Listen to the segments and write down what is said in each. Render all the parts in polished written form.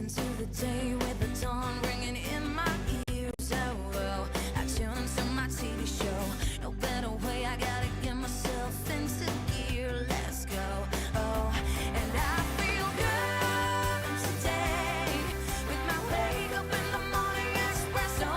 into the day with the dawn ringing in my ears. Oh, I tune into my TV show. No better way, I gotta get myself into gear. Let's go. Oh, and I feel good today with my wake up in the morning espresso.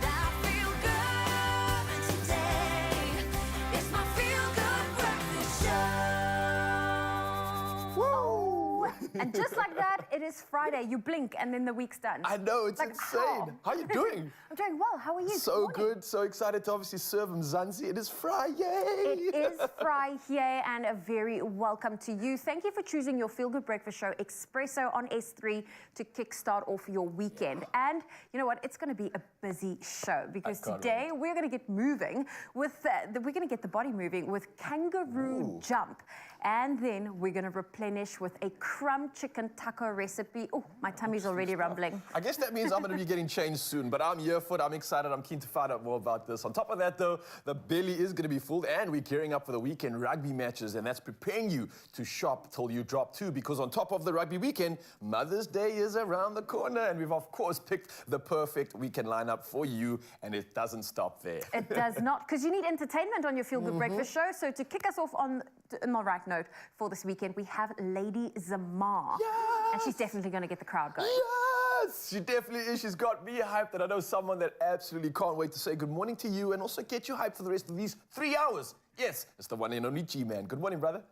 I feel good today. It's my feel good breakfast show. Woo! And just like that, it is Friday. You blink and then the week's done. I know, it's Like, insane. How are you doing? I'm doing well. How are you? So good, so excited to obviously serve Mzansi. It is Friday. It is Friday, and a very welcome to you. Thank you for choosing your Feel Good Breakfast Show, Expresso on S3, to kickstart off your weekend. And you know what? It's going to be a busy show because today we're going to get moving with we're going to get the body moving with kangaroo jump, and then we're going to replenish with a crumb chicken taco recipe. Oh, my tummy's already rumbling. I guess that means I'm going to be getting changed soon, but I'm here for it. I'm excited. I'm keen to find out more about this. On top of that, though, the belly is going to be full, and we're gearing up for the weekend rugby matches, and that's preparing you to shop till you drop too, because on top of the rugby weekend, Mother's Day is around the corner, and we've, of course, picked the perfect weekend lineup for you, and it doesn't stop there. It does not, because you need entertainment on your Feel Good Breakfast Show. So to kick us off on the right note for this weekend, we have Lady Zamar. Yes! And she's definitely going to get the crowd going. Yes, she definitely is. She's got me hyped, and I know someone that absolutely can't wait to say good morning to you and also get you hyped for the rest of these 3 hours. Yes, it's the one and only G-Man. Good morning, brother.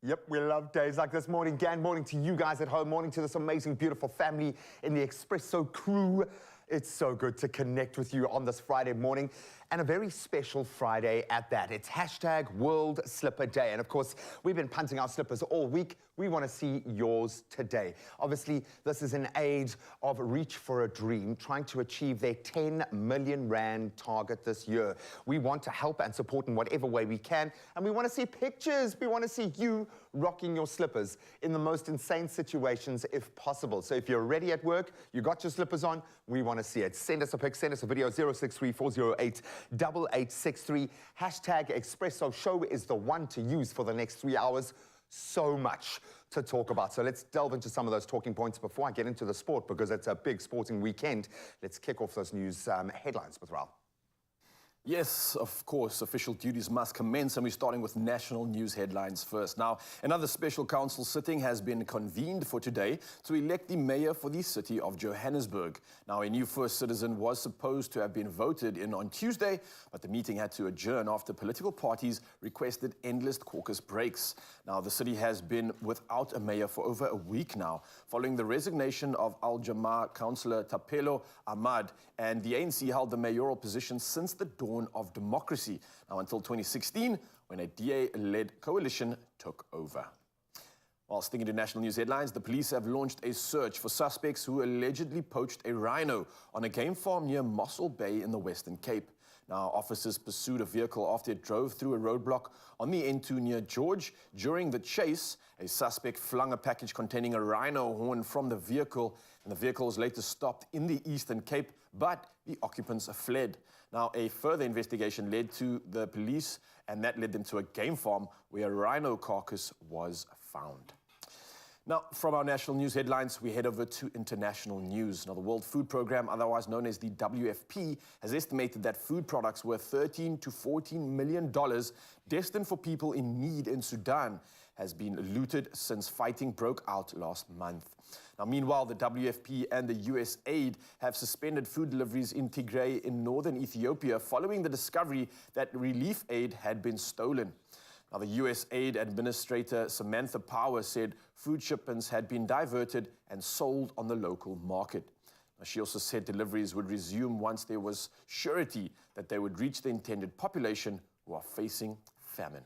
Yep, we love days like this. Morning, Gan. Morning to you guys at home. Morning to this amazing, beautiful family in the Expresso crew. It's so good to connect with you on this Friday morning, and a very special Friday at that. It's hashtag World Slipper Day. And of course, we've been punting our slippers all week. We want to see yours today. Obviously, this is an aid of Reach for a Dream, trying to achieve their 10 million rand target this year. We want to help and support in whatever way we can, and we want to see pictures. We want to see you rocking your slippers in the most insane situations if possible. So if you're ready at work, you got your slippers on, we want to see it. Send us a pic, send us a video, 063-408-8863. Hashtag Expresso Show is the one to use for the next 3 hours. So much to talk about. So let's delve into some of those talking points before I get into the sport, because it's a big sporting weekend. Let's kick off those news headlines with Raul. Yes, of course, official duties must commence, and we're starting with national news headlines first. Now, another special council sitting has been convened for today to elect the mayor for the city of Johannesburg. Now, a new first citizen was supposed to have been voted in on Tuesday, but the meeting had to adjourn after political parties requested endless caucus breaks. Now, the city has been without a mayor for over a week now, following the resignation of Al Jamar councillor Tapelo Ahmad, and the ANC held the mayoral position since the dawn of democracy, now until 2016, when a DA-led coalition took over. While sticking to national news headlines, the police have launched a search for suspects who allegedly poached a rhino on a game farm near Mossel Bay in the Western Cape. Now, officers pursued a vehicle after it drove through a roadblock on the N2 near George. During the chase, a suspect flung a package containing a rhino horn from the vehicle, and the vehicle was later stopped in the Eastern Cape, but the occupants fled. Now, a further investigation led to the police, and that led them to a game farm where a rhino carcass was found. Now, from our national news headlines, we head over to international news. Now, the World Food Programme, otherwise known as the WFP, has estimated that food products worth $13 to $14 million destined for people in need in Sudan has been looted since fighting broke out last month. Now, meanwhile, the WFP and the US aid have suspended food deliveries in Tigray in northern Ethiopia following the discovery that relief aid had been stolen. Now, the US aid administrator Samantha Power said food shipments had been diverted and sold on the local market. Now, she also said deliveries would resume once there was surety that they would reach the intended population who are facing famine.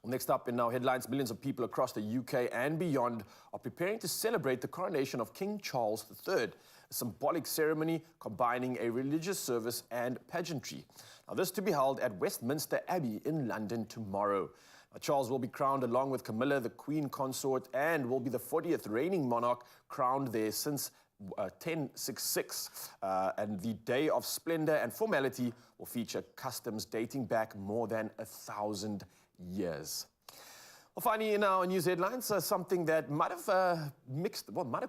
Well, next up in our headlines, millions of people across the UK and beyond are preparing to celebrate the coronation of King Charles III, a symbolic ceremony combining a religious service and pageantry. Now, this to be held at Westminster Abbey in London tomorrow. Now, Charles will be crowned along with Camilla, the Queen Consort, and will be the 40th reigning monarch crowned there since 1066. And the day of splendor and formality will feature customs dating back more than 1,000 years. Well, finally, in our news headlines, something that might have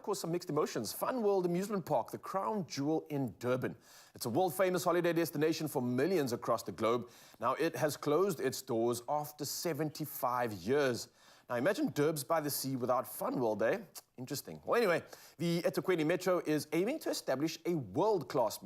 caused some mixed emotions. Fun World Amusement Park, the crown jewel in Durban. It's a world-famous holiday destination for millions across the globe. Now, it has closed its doors after 75 years. Now, imagine Durbs by the sea without Fun World, eh? Interesting. Well, anyway, the eThekwini Metro is aiming to establish a world-class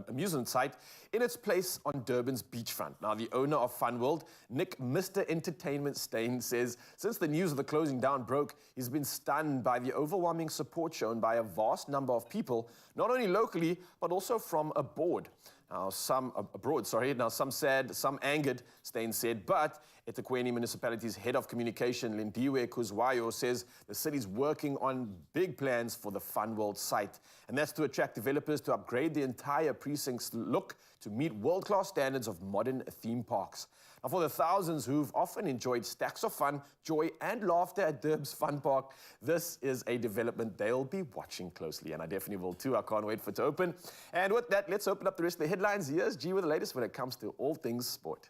amusement site in its place on Durban's beachfront. Now, the owner of Fun World, Nick Mr. Entertainment Steyn, says since the news of the closing down broke, he's been stunned by the overwhelming support shown by a vast number of people, not only locally, but also from abroad. Now, some sad, some angered, Steyn said, but eThekwini Municipality's head of communication, Lindiwe Kuzwayo, says the city's working on big plans for the Fun World site, and that's to attract developers to upgrade the entire precinct's look to meet world-class standards of modern theme parks. Now, for the thousands who've often enjoyed stacks of fun, joy, and laughter at Durb's Fun Park, this is a development they'll be watching closely, and I definitely will too. I can't wait for it to open. And with that, let's open up the rest of the headlines. Here's G with the latest when it comes to all things sport.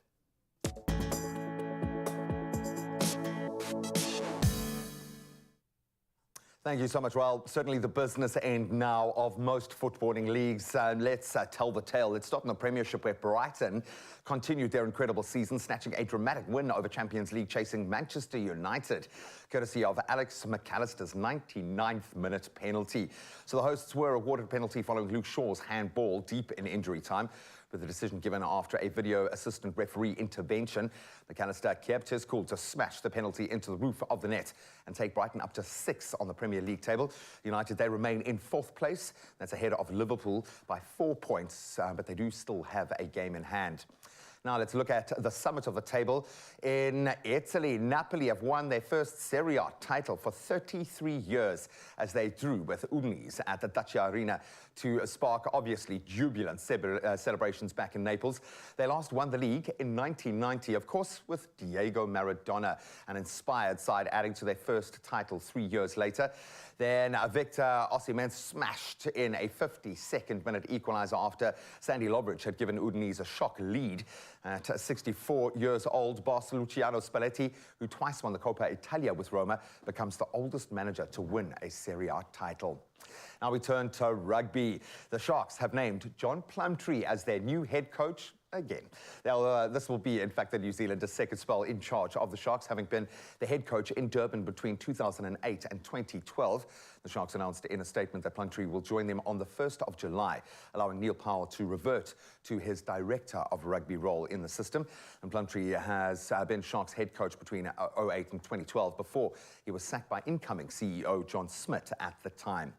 Thank you so much. Well, certainly the business end now of most footballing leagues. Let's tell the tale. Let's start in the Premiership, where Brighton continued their incredible season, snatching a dramatic win over Champions League chasing Manchester United, courtesy of Alex McAllister's 99th minute penalty. So the hosts were awarded a penalty following Luke Shaw's handball deep in injury time, with the decision given after a video assistant referee intervention. McAllister kept his cool to smash the penalty into the roof of the net and take Brighton up to 6th on the Premier League table. United, they remain in 4th place. That's ahead of Liverpool by 4 points, but they do still have a game in hand. Now let's look at the summit of the table. In Italy, Napoli have won their first Serie A title for 33 years as they drew with Udinese at the Dacia Arena to spark, obviously, jubilant celebrations back in Naples. They last won the league in 1990, of course, with Diego Maradona, an inspired side adding to their first title 3 years later. Then Victor Osimhen smashed in a 52nd minute equaliser after Sandy Lovric had given Udinese a shock lead. At 64 years old, boss Luciano Spalletti, who twice won the Coppa Italia with Roma, becomes the oldest manager to win a Serie A title. Now we turn to rugby. The Sharks have named John Plumtree as their new head coach again. This will be, in fact, the New Zealanders' second spell in charge of the Sharks, having been the head coach in Durban between 2008 and 2012. The Sharks announced in a statement that Plumtree will join them on the 1st of July, allowing Neil Powell to revert to his director of rugby role in the system. And Plumtree has been Sharks head coach between 2008 and 2012 before he was sacked by incoming CEO John Smith at the time.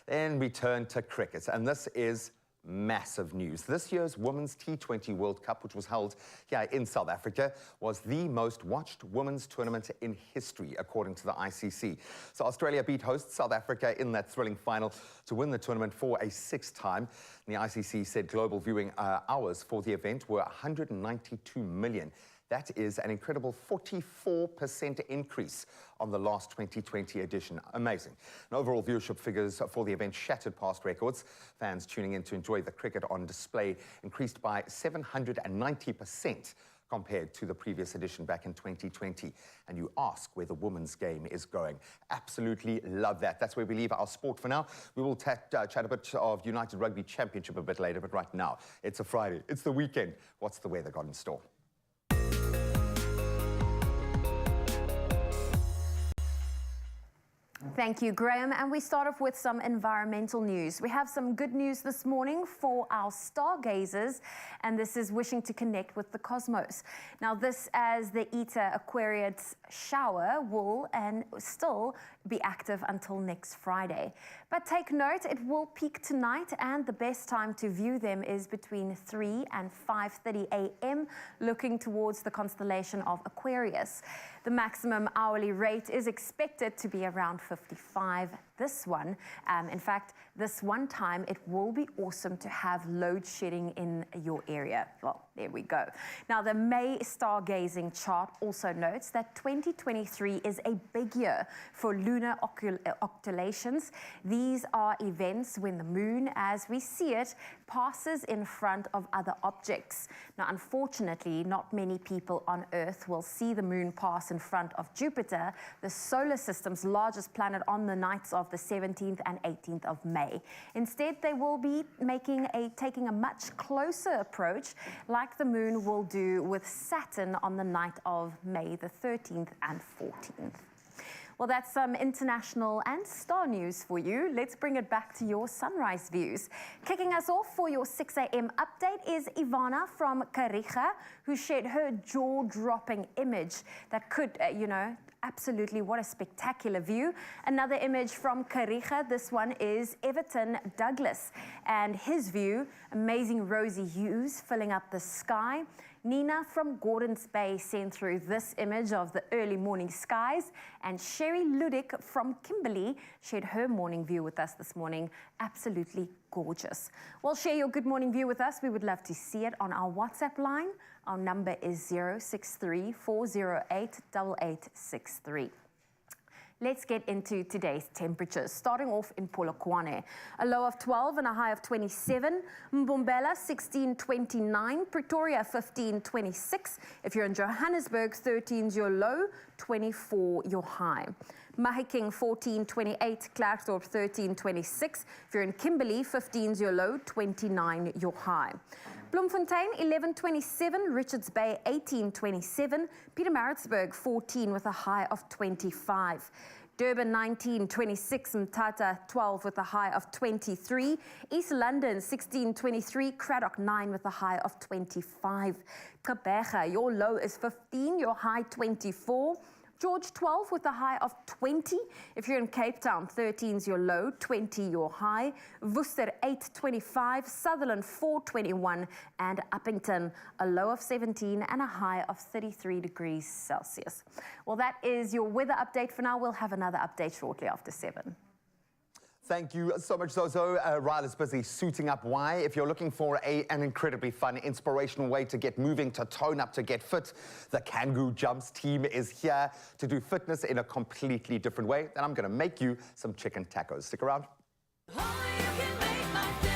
Then we turn to cricket, and this is massive news. This year's Women's T20 World Cup, which was held here in South Africa, was the most watched women's tournament in history, according to the ICC. So Australia beat hosts South Africa in that thrilling final to win the tournament for a 6th time. And the ICC said global viewing hours for the event were 192 million. That is an incredible 44% increase on the last 2020 edition. Amazing. And overall viewership figures for the event shattered past records. Fans tuning in to enjoy the cricket on display increased by 790% compared to the previous edition back in 2020. And you ask where the women's game is going. Absolutely love that. That's where we leave our sport for now. We will chat a bit of United Rugby Championship a bit later, but right now, it's a Friday. It's the weekend. What's the weather got in store? Thank you, Graham. And we start off with some environmental news. We have some good news this morning for our stargazers, and this is wishing to connect with the cosmos. Now, this as the Eta Aquarius shower will and still be active until next Friday. But take note, it will peak tonight, and the best time to view them is between 3 and 5:30 a.m., looking towards the constellation of Aquarius. The maximum hourly rate is expected to be around 55. This one, in fact, this one time, it will be awesome to have load shedding in your area. Well, there we go. Now, the May stargazing chart also notes that 2023 is a big year for lunar occultations. These are events when the moon, as we see it, passes in front of other objects. Now, unfortunately, not many people on Earth will see the moon pass in front of Jupiter, the solar system's largest planet, on the nights of the 17th and 18th of May. Instead, they will be taking a much closer approach, like the moon will do with Saturn on the night of May the 13th and 14th. Well, that's some international and star news for you. Let's bring it back to your sunrise views. Kicking us off for your 6 a.m. update is Ivana from Kariga, who shared her jaw-dropping image that could, absolutely, what a spectacular view. Another image from Kariga, this one is Everton Douglas, and his view, amazing rosy hues filling up the sky. Nina from Gordons Bay sent through this image of the early morning skies, and Sherry Ludick from Kimberley shared her morning view with us this morning. Absolutely gorgeous. Well, share your good morning view with us. We would love to see it on our WhatsApp line. Our number is 063 408 8863. Let's get into today's temperatures, starting off in Polokwane. A low of 12 and a high of 27. Mbombela, 16.29. Pretoria, 15.26. If you're in Johannesburg, 13 is your low, 24 your high. Mahikeng, 14.28. Klerksdorp, 13.26. If you're in Kimberley, 15 is your low, 29 your high. Bloemfontein, 11.27. Richards Bay, 18.27. Pietermaritzburg, 14 with a high of 25. Durban, 19.26. Mthatha, 12 with a high of 23. East London, 16.23. Cradock, 9 with a high of 25. Gqeberha, your low is 15, your high 24. George, 12 with a high of 20. If you're in Cape Town, 13 is your low, 20 your high. Worcester, 8.25. Sutherland, 4.21. And Uppington, a low of 17 and a high of 33 degrees Celsius. Well, that is your weather update for now. We'll have another update shortly after 7. Thank you so much, Zozo. Ryla's busy suiting up. Why? If you're looking for an incredibly fun, inspirational way to get moving, to tone up, to get fit, the Kangoo Jumps team is here to do fitness in a completely different way. And I'm going to make you some chicken tacos. Stick around. Only you can make my day.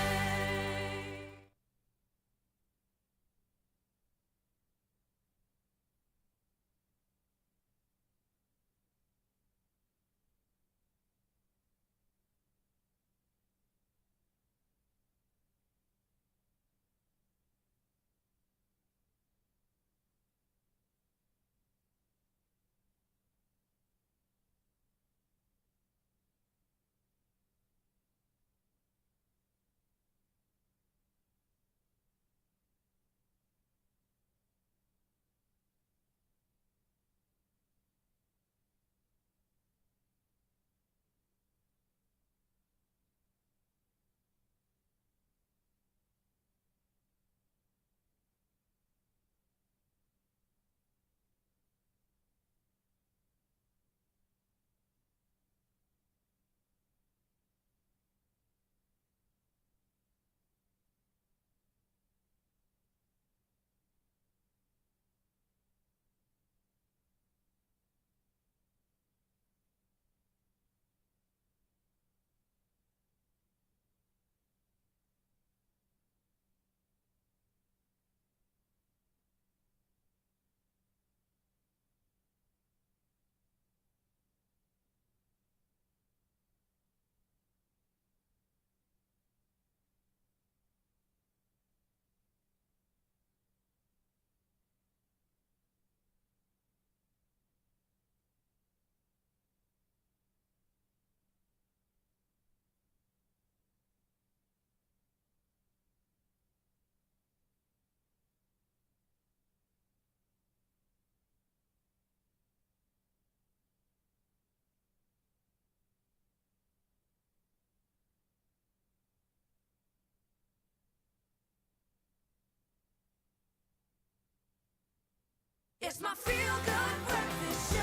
It's my feel-good breakfast show.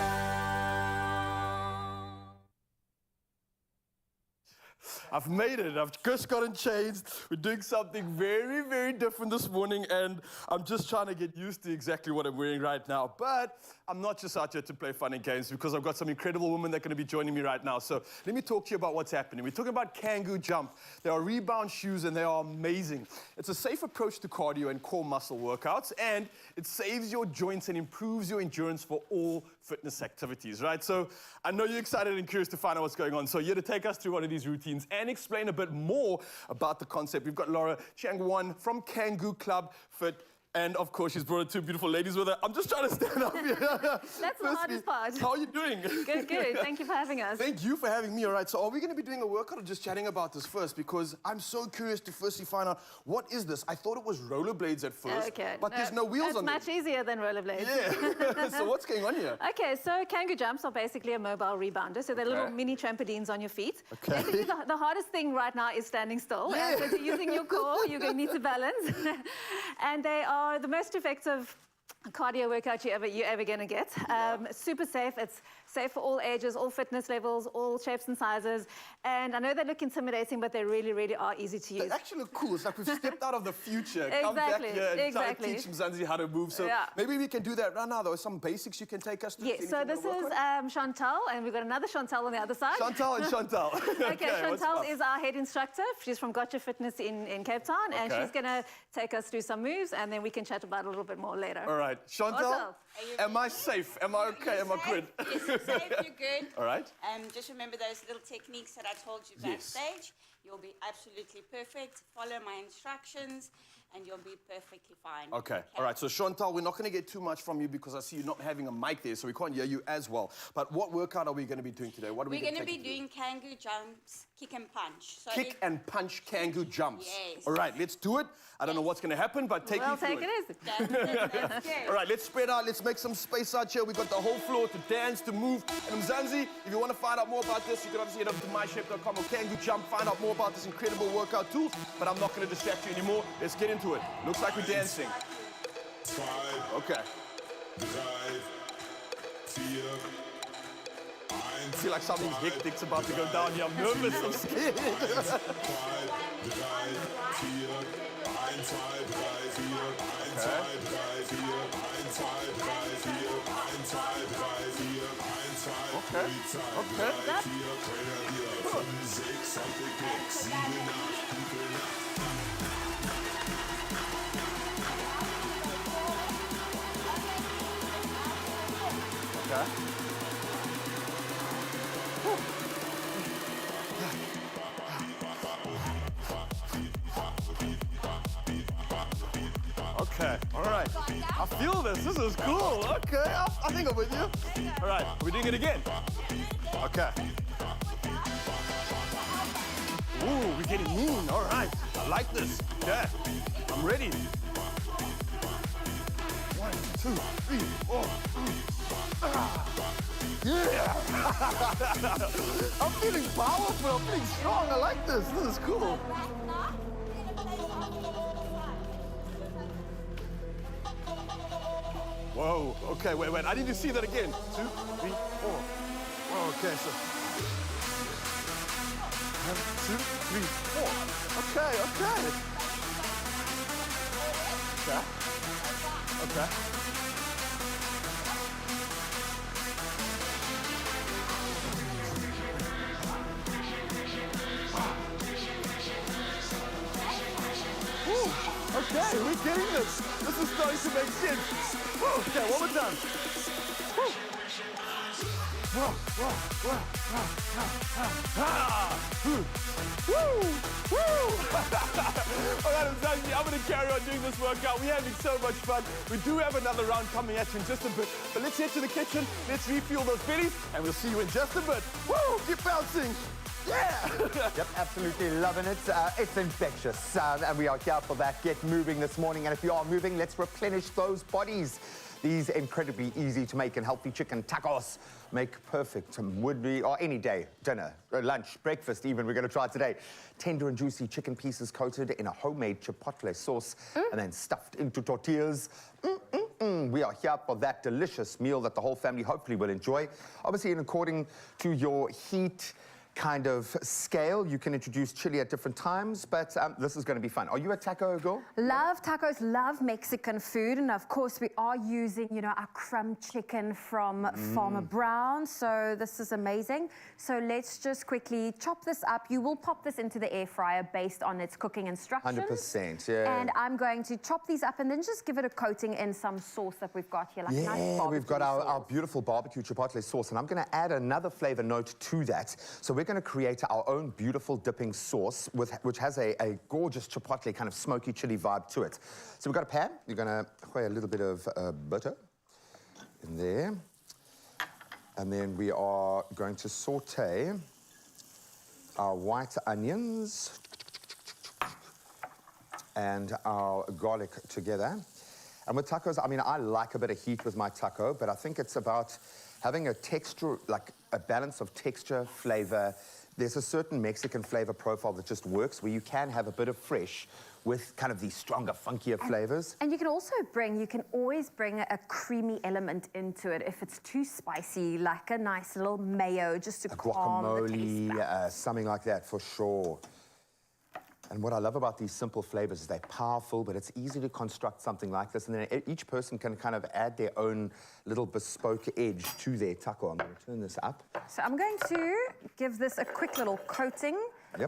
I've made it. I've just gotten changed. We're doing something very, very different this morning, and I'm just trying to get used to exactly what I'm wearing right now. But I'm not just out here to play fun and games, because I've got some incredible women that are going to be joining me right now. So let me talk to you about what's happening. We're talking about Kangoo Jump. They are rebound shoes, and they are amazing. It's a safe approach to cardio and core muscle workouts, and it saves your joints and improves your endurance for all fitness activities, right? So I know you're excited and curious to find out what's going on. So here to take us through one of these routines and explain a bit more about the concept, we've got Laura Chiangwan from Kangoo Club Fit. And of course, she's brought two beautiful ladies with her. I'm just trying to stand up here. That's the hardest part. How are you doing? Good, good. Thank you for having us. Thank you for having me. All right, so are we going to be doing a workout or just chatting about this first? Because I'm so curious to firstly find out, what is this? I thought it was rollerblades at first, Okay. but there's no wheels on them. It's much easier than rollerblades. Yeah. So what's going on here? Okay, so Kangoo jumps are basically a mobile rebounder. So they're little mini trampolines on your feet. Okay. Basically, the hardest thing right now is standing still. Yeah. So if you're using your core, you're going to need to balance. And they are the most effective cardio workout you're ever going to get. Super safe. It's safe for all ages, all fitness levels, all shapes and sizes. And I know they look intimidating, but they really, really are easy to use. They actually look cool. It's like we've stepped out of the future. Exactly, Come back here and try to exactly. teach Mzansi how to move. So maybe we can do that right now. There are some basics you can take us through. Yes, so this is Chantal, and we've got another Chantal on the other side. Chantal and Chantal. Okay, Chantal is our head instructor. She's from Gotcha Fitness in Cape Town, and she's going to take us through some moves, and then we can chat about it a little bit more later. All right. Chantal, am I safe? Am I okay? Am I good? Yes, you're safe, you're good. All right. Just remember those little techniques that I told you backstage. You'll be absolutely perfect. Follow my instructions, and you'll be perfectly fine. Okay. All right. So Chantal, we're not going to get too much from you because I see you not having a mic there, so we can't hear you as well. But what workout are we going to be doing today? What are we We're going to take be you through? doing Kangoo jumps, kick and punch. So Kick and punch Kangoo jumps. Yes. All right, let's do it. I don't know what's going to happen, but take me through Take it easy. That's good. All right, let's spread out. Let's make some space out here. We've got the whole floor to dance, to move. And Mzansi, if you want to find out more about this, you can obviously head over to myshape.com or Kangoo Jump, find out more about this incredible workout tools. But I'm not going to distract you anymore. Let's get into it. Looks like we're dancing. Okay. I feel like something's hectic's about to go down here. I'm nervous. I'm scared. Okay, all right. I feel this. This is cool. Okay, I think I'm with you. All right, we're doing it again. Okay. Ooh, we're getting mean. All right, I like this. Okay, I'm ready. 1, 2, 3, 4. Yeah! I'm feeling powerful. I'm feeling strong. I like this. This is cool. Whoa, okay, wait. I need to see that again. 2, 3, 4. Whoa, okay, so. 1, 2, 3, 4. Okay. Okay, we're getting this. This is starting to make sense. Okay, one more time. All right, Mzansi, I'm going to carry on doing this workout. We're having so much fun. We do have another round coming at you in just a bit. But let's head to the kitchen, let's refuel those bellies, and we'll see you in just a bit. Woo! Keep bouncing. Yeah! Yep, absolutely loving it. It's infectious, and we are here for that. Get moving this morning, and if you are moving, let's replenish those bodies. These incredibly easy to make and healthy chicken tacos make perfect would-be or any day dinner, lunch, breakfast even. We're going to try it today. Tender and juicy chicken pieces coated in a homemade chipotle sauce and then stuffed into tortillas. We are here for that delicious meal that the whole family hopefully will enjoy. Obviously, according to your heat kind of scale. You can introduce chili at different times, but this is going to be fun. Are you a taco girl? Love tacos, love Mexican food, and of course we are using, you know, our crumb chicken from Farmer Brown, so this is amazing. So let's just quickly chop this up. You will pop this into the air fryer based on its cooking instructions. 100%, yeah. And I'm going to chop these up and then just give it a coating in some sauce that we've got here, like nice barbecue we've got our sauce. beautiful barbecue chipotle sauce, and I'm going to add another flavor note to that. So we're going to create our own beautiful dipping sauce, which has a gorgeous chipotle kind of smoky chili vibe to it. So we've got a pan. You're going to put a little bit of butter in there. And then we are going to saute our white onions and our garlic together. And with tacos, I mean, I like a bit of heat with my taco, but I think it's about having a texture, like a balance of texture, flavor. There's a certain Mexican flavor profile that just works, where you can have a bit of fresh with kind of these stronger, funkier flavors. And you can also you can always bring a creamy element into it if it's too spicy, like a nice little mayo just to calm the taste down. Something like that for sure. And what I love about these simple flavors is they're powerful, but it's easy to construct something like this. And then each person can kind of add their own little bespoke edge to their taco. I'm going to turn this up. So I'm going to give this a quick little coating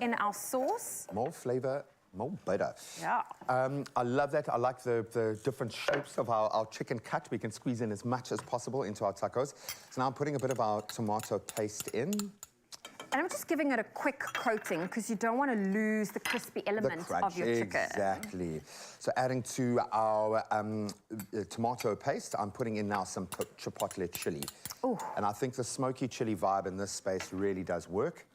in our sauce. More flavor, more butter. Yeah. I love that. I like the different shapes of our chicken cut. We can squeeze in as much as possible into our tacos. So now I'm putting a bit of our tomato paste in. And I'm just giving it a quick coating because you don't want to lose the crispy element of your chicken. Exactly. So adding to our tomato paste, I'm putting in now some chipotle chili. Ooh. And I think the smoky chili vibe in this space really does work.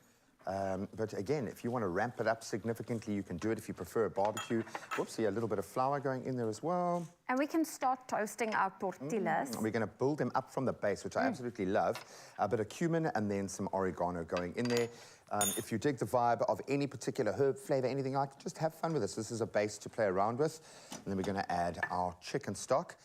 But again, if you want to ramp it up significantly, you can do it. If you prefer a barbecue, whoopsie, a little bit of flour going in there as well. And we can start toasting our tortillas. We're going to build them up from the base, which I absolutely love. A bit of cumin and then some oregano going in there. If you dig the vibe of any particular herb flavor, anything like it, just have fun with this. This is a base to play around with. And then we're going to add our chicken stock.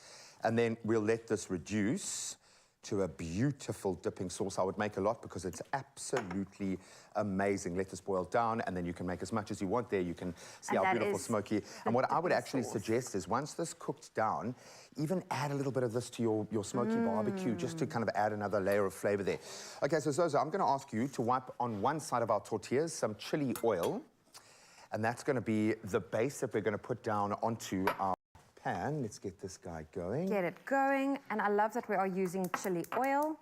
And then we'll let this reduce to a beautiful dipping sauce. I would make a lot because it's absolutely amazing. Let this boil down, and then you can make as much as you want there. You can see how beautiful smoky. And what I would actually suggest is once this cooked down, even add a little bit of this to your smoky barbecue, just to kind of add another layer of flavor there. Okay, so Zozo, I'm gonna ask you to wipe on one side of our tortillas some chili oil, and that's gonna be the base that we're gonna put down onto our pan. Let's get this guy going. Get it going. And I love that we are using chili oil.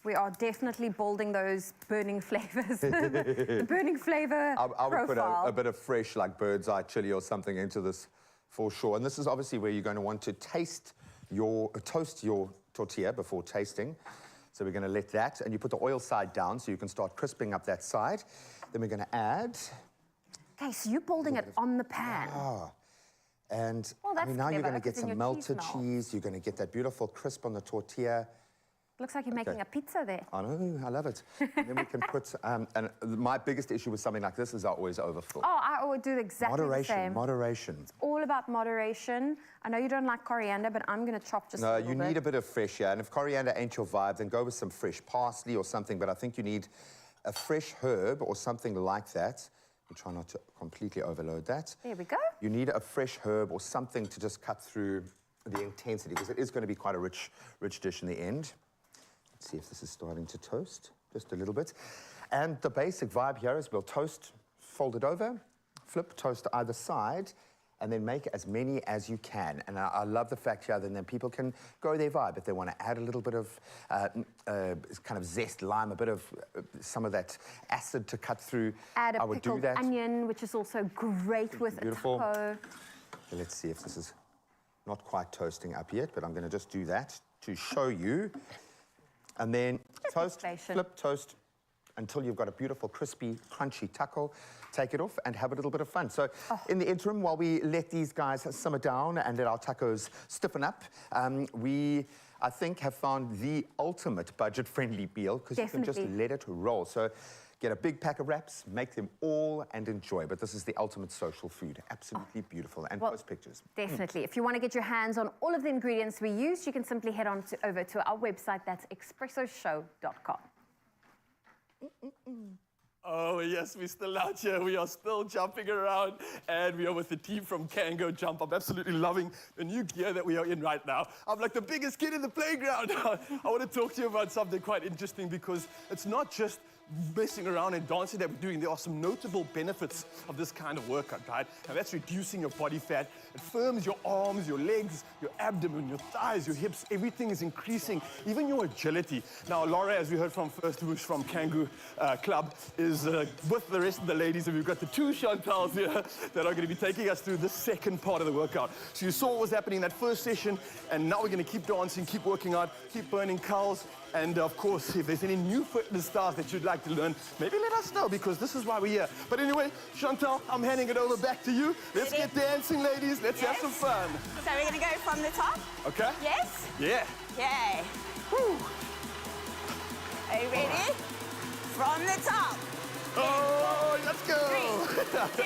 We are definitely building those burning flavors. The burning flavor I would put profile. a bit of fresh, like bird's eye chili or something into this for sure. And this is obviously where you're going to want to toast your tortilla before tasting. So we're going to let that, and you put the oil side down so you can start crisping up that side. Then we're going to add. Okay, so you're building it on the pan. And Well, I mean, now you're clever, going to get 'cause then some your melted cheese melts. cheese. You're going to get that beautiful crisp on the tortilla. Looks like you're making a pizza there. I know, I love it. And then we can put, and my biggest issue with something like this is I always overfill. Oh, I would do exactly the same. Moderation. It's all about moderation. I know you don't like coriander, but I'm going to chop just a No, little bit. you need a bit of fresh, yeah. And if coriander ain't your vibe, then go with some fresh parsley or something. But I think you need a fresh herb or something like that. And try not to completely overload that. There we go. You need a fresh herb or something to just cut through the intensity, because it is going to be quite a rich dish in the end. Let's see if this is starting to toast, just a little bit. And the basic vibe here is we'll toast, fold it over, flip, toast either side, and then make as many as you can. And I love the fact here that then people can go their vibe. If they want to add a little bit of kind of zest, lime, a bit of some of that acid to cut through, Add a I would do pickled that. onion, which is also great with a Beautiful. taco. Okay, let's see if this is not quite toasting up yet, but I'm going to just do that to show you. And then Just toast, inflation. flip, toast, until you've got a beautiful, crispy, crunchy taco. Take it off and have a little bit of fun. So in the interim, while we let these guys simmer down and let our tacos stiffen up, we, I think, have found the ultimate budget-friendly meal, because you can just Definitely. let it roll. So get a big pack of wraps, make them all and enjoy. But this is the ultimate social food. Absolutely beautiful. And post pictures. Definitely. If you want to get your hands on all of the ingredients we used, you can simply head on over to our website. That's expressoshow.com. Oh, yes, we're still out here. We are still jumping around, and we are with the team from Kango Jump. I'm absolutely loving the new gear that we are in right now. I'm like the biggest kid in the playground. I want to talk to you about something quite interesting because it's not just messing around and dancing that we're doing. There are some notable benefits of this kind of workout, right? And that's reducing your body fat. It firms your arms, your legs, your abdomen, your thighs, your hips. Everything is increasing, even your agility. Now, Laura, as we heard from first, who's from Kango Club, is with the rest of the ladies, and we've got the two Chantals here that are going to be taking us through the second part of the workout. So you saw what was happening in that first session, and now we're going to keep dancing, keep working out, keep burning calories. And of course, if there's any new fitness styles that you'd like to learn, maybe let us know, because this is why we're here. But anyway, Chantal, I'm handing it over back to you. Let's get dancing, ladies. Let's have some fun. So we're going to go from the top. Okay? Yes? Yeah. Yay. Woo. Are you ready? From the top. Oh, let's go. 3, 2,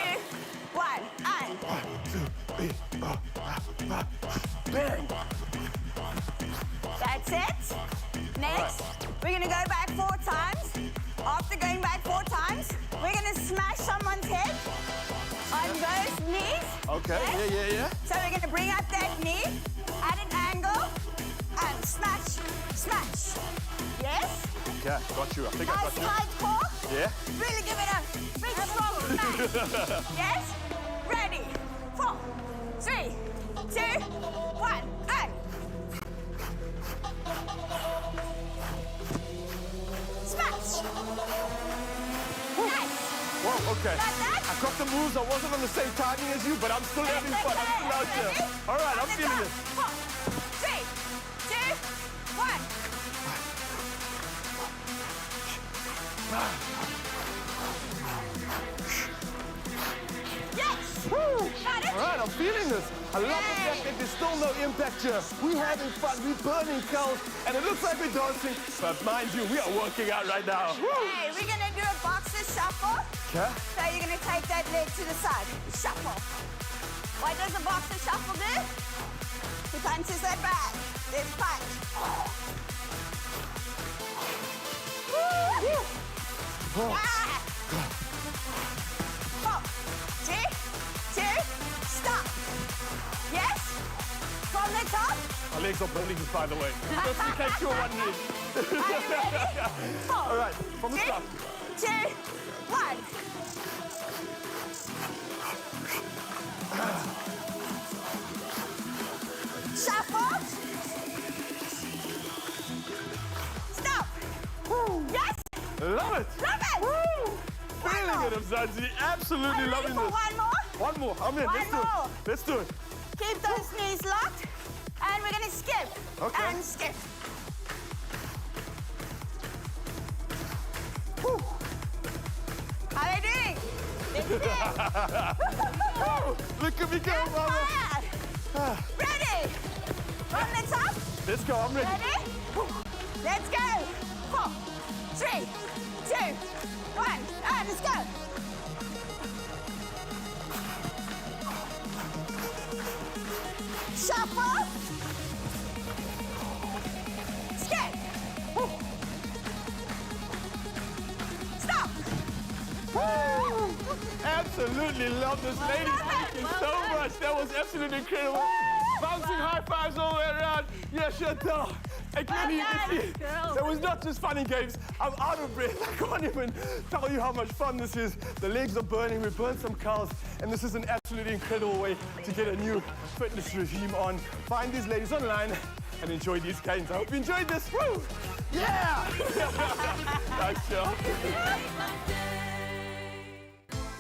1, and. 1, 2, 3, 4, 5. Bang. That's it. Next, we're going to go back 4 times. After going back 4 times, we're going to smash someone's head on those knees. Okay, Yes? yeah. So we're going to bring up that knee at an angle and smash, smash. Yes? Okay, got you. I think I Nice got you. tight core. Yeah? Really give it a big strong smash. Yes? Ready? 4, 3, 2, 1, and. Smash! Nice! Whoa, okay. Got that? I got the moves. I wasn't on the same timing as you, but I'm still having fun. I'm still out here. Ready? All right, I'm On the feeling top. it. 4, 3, 2, 1. Yes! Woo! Got it? All right, I'm feeling this. I love the fact that there's still no impact here. We're having fun, we're burning calories, and it looks like we're dancing, but mind you, we are working out right now. Woo! Hey, we're gonna do a boxer shuffle. Okay. So you're gonna take that leg to the side. Shuffle. What does a boxer shuffle do? He punches that bag. There's punch. Woo! Ah! 4, 3, 2, stop. Yes? From the top. My legs are burning, by the way. Just in case you're wondering. Are you ready? 4, All right, from the 3, top. 2, 1. Shuffle. Stop. Yes. Love it. Love it. Woo! One Feeling more. it, Mzansi. Absolutely Are you ready loving for this. one more? One more. I'm in. One Let's do more. it. Let's do it. Keep those knees locked. And we're going to skip. Okay. And skip. Woo. How are they doing? Let's do it. Woo! Look at me go, mama. Fire. Ready? From the top. Let's go. I'm ready. Ready? Let's go. 4, 3, 2, 1. And let's go. Shuffle. Skip. Stop. Woo! Absolutely love this, ladies. Thank you so much. That was absolutely incredible. Bouncing high fives all the way around. Yeah, Chantal. And clearly you can see it was not just fun and games. I'm out of breath. I can't even tell you how much fun this is. The legs are burning. We burned some calories, and this is an absolutely incredible way to get a new fitness regime on. Find these ladies online and enjoy these games. I hope you enjoyed this. Woo! Yeah! Thanks, Joe.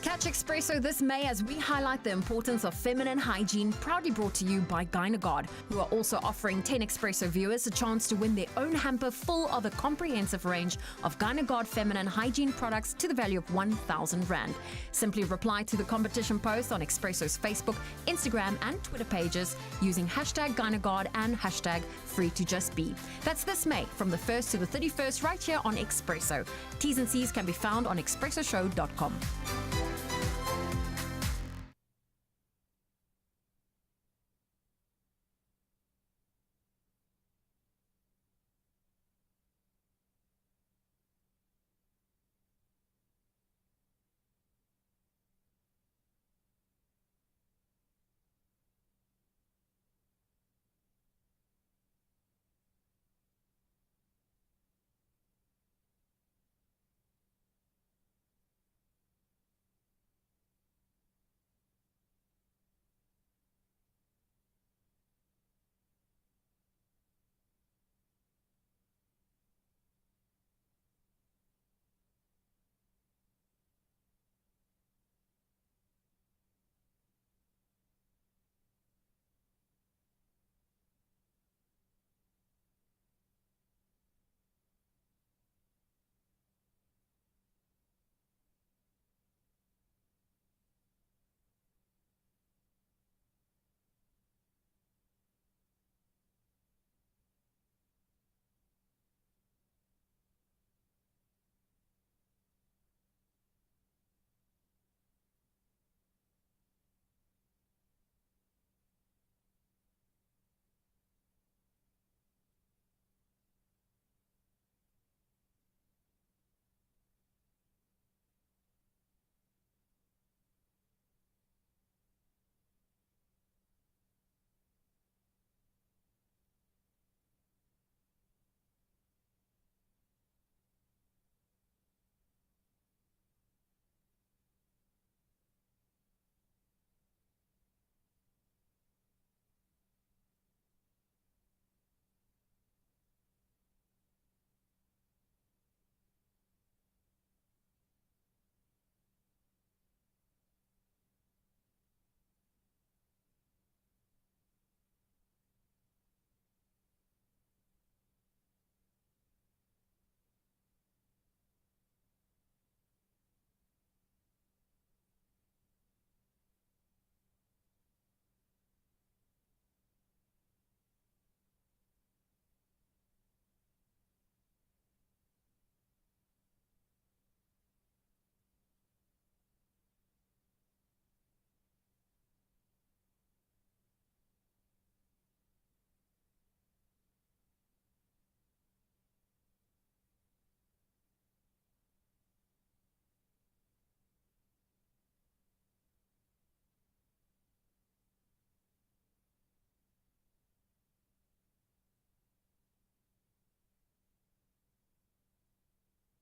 Catch Expresso this May as we highlight the importance of feminine hygiene, proudly brought to you by GynaGuard, who are also offering 10 Expresso viewers a chance to win their own hamper full of a comprehensive range of GynaGuard feminine hygiene products to the value of 1,000 Rand. Simply reply to the competition post on Expresso's Facebook, Instagram and Twitter pages using hashtag GynaGuard and hashtag #FreeToJustBe. That's this May from the 1st to the 31st right here on Expresso. T's and C's can be found on expressoshow.com.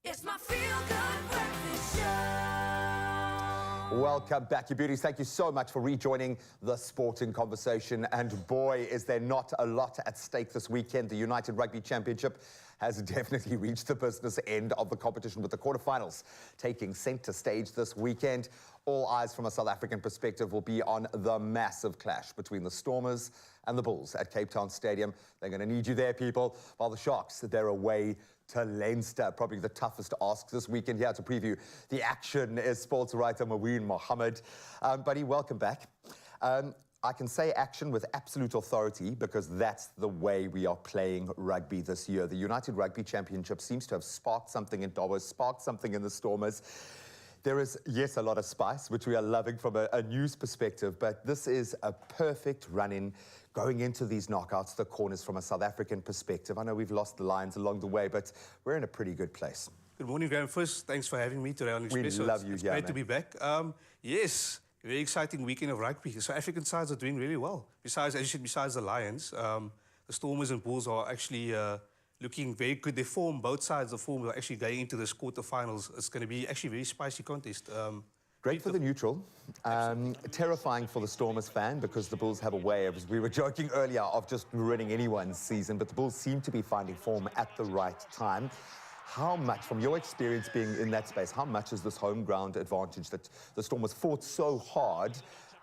It's my feel-good breakfast show. Welcome back, you beauties. Thank you so much for rejoining the sporting conversation. And boy, is there not a lot at stake this weekend. The United Rugby Championship has definitely reached the business end of the competition, with the quarterfinals taking centre stage this weekend. All eyes from a South African perspective will be on the massive clash between the Stormers and the Bulls at Cape Town Stadium. They're going to need you there, people, while the Sharks, they're away to Leinster. Probably the toughest ask this weekend. Here to preview the action is sports writer Maween Mohammed. Buddy, welcome back. I can say action with absolute authority because that's the way we are playing rugby this year. The United Rugby Championship seems to have sparked something in Dobbo, sparked something in the Stormers. There is, yes, a lot of spice, which we are loving from a news perspective, but this is a perfect run-in going into these knockouts, the corners from a South African perspective. I know we've lost the Lions along the way, but we're in a pretty good place. Good morning, Graham. First, thanks for having me today on Expresso. We love you, It's yeah, great man. to be back. Yes, very exciting weekend of rugby. The South African sides are doing really well. Besides, as you said, besides the Lions, the Stormers and Bulls are actually looking very good. They form, both sides of form are actually going into this quarterfinals. It's going to be actually a very spicy contest. Great for the neutral, terrifying for the Stormers fan because the Bulls have a way, as we were joking earlier, of just ruining anyone's season, but the Bulls seem to be finding form at the right time. How much, from your experience being in that space, how much is this home ground advantage that the Stormers fought so hard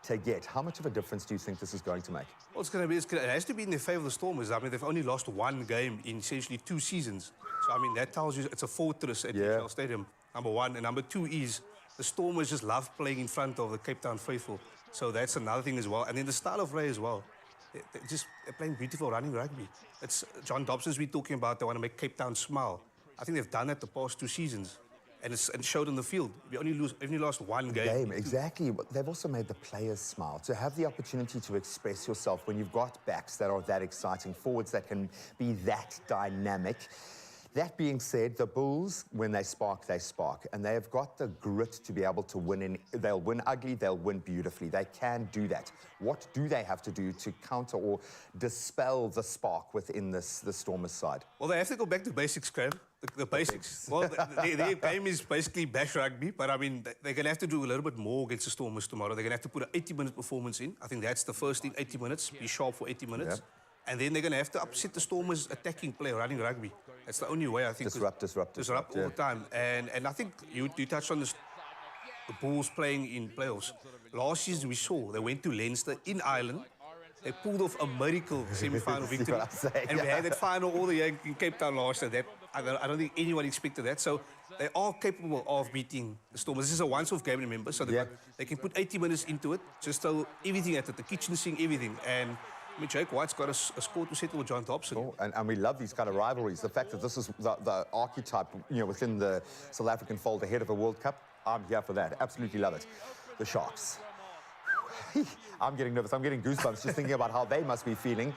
to get? How much of a difference do you think this is going to make? Well, it has to be in the favour of the Stormers. I mean, they've only lost one game in essentially 2 seasons. So, I mean, that tells you it's a fortress at Cape Town Stadium, number one. And number two is the Stormers just love playing in front of the Cape Town faithful. So that's another thing as well. And then the style of play as well. They're playing beautiful running rugby. It's John Dobson's been talking about. They want to make Cape Town smile. I think they've done that the past 2 seasons. And it showed on the field. We only lost one game. Exactly. They've also made the players smile. To have the opportunity to express yourself when you've got backs that are that exciting, forwards that can be that dynamic. That being said, the Bulls, when they spark, and they have got the grit to be able to win. They'll win ugly, they'll win beautifully. They can do that. What do they have to do to counter or dispel the spark within the Stormers side? Well, they have to go back to basics, Graham. The basics. Well, their game is basically bash rugby, but I mean, they're going to have to do a little bit more against the Stormers tomorrow. They're going to have to put an 80-minute performance in. I think that's the first thing, 80 minutes. Be sharp for 80 minutes. Yep. And then they're going to have to upset the Stormers' attacking play, running rugby. That's the only way, I think. Disrupt all the time. And I think you touched on this, the Bulls playing in playoffs. Last season we saw, they went to Leinster in Ireland. They pulled off a miracle semi-final victory. And we had that final all the year in Cape Town last year. I don't think anyone expected that. So they are capable of beating the Stormers. This is a once-off game, remember? So they can put 80 minutes into it, just throw everything at it, the kitchen sink, everything. And I mean, Jake White's got a score to settle with John Dobson. Oh, and we love these kind of rivalries. The fact that this is the archetype, within the South African fold ahead of a World Cup, I'm here for that. Absolutely love it. The Sharks. I'm getting nervous. I'm getting goosebumps just thinking about how they must be feeling,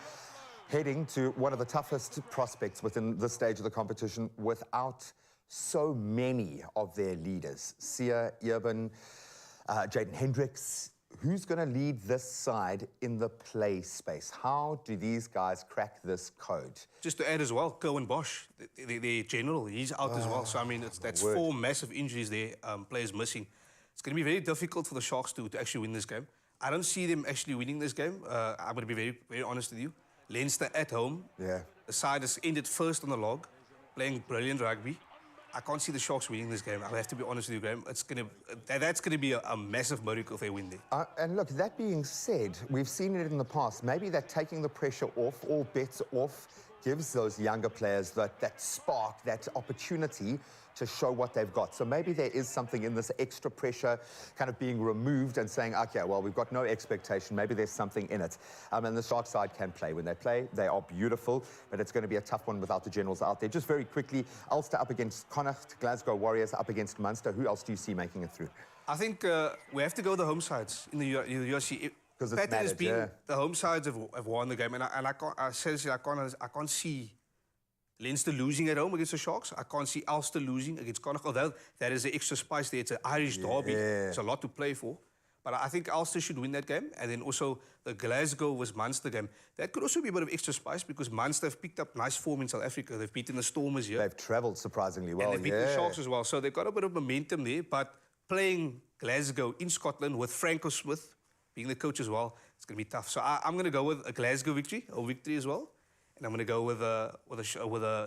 heading to one of the toughest prospects within this stage of the competition without so many of their leaders. Sia, Irvin, Jaden Hendricks. Who's going to lead this side in the play space? How do these guys crack this code? Just to add as well, Cohen Bosch, the general, he's out as well. So, I mean, that's 4 massive injuries there, players missing. It's going to be very difficult for the Sharks to actually win this game. I don't see them actually winning this game. I'm going to be very, very honest with you. Leinster at home. Yeah. The side has ended first on the log, playing brilliant rugby. I can't see the Sharks winning this game. I have to be honest with you, Graham. That's going to be a massive miracle if they win there. And look, that being said, we've seen it in the past. Maybe that taking the pressure off, all bets off, gives those younger players that spark, that opportunity to show what they've got. So maybe there is something in this extra pressure kind of being removed and saying, okay, well, we've got no expectation. Maybe there's something in it. And the Shark side can play. When they play, they are beautiful, but it's going to be a tough one without the generals out there. Just very quickly, Ulster up against Connacht, Glasgow Warriors up against Munster. Who else do you see making it through? I think we have to go the home sides in the URC. Because it's mattered, the home sides have won the game, and I can't see Leinster losing at home against the Sharks. I can't see Ulster losing against Connacht, although that is the extra spice there. It's an Irish derby. It's a lot to play for. But I think Ulster should win that game. And then also the Glasgow vs Munster game. That could also be a bit of extra spice because Munster have picked up nice form in South Africa. They've beaten the Stormers here. They've travelled surprisingly well. And they've beaten the Sharks as well. So they've got a bit of momentum there. But playing Glasgow in Scotland with Franco Smith being the coach as well, it's going to be tough. So I'm going to go with a Glasgow victory as well. And I'm going to go with a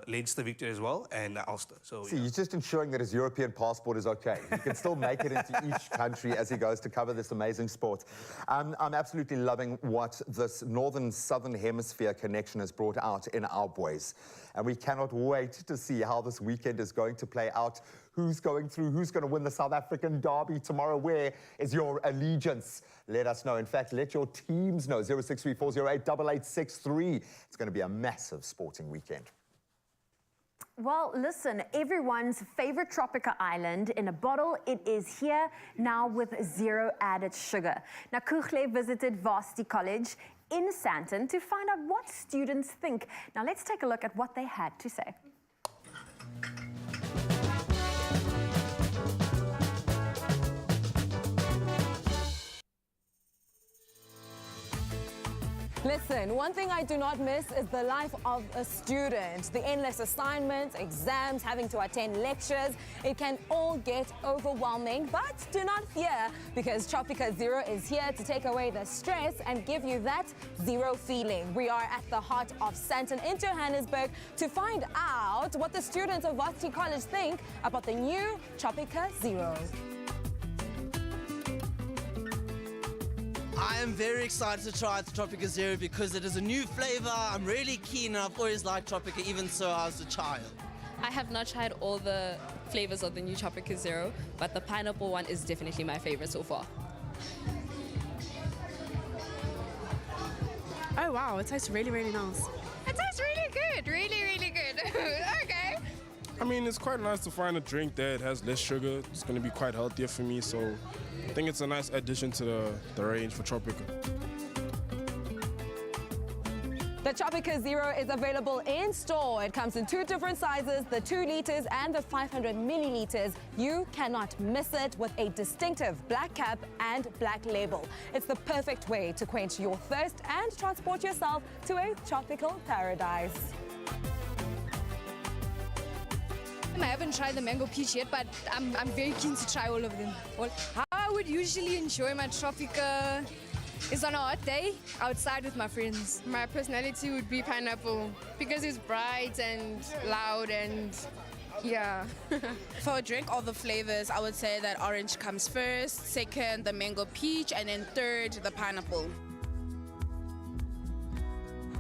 Leinster victory as well, and Ulster. So, See, he's just ensuring that his European passport is okay. He can still make it into each country as he goes to cover this amazing sport. I'm absolutely loving what this northern-southern hemisphere connection has brought out in our boys. And we cannot wait to see how this weekend is going to play out. Who's going through? Who's going to win the South African derby tomorrow? Where is your allegiance? Let us know. In fact, let your teams know. 0634088863. It's going to be a massive sporting weekend. Well, listen, everyone's favorite Tropica island in a bottle, it is here now with zero added sugar. Now, Kuchle visited Varsity College in Sandton to find out what students think. Now, let's take a look at what they had to say. Listen, one thing I do not miss is the life of a student. The endless assignments, exams, having to attend lectures. It can all get overwhelming, but do not fear because Tropica Zero is here to take away the stress and give you that zero feeling. We are at the heart of Sandton in Johannesburg to find out what the students of Varsity College think about the new Tropica Zero. I am very excited to try the Tropica Zero because it is a new flavor. I'm really keen and I've always liked Tropica, even so I was a child. I have not tried all the flavors of the new Tropica Zero, but the pineapple one is definitely my favorite so far. Oh wow, it tastes really, really nice. It tastes really good, really good. Okay. I mean, it's quite nice to find a drink that has less sugar. It's going to be quite healthier for me, so I think it's a nice addition to the range for Tropica. The Tropica Zero is available in store. It comes in two different sizes, the 2 liters and the 500 milliliters. You cannot miss it with a distinctive black cap and black label. It's the perfect way to quench your thirst and transport yourself to a tropical paradise. I haven't tried the mango peach yet, but I'm very keen to try all of them. Well, how I would usually enjoy my Tropica is on a hot day outside with my friends. My personality would be pineapple because it's bright and loud and yeah. For a drink, all the flavors, I would say that orange comes first, second the mango peach, and then third the pineapple.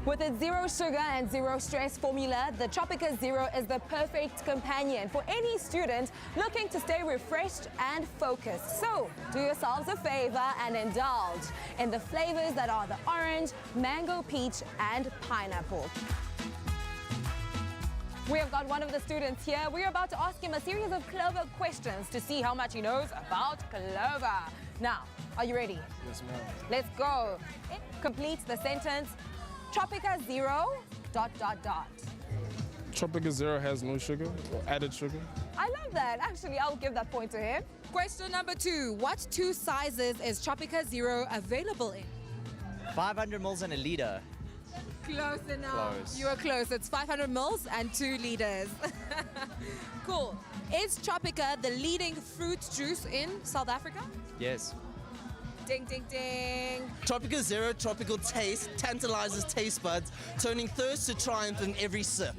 With its zero sugar and zero stress formula, the Tropica Zero is the perfect companion for any student looking to stay refreshed and focused. So, do yourselves a favor and indulge in the flavors that are the orange, mango peach, and pineapple. We have got one of the students here. We're about to ask him a series of clover questions to see how much he knows about clover. Now, are you ready? Yes, ma'am. Let's go. Complete the sentence. Tropica Zero, ... Tropica Zero has no sugar, or added sugar. I love that. Actually, I'll give that point to him. Question number 2. What 2 sizes is Tropica Zero available in? 500 mils and a liter. Close enough. Close. You are close. It's 500 mils and 2 liters. Cool. Is Tropica the leading fruit juice in South Africa? Yes. Ding, ding, ding. Tropica Zero tropical taste tantalizes taste buds, turning thirst to triumph in every sip.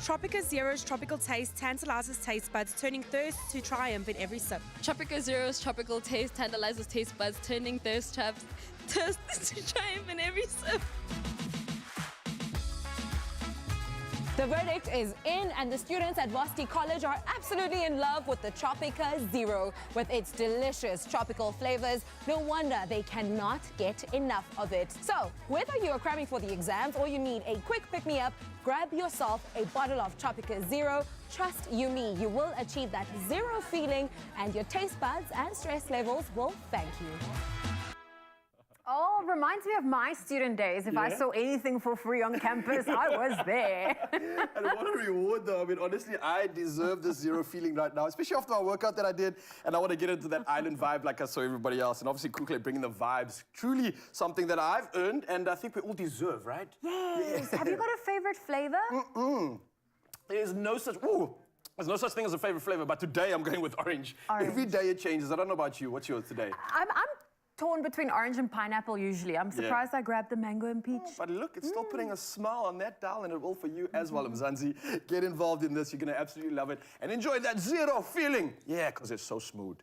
Tropica Zero's tropical taste tantalizes taste buds, turning thirst to triumph in every sip. Tropica Zero's tropical taste tantalizes taste buds, turning thirst to triumph in every sip. The verdict is in, and the students at Varsity College are absolutely in love with the Tropica Zero. With its delicious tropical flavors, no wonder they cannot get enough of it. So, whether you are cramming for the exams or you need a quick pick-me-up, grab yourself a bottle of Tropica Zero. Trust you me, you will achieve that zero feeling, and your taste buds and stress levels will thank you. Oh, reminds me of my student days. If I Yeah? saw anything for free on campus, I was there. And what a reward, though. I mean, honestly, I deserve this zero feeling right now, especially after my workout that I did. And I want to get into that island vibe like I saw everybody else. And obviously, Kukle bringing the vibes. Truly something that I've earned and I think we all deserve, right? Yes. Have you got a favorite flavor? There's no such... Ooh. There's no such thing as a favorite flavor, but today I'm going with orange. Orange. Every day it changes. I don't know about you. What's yours today? I'm torn between orange and pineapple usually. I'm surprised I grabbed the mango and peach. But look, it's still putting a smile on that dial, and it will for you as well, Mzansi. Get involved in this. You're going to absolutely love it. And enjoy that zero feeling. Yeah, because it's so smooth.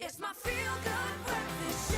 It's my feel-good breakfast show.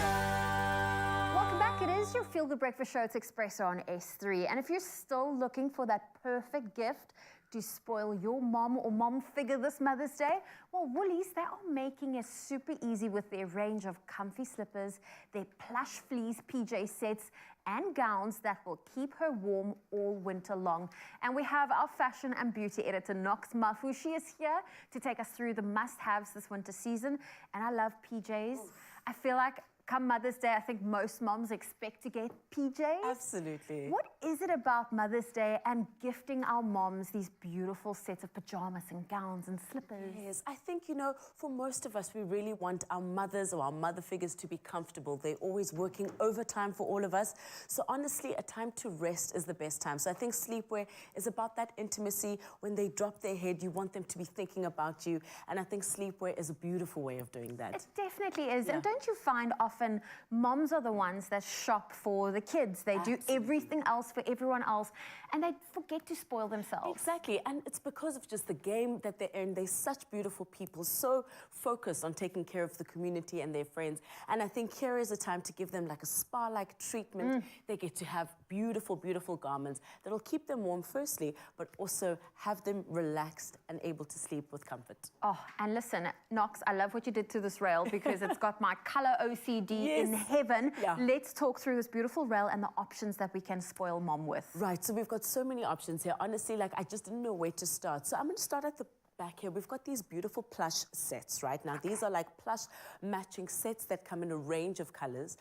Welcome back. It is your Feel Good Breakfast Show. It's Expresso on S3. And if you're still looking for that perfect gift to spoil your mom or mom figure this Mother's Day, well, Woolies, they are making it super easy with their range of comfy slippers, their plush fleece PJ sets, and gowns that will keep her warm all winter long. And we have our fashion and beauty editor, Nox Mafu. She is here to take us through the must-haves this winter season. And I love PJs. I feel like come Mother's Day, I think most moms expect to get PJs. Absolutely. What is it about Mother's Day and gifting our moms these beautiful sets of pajamas and gowns and slippers? Yes, I think, you know, for most of us, we really want our mothers or our mother figures to be comfortable. They're always working overtime for all of us. So honestly, a time to rest is the best time. So I think sleepwear is about that intimacy. When they drop their head, you want them to be thinking about you. And I think sleepwear is a beautiful way of doing that. It definitely is. And don't you find often often moms are the ones that shop for the kids. They do everything else for everyone else, and they forget to spoil themselves. Exactly, and it's because of just the game that they're in. They're such beautiful people, so focused on taking care of the community and their friends. And I think here is a time to give them like a spa-like treatment. They get to have beautiful, beautiful garments that'll keep them warm firstly, but also have them relaxed and able to sleep with comfort. Oh, and listen, Knox, I love what you did to this rail because it's got my color OCD in heaven. Yeah. Let's talk through this beautiful rail and the options that we can spoil mom with. Right, so we've got so many options here. Honestly, like I just didn't know where to start. So I'm going to start at the back here. We've got these beautiful plush sets, right? Now, these are like plush matching sets that come in a range of colors.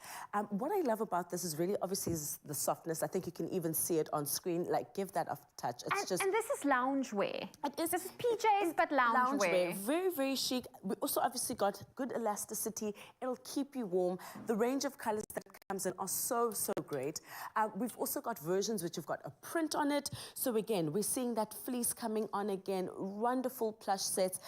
What I love about this is really, obviously, is the softness. I think you can even see it on screen. Like, give that a touch. It's And this is loungewear. This is PJs, but loungewear. Very, very chic. We also obviously got good elasticity. It'll keep you warm. The range of colors that comes in are so, so great. We've also got versions which have got a print on it. So again, we're seeing that fleece coming on again. Wonderful plush sets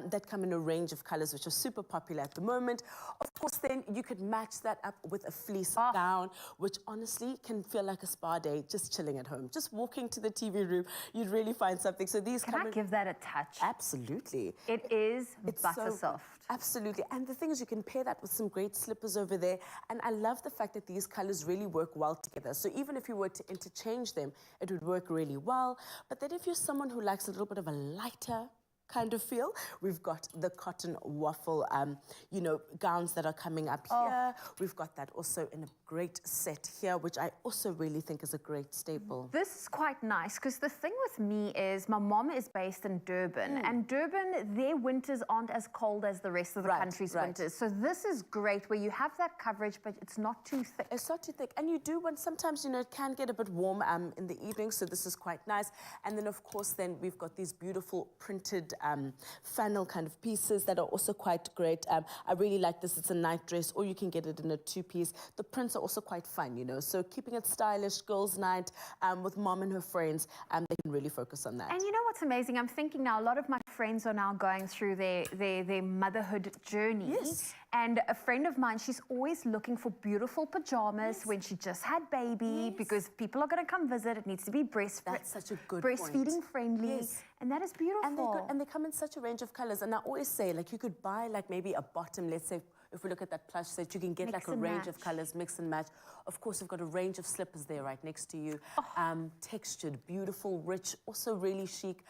that come in a range of colors which are super popular at the moment. Of course, then you could match that up with a fleece gown, which honestly can feel like a spa day, just chilling at home. Just walking to the TV room, you'd really find something. So these Can I give that a touch? Absolutely. It's butter soft. Absolutely. And the thing is, you can pair that with some great slippers over there. And I love the fact that these colors really work well together. So even if you were to interchange them, it would work really well. But then if you're someone who likes a little bit of a lighter kind of feel, we've got the cotton waffle, gowns that are coming up here. We've got that also in a great set here, which I also really think is a great staple. This is quite nice because the thing with me is my mom is based in Durban, and Durban, their winters aren't as cold as the rest of the country's winters. So this is great where you have that coverage, but it's not too thick. It's not too thick. And you do, when sometimes, it can get a bit warm in the evening, so this is quite nice. And then, of course, then we've got these beautiful printed flannel kind of pieces that are also quite great. I really like this. It's a night dress, or you can get it in a two-piece. The prints are also quite fun, so keeping it stylish, girls' night, with mom and her friends, they can really focus on that. And you know what's amazing? I'm thinking now, a lot of my friends are now going through their motherhood journey. Yes. And a friend of mine, she's always looking for beautiful pajamas when she just had baby, because people are going to come visit. It needs to be That's such a good breastfeeding friendly. Yes. And that is beautiful. And they come in such a range of colors. And I always say, like, you could buy, like, maybe a bottom, let's say, if we look at that plush set, you can get Mix like a and range of match. colors, mix and match. Of course, we've got a range of slippers there right next to you. Textured, beautiful, rich, also really chic.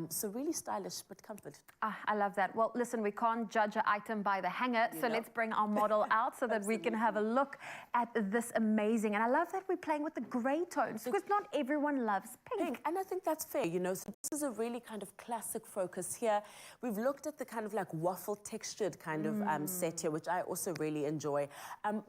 So really stylish, but comfort. I love that. Well, listen, we can't judge an item by the hanger, so let's bring our model out so that we can have a look at this amazing. And I love that we're playing with the grey tones, because not everyone loves pink. And I think that's fair, So this is a really kind of classic focus here. We've looked at the kind of like waffle textured kind of set here, which I also really enjoy.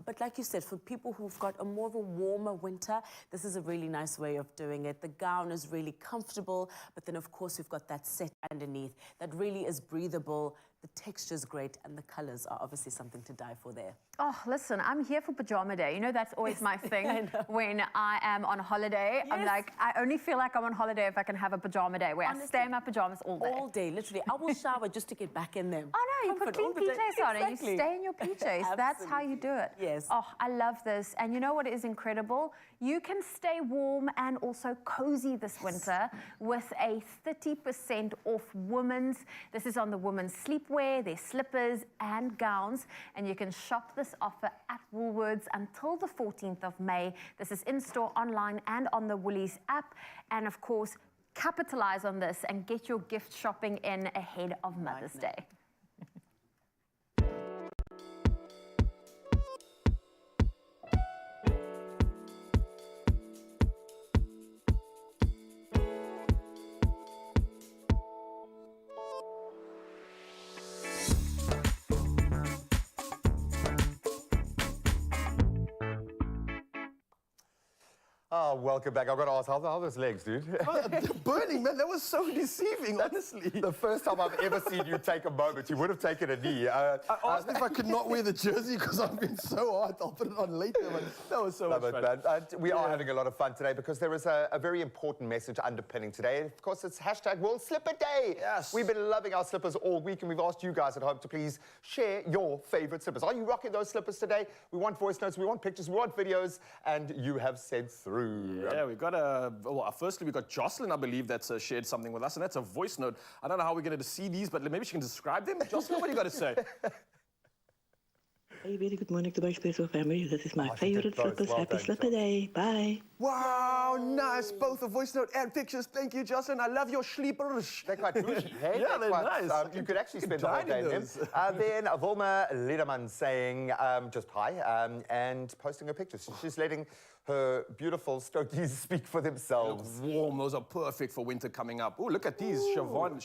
But like you said, for people who've got a more of a warmer winter, this is a really nice way of doing it. The gown is really comfortable, but then of course we've got that set underneath that really is breathable. The texture's great, and the colors are obviously something to die for there. Oh, listen, I'm here for pajama day. That's always my thing when I am on holiday. I'm like, I only feel like I'm on holiday if I can have a pajama day where I stay in my pajamas all day. All day, literally. I will shower just to get back in them. Oh, no, you put clean PJs on and you stay in your PJs. That's how you do it. Yes. Oh, I love this. And you know what is incredible? You can stay warm and also cozy this winter with a 30% off women's. This is on the women's sleepwear, their slippers and gowns. And you can shop this offer at Woolworths until the 14th of May. This is in-store, online, and on the Woolies app. And of course, capitalize on this and get your gift shopping in ahead of Mother's Day. Oh, welcome back. I've got to ask, how are those legs, dude? Oh, they're burning, man. That was so deceiving, honestly. The first time I've ever seen you take a moment. You would have taken a knee. I asked if I could not wear the jersey because I've been so hard. I'll put it on later, but that was so much fun. We are having a lot of fun today because there is a very important message underpinning today. Of course, it's hashtag World Slipper Day. Yes. We've been loving our slippers all week, and we've asked you guys at home to please share your favorite slippers. Are you rocking those slippers today? We want voice notes, we want pictures, we want videos, and you have sent through. Yeah, we got firstly, we got Jocelyn, I believe, that's shared something with us, and that's a voice note. I don't know how we're going to see these, but maybe she can describe them. Jocelyn, what do you got to say? A very good morning to my Expresso family. This is my favorite slippers. Well Happy done, Slipper Day. Bye. Wow, nice. Both a voice note and pictures. Thank you, Jocelyn. I love your sleepers. They're quite bougie, hey? Yeah, they're quite, nice. You could actually spend the whole dine day in in them. those. Then Wilma Lederman saying just hi and posting her pictures. She's letting her beautiful stokies speak for themselves. They look warm. Those are perfect for winter coming up. Oh, look at these. Siobhan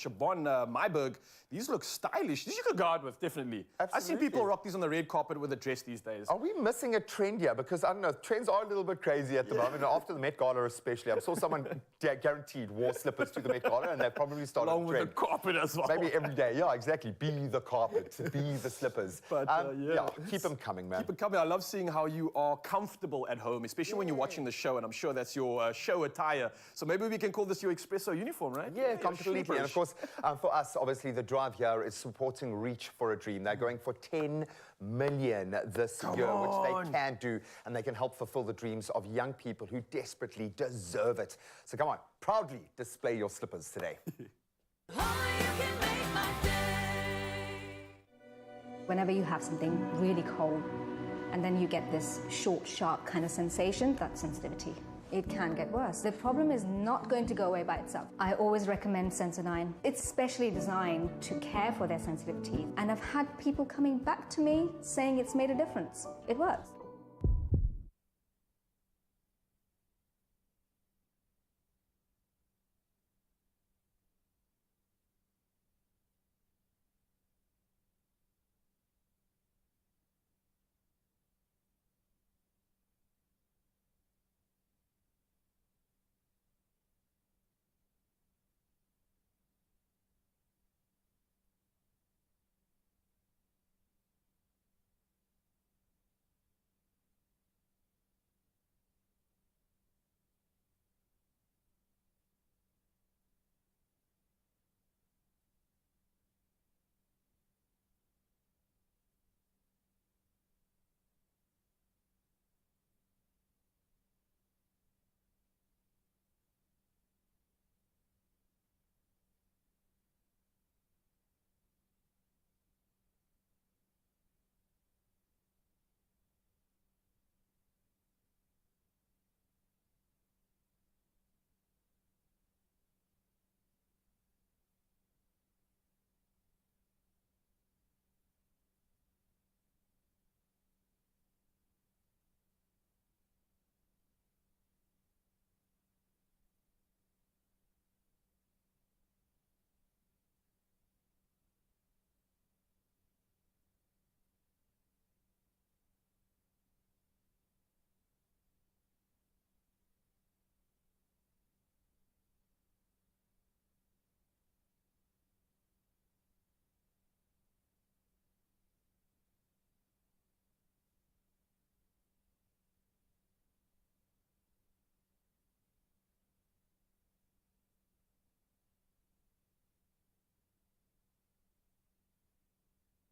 Myberg. These look stylish. These you could go out with, definitely. Absolutely. I've seen people rock these on the red carpet with a dress these days. Are we missing a trend here? Because, I don't know, trends are a little bit crazy at the moment. After the Met Gala especially. I saw someone guaranteed wore slippers to the Met Gala, and they probably started Along a with trend. the carpet as well. Maybe every day. Yeah, exactly. Be the carpet. Be the slippers. But, yeah, keep them coming, man. Keep it coming. I love seeing how you are comfortable at home, especially when you're watching the show, and I'm sure that's your show attire. So maybe we can call this your Expresso uniform, right? Yeah, completely. And of course, for us, obviously, the drive here is supporting Reach for a Dream. They're going for 10 million this year, which they can do, and they can help fulfill the dreams of young people who desperately deserve it. So come on, proudly display your slippers today. Whenever you have something really cold, and then you get this short, sharp kind of sensation, that's sensitivity. It can get worse. The problem is not going to go away by itself. I always recommend Sensodyne. It's specially designed to care for their sensitive teeth. And I've had people coming back to me saying it's made a difference. It works.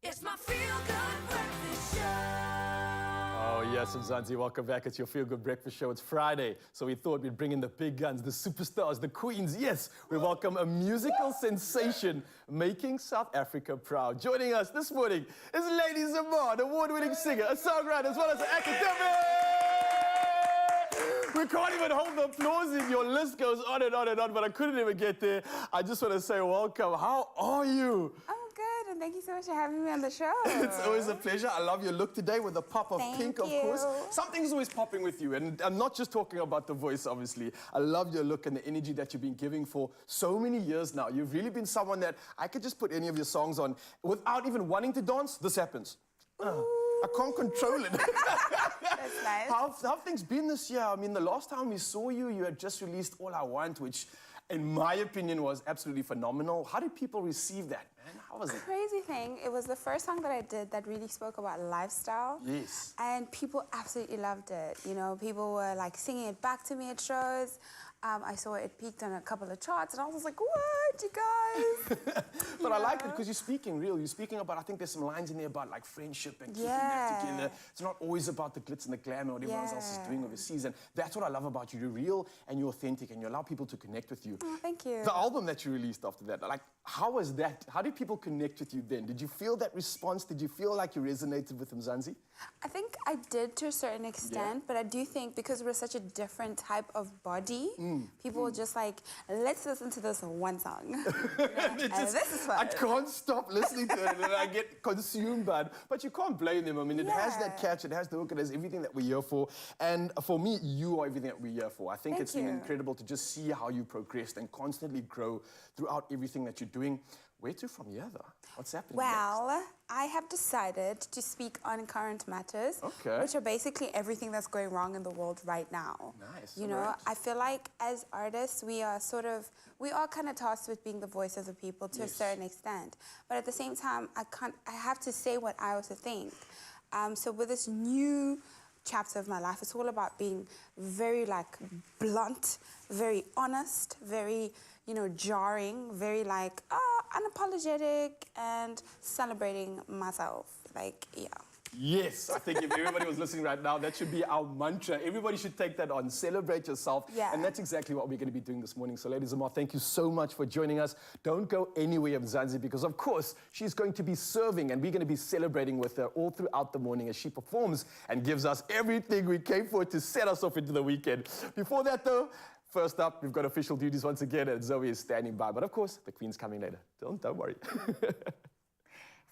It's my feel-good breakfast show. Oh, yes, Mzansi, welcome back. It's your Feel Good Breakfast Show. It's Friday, so we thought we'd bring in the big guns, the superstars, the queens. Yes, we welcome a musical sensation making South Africa proud. Joining us this morning is Lady Zaman, award-winning singer, a songwriter, as well as an academic. We can't even hold the applause in. Your list goes on and on and on, but I couldn't even get there. I just want to say welcome. How are you? I'm good, and thank you so much for having me on the show. It's always a pleasure. I love your look today with a pop of pink, of course. Thank you. Something's always popping with you, and I'm not just talking about the voice, obviously. I love your look and the energy that you've been giving for so many years now. You've really been someone that I could just put any of your songs on without even wanting to dance. This happens. I can't control it. That's nice. How have things been this year? I mean, the last time we saw you, you had just released All I Want, which, in my opinion, was absolutely phenomenal. How did people receive that, man? How was it? Crazy thing, it was the first song that I did that really spoke about lifestyle. Yes. And people absolutely loved it. You know, people were like singing it back to me at shows. I saw it peaked on a couple of charts, and I was like, what, you guys? But I like it because you're speaking real. You're speaking about, I think there's some lines in there about like friendship and keeping that together. It's not always about the glitz and the glamour what everyone else is doing overseas. And that's what I love about you. You're real and you're authentic and you allow people to connect with you. Oh, thank you. The album that you released after that, like, how was that? How did people connect with you then? Did you feel that response? Did you feel like you resonated with Mzansi? I think I did to a certain extent, but I do think because we're such a different type of body, people were just like, let's listen to this one song. This is fun. I can't stop listening to it and I get consumed by it. But you can't blame them. I mean, it has that catch, it has the hook, it has everything that we're here for. And for me, you are everything that we're here for. I think it's been incredible to just see how you progressed and constantly grow throughout everything that you're doing. Where to from here, though? What's happening Well, I have decided to speak on current matters, which are basically everything that's going wrong in the world right now. Nice. You know, I feel like as artists, we are kind of tasked with being the voice of the people to a certain extent. But at the same time, I have to say what I also think. So with this new chapter of my life, it's all about being very like blunt, very honest, very, you know, jarring, very like unapologetic and celebrating myself. Like, yeah. Yes, I think if everybody was listening right now, that should be our mantra. Everybody should take that on. Celebrate yourself. Yeah. And that's exactly what we're going to be doing this morning. So, ladies and gentlemen, thank you so much for joining us. Don't go anywhere, Mzansi, because, of course, she's going to be serving and we're going to be celebrating with her all throughout the morning as she performs and gives us everything we came for to set us off into the weekend. Before that, though, first up, we've got official duties once again, and Zoe is standing by. But, of course, the Queen's coming later. Don't worry.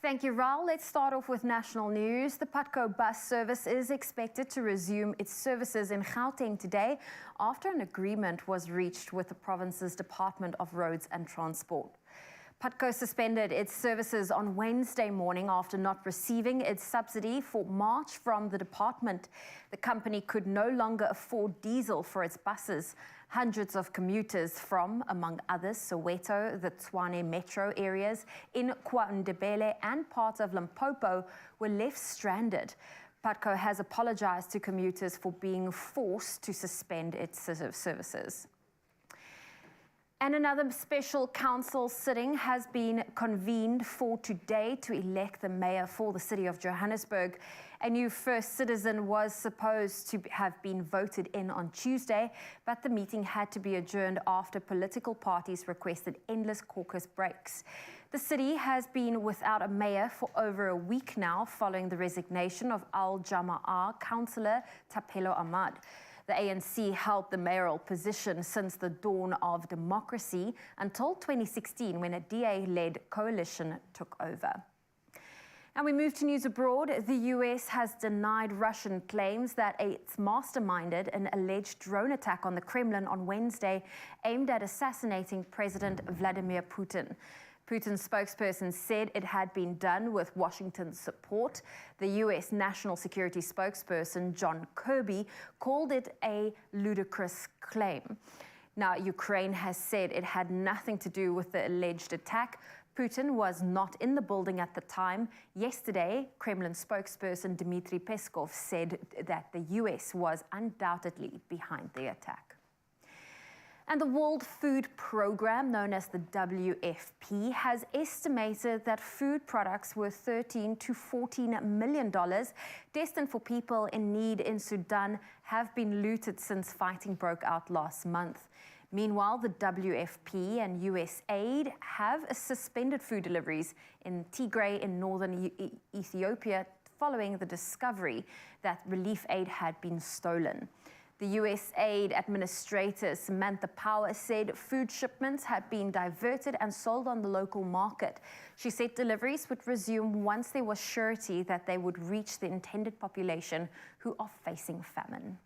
Thank you, Raul. Let's start off with national news. The Putco bus service is expected to resume its services in Gauteng today after an agreement was reached with the province's Department of Roads and Transport. Putco suspended its services on Wednesday morning after not receiving its subsidy for March from the department. The company could no longer afford diesel for its buses. Hundreds of commuters from, among others, Soweto, the Tshwane metro areas, in KwaNdebele and parts of Limpopo were left stranded. Putco has apologized to commuters for being forced to suspend its services. And another special council sitting has been convened for today to elect the mayor for the city of Johannesburg. A new first citizen was supposed to have been voted in on Tuesday, but the meeting had to be adjourned after political parties requested endless caucus breaks. The city has been without a mayor for over a week now, following the resignation of Al Jama'ah councillor Tapelo Ahmad. The ANC held the mayoral position since the dawn of democracy until 2016, when a DA-led coalition took over. And we move to news abroad. The US has denied Russian claims that it's masterminded an alleged drone attack on the Kremlin on Wednesday aimed at assassinating President Vladimir Putin. Putin's spokesperson said it had been done with Washington's support. The U.S. National Security spokesperson John Kirby called it a ludicrous claim. Now, Ukraine has said it had nothing to do with the alleged attack. Putin was not in the building at the time. Yesterday, Kremlin spokesperson Dmitry Peskov said that the U.S. was undoubtedly behind the attack. And the World Food Programme, known as the WFP, has estimated that food products worth $13 to $14 million destined for people in need in Sudan have been looted since fighting broke out last month. Meanwhile, the WFP and USAID have suspended food deliveries in Tigray in northern Ethiopia following the discovery that relief aid had been stolen. The USAID Administrator Samantha Power said food shipments had been diverted and sold on the local market. She said deliveries would resume once there was surety that they would reach the intended population who are facing famine.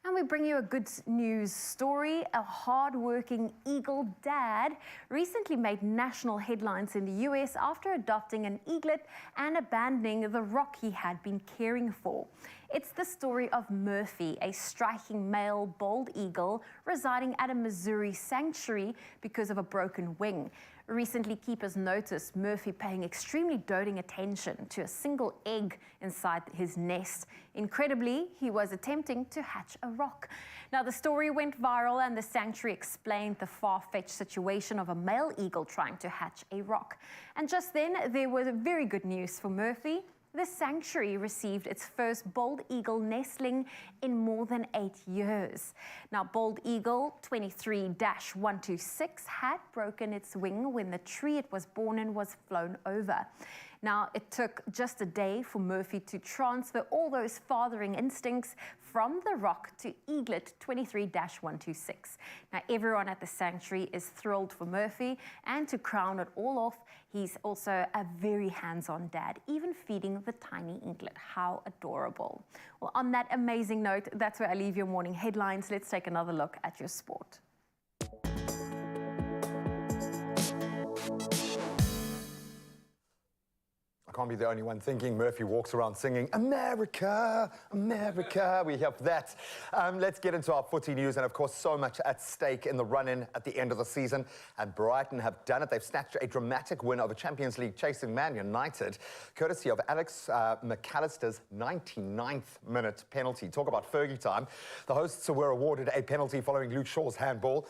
And we bring you a good news story. A hard-working Eagle dad recently made national headlines in the US after adopting an eaglet and abandoning the rock he had been caring for. It's the story of Murphy, a striking male bald eagle residing at a Missouri sanctuary because of a broken wing. Recently, keepers noticed Murphy paying extremely doting attention to a single egg inside his nest. Incredibly, he was attempting to hatch a rock. Now, the story went viral and the sanctuary explained the far-fetched situation of a male eagle trying to hatch a rock. And just then, there was very good news for Murphy. The sanctuary received its first bald eagle nestling in more than 8 years. Now, bald eagle 23-126 had broken its wing when the tree it was born in was flown over. Now, it took just a day for Murphy to transfer all those fathering instincts from the rock to eaglet 23-126. Now, everyone at the sanctuary is thrilled for Murphy, and to crown it all off, he's also a very hands-on dad, even feeding the tiny eaglet. How adorable. Well, on that amazing note, that's where I leave your morning headlines. Let's take another look at your sport. I can't be the only one thinking. Murphy walks around singing, America, America. We have that. Let's get into our footy news. And of course, so much at stake in the run-in at the end of the season. And Brighton have done it. They've snatched a dramatic win over Champions League chasing Man United, courtesy of Alex McAllister's 99th minute penalty. Talk about Fergie time. The hosts were awarded a penalty following Luke Shaw's handball,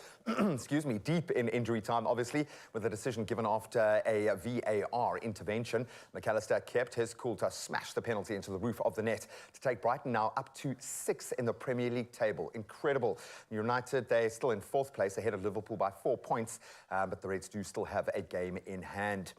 excuse me, deep in injury time, obviously, with the decision given after a VAR intervention. McAllister kept his cool to smash the penalty into the roof of the net to take Brighton now up to 6th in the Premier League table. Incredible. United, they're still in 4th place ahead of Liverpool by 4 points, but the Reds do still have a game in hand.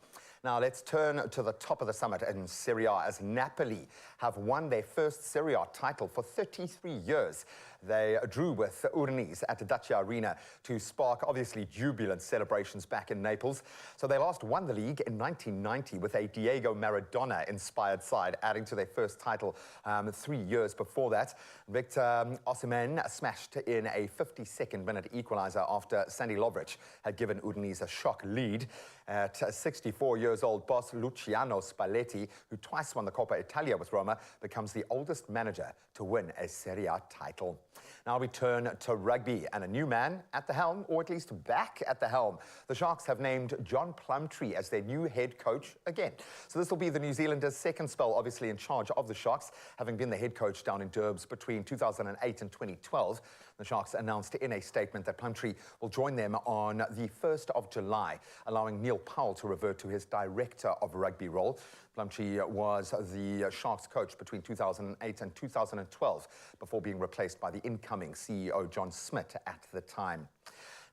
Now, let's turn to the top of the summit in Serie A as Napoli have won their first Serie A title for 33 years. They drew with Udinese at the Dacia Arena to spark, obviously, jubilant celebrations back in Naples. So they last won the league in 1990 with a Diego Maradona-inspired side, adding to their first title 3 years before that. Victor Osimhen smashed in a 52nd minute equaliser after Sandy Lovric had given Udinese a shock lead. At 64 years old, boss Luciano Spalletti, who twice won the Coppa Italia with Roma, becomes the oldest manager to win a Serie A title. Now we turn to rugby, and a new man at the helm, or at least back at the helm. The Sharks have named John Plumtree as their new head coach again. So this will be the New Zealanders' second spell, obviously, in charge of the Sharks, having been the head coach down in Durbs between 2008 and 2012. The Sharks announced in a statement that Plumtree will join them on the 1st of July, allowing Neil Powell to revert to his director of rugby role. Plumtree was the Sharks coach between 2008 and 2012 before being replaced by the incoming CEO, John Smith, at the time.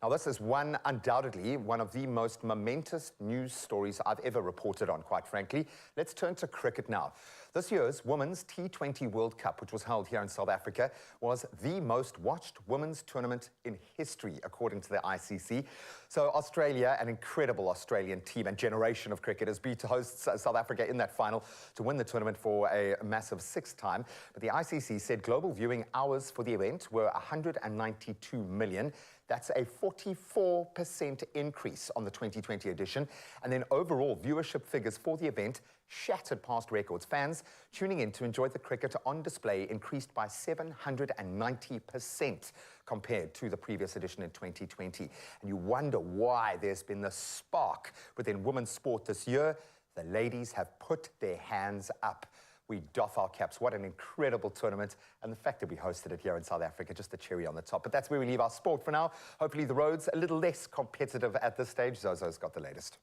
Now, this is undoubtedly one of the most momentous news stories I've ever reported on, quite frankly. Let's turn to cricket now. This year's Women's T20 World Cup, which was held here in South Africa, was the most watched women's tournament in history, according to the ICC. So Australia, an incredible Australian team and generation of cricketers, beat hosts South Africa in that final to win the tournament for a massive 6th time. But the ICC said global viewing hours for the event were 192 million. That's a 44% increase on the 2020 edition. And then overall viewership figures for the event shattered past records. Fans tuning in to enjoy the cricket on display increased by 790% compared to the previous edition in 2020. And you wonder why there's been this spark within women's sport this year. The ladies have put their hands up. We doff our caps. What an incredible tournament. And the fact that we hosted it here in South Africa, just a cherry on the top. But that's where we leave our sport for now. Hopefully the road's a little less competitive at this stage. Zozo's got the latest.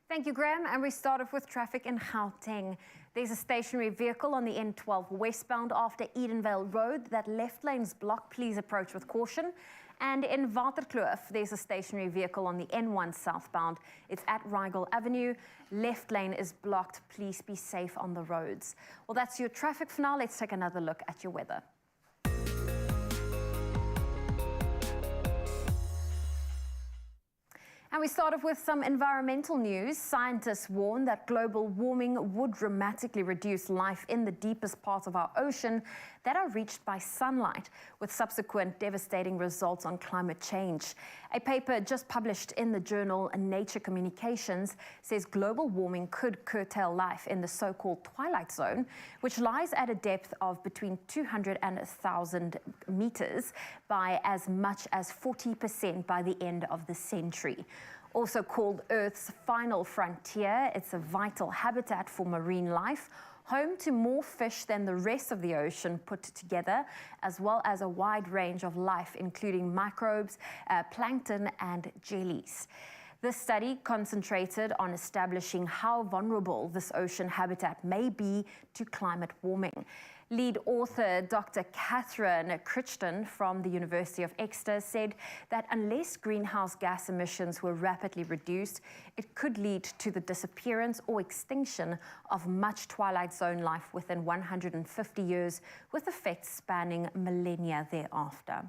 Thank you, Graham. And we start off with traffic in Gauteng. There's a stationary vehicle on the N12 westbound after Edenvale Road. That left lane's blocked. Please approach with caution. And in Waterkloof, there's a stationary vehicle on the N1 southbound. It's at Rigel Avenue. Left lane is blocked. Please be safe on the roads. Well, that's your traffic for now. Let's take another look at your weather. And we start off with some environmental news. Scientists warn that global warming would dramatically reduce life in the deepest parts of our ocean that are reached by sunlight, with subsequent devastating results on climate change. A paper just published in the journal Nature Communications says global warming could curtail life in the so-called twilight zone, which lies at a depth of between 200 and 1,000 meters, by as much as 40% by the end of the century. Also called Earth's final frontier, it's a vital habitat for marine life, home to more fish than the rest of the ocean put together, as well as a wide range of life, including microbes, plankton, and jellies. This study concentrated on establishing how vulnerable this ocean habitat may be to climate warming. Lead author Dr. Catherine Crichton from the University of Exeter said that unless greenhouse gas emissions were rapidly reduced, it could lead to the disappearance or extinction of much twilight zone life within 150 years, with effects spanning millennia thereafter.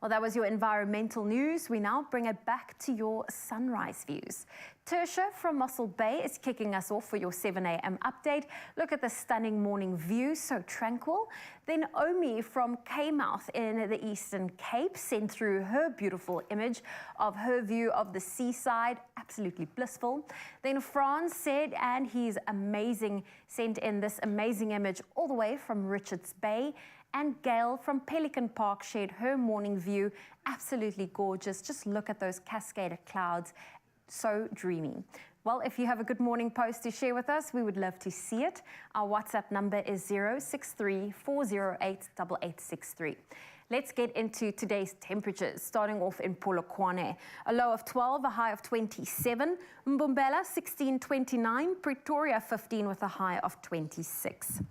Well, that was your environmental news. We now bring it back to your sunrise views. Tertia from Mossel Bay is kicking us off for your 7 a.m. update. Look at the stunning morning view, so tranquil. Then Omi from Keymouth in the Eastern Cape sent through her beautiful image of her view of the seaside, absolutely blissful. Then Franz said, and he's amazing, sent in this amazing image all the way from Richards Bay. And Gail from Pelican Park shared her morning view, absolutely gorgeous. Just look at those cascaded clouds, so dreamy. Well, if you have a good morning post to share with us, we would love to see it. Our WhatsApp number is 063 408 8863. Let's get into today's temperatures, starting off in Polokwane. A low of 12, a high of 27. Mbombela, 1629. Pretoria, 15 with a high of 26.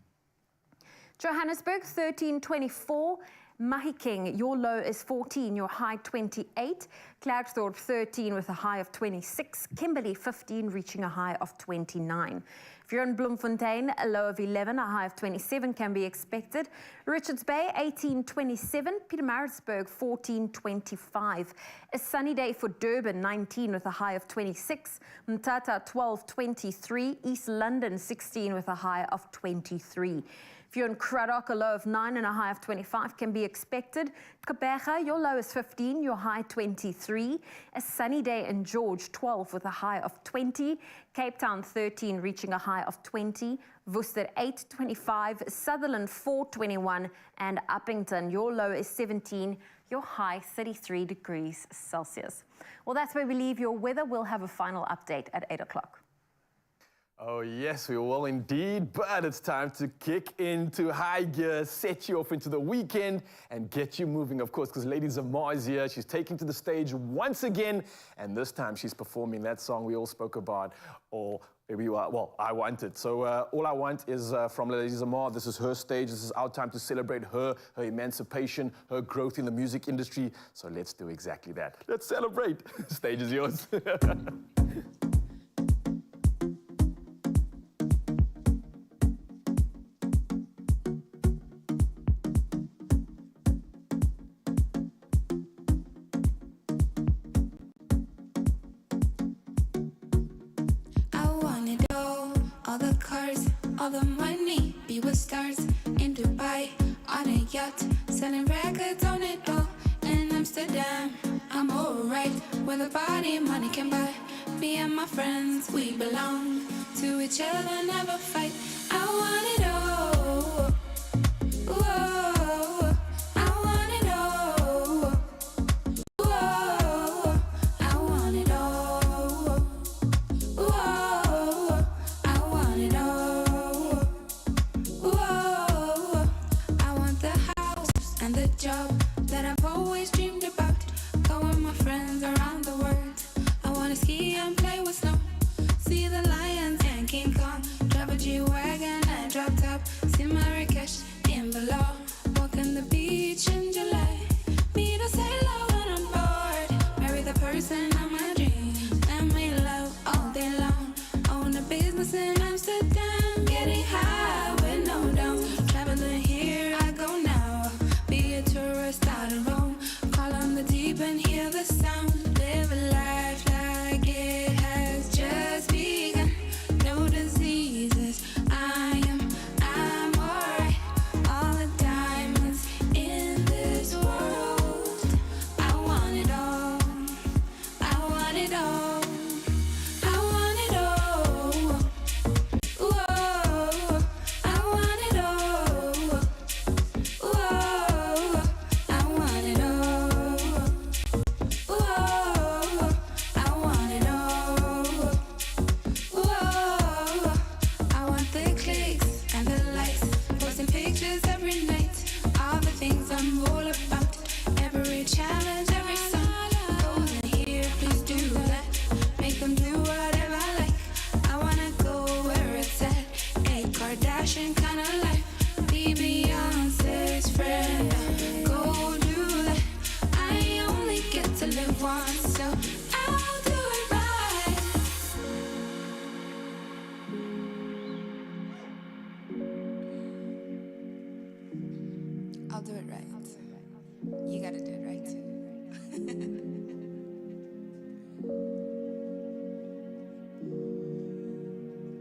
Johannesburg, 1324. Mahikeng, your low is 14, your high 28. Klerksdorp, 13 with a high of 26. Kimberley, 15, reaching a high of 29. If you're in Bloemfontein, a low of 11, a high of 27 can be expected. Richards Bay, 1827. Pietermaritzburg, 1425. A sunny day for Durban, 19 with a high of 26. Mthatha, 1223. East London, 16 with a high of 23. If you're in Cradock, a low of 9 and a high of 25 can be expected. Gqeberha, your low is 15, your high 23. A sunny day in George, 12 with a high of 20. Cape Town, 13, reaching a high of 20. Worcester, 825. Sutherland, 421. And Uppington, your low is 17, your high 33 degrees Celsius. Well, that's where we leave your weather. We'll have a final update at 8 o'clock. Oh yes, we will indeed, but it's time to kick into high gear, set you off into the weekend and get you moving, of course, because Lady Zamar is here. She's taking to the stage once again, and this time she's performing that song we all spoke about, or maybe, well, I Want It. So All I Want is from Lady Zamar. This is her stage. This is our time to celebrate her emancipation, her growth in the music industry. So let's do exactly that. Let's celebrate. Stage is yours. All the money, be with stars in Dubai, on a yacht, selling records on it all. In Amsterdam, I'm alright, where the body money can buy. Me and my friends, we belong to each other, never fight. I want it all. Whoa, I want it all. Whoa, I want it all. Whoa, I want it all. Whoa, I want the house and the job that I've always dreamed about. Go with my friends around the world. I wanna ski and play with snow. See the lions and King Kong. Drive a G-Wagon and drop top. See Marrakesh in below. Walk on the beach in July. Meet a sailor when I'm bored. Marry the person of my dreams. And make love all day long. Own a business in Amsterdam. Getting high with no downs. Traveling here, I go now. Be a tourist out of Rome. Call on the deep and hear the sound. Live a life I'll do it right. I'll do it right. You gotta do it right too.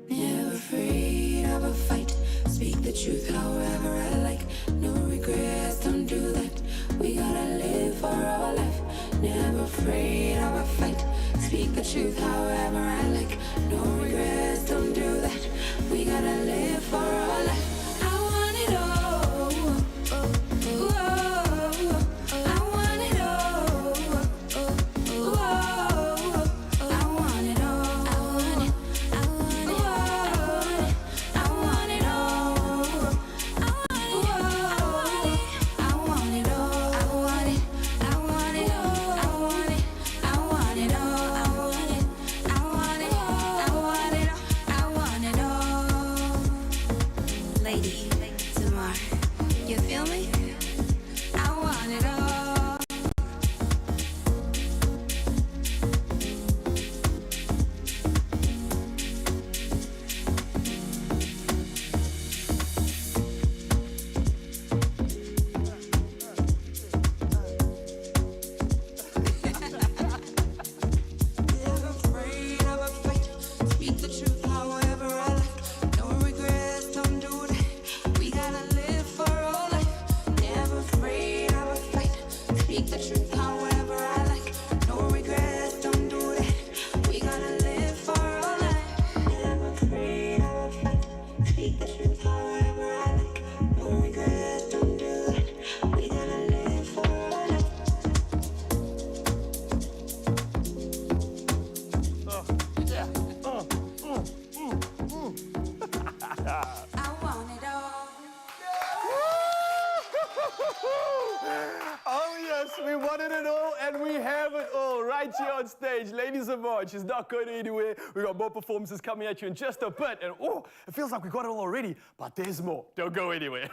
Never afraid of a fight. Speak the truth however I like. No regrets, don't do that. We gotta live for our life. Never afraid of a fight. Speak the truth however I like. No regrets, don't do that. We gotta live for our life. I want it all. I want it all. I want it all. I want it. I want it. I want it all. I want it. I want it all. I want it. I want it. I want it. I want it all. I want it. I want it. I want it. I want it all. Lady Tamar, you feel me? I want it all. Never afraid of a fight. Speak the truth however I like. No regrets, don't do that. We gotta live for our life. Never afraid of a fight. Speak the truth however I like. No regrets, don't do that. We gotta live for our life. Never afraid of a fight. Speak the truth however I like. No regrets, don't do that. We gotta live for our life. I want it all. Oh yes, we wanted it all and we have it all right here on stage. Ladies and gentlemen, she's not going anywhere. We got more performances coming at you in just a bit. And oh, it feels like we got it all already, but there's more. Don't go anywhere.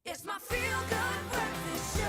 It's my feel-good breakfast show.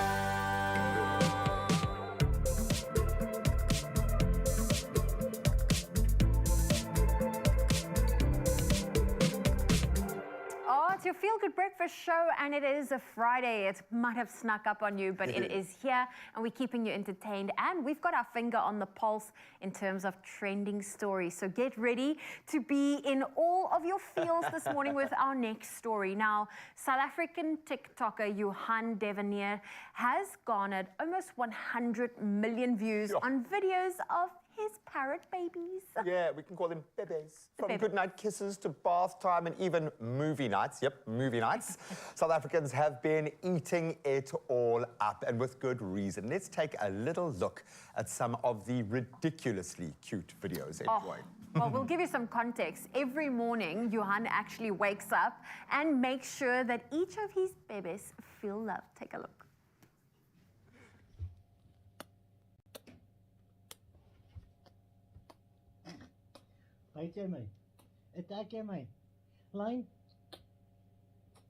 Oh, it's your feel-good breakfast show, and it is a Friday. It might have snuck up on you, but it is here, and we're keeping you entertained, and we've got our finger on the pulse in terms of trending stories. So get ready to be in all of your feels this morning with our next story. Now, South African TikToker Johan Devanir has garnered almost 100 million views on videos of his parrot babies. Yeah, we can call them bebes. From bebes. goodnight kisses to bath time and even movie nights. Yep, movie nights. South Africans have been eating it all up, and with good reason. Let's take a little look at some of the ridiculously cute videos. Enjoy. Well, we'll give you some context. Every morning, Johan actually wakes up and makes sure that each of his bebes feel loved. Take a look. Right here, mate. Attack here, mate. Line.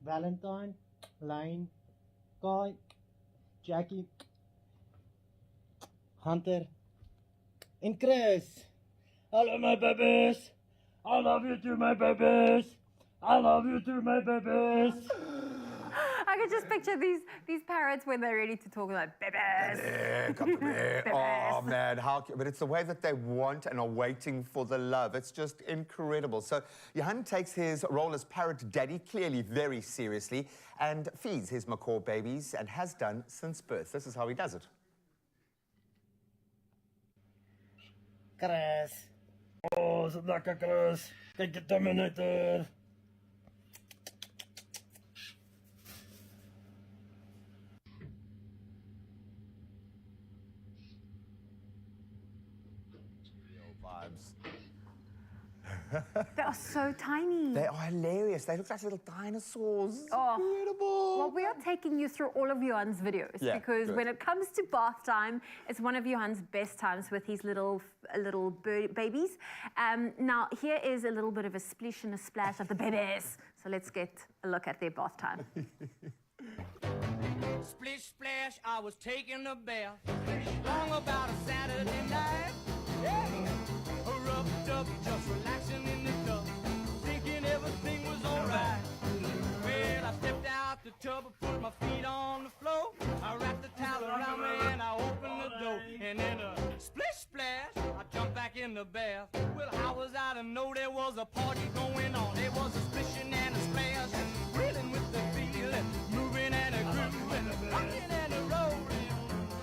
Valentine. Line. Kai. Jackie. Hunter. And Chris. Hello, my babies. I love you too, my babies. I love you too, my babies. I can just picture these parrots when they're ready to talk like bebes. Oh man, how cute. But it's the way that they want and are waiting for the love. It's just incredible. So Johan takes his role as parrot daddy clearly very seriously and feeds his macaw babies and has done since birth. This is how he does it. Chris. Oh, is it lekker, Chris? Kijk de Terminator. Vibes. They are so tiny. They are hilarious. They look like little dinosaurs. Oh, incredible. well, we are taking you through all of Johan's videos because good. when it comes to bath time, it's one of Johan's best times with his little babies. Now, here is a little bit of a splish and a splash of the babies. So let's get a look at their bath time. Splish splash, I was taking a bath. Long about a Saturday night. Yeah. Rubbed up, just relaxing in the tub, thinking everything was alright. Well, I stepped out the tub, I put my feet on the floor. I wrapped the towel around me and I opened the door. And then a splish splash, I jumped back in the bath. Well, how was I to know there was a party going on? There was a splishing and a splash, reeling with the feeling, moving and a grooving, rocking and a rolling.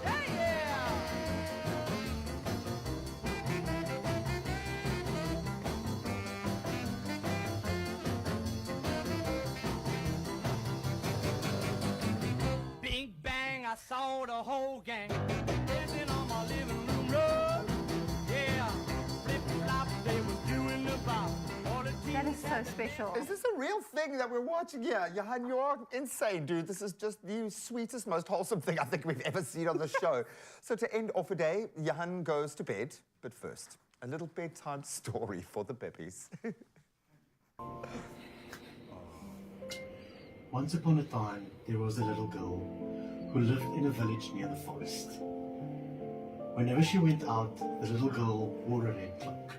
Hey, yeah! Big bang, I saw the whole gang dancing on my living room rug. Yeah, flip flop, they was doing the bop. That is so special. Is this a real thing that we're watching here? Johan, you are insane, dude. This is just the sweetest, most wholesome thing I think we've ever seen on the show. So to end off a day, Johan goes to bed. But first, a little bedtime story for the babies. Once upon a time, there was a little girl who lived in a village near the forest. Whenever she went out, the little girl wore a red cloak.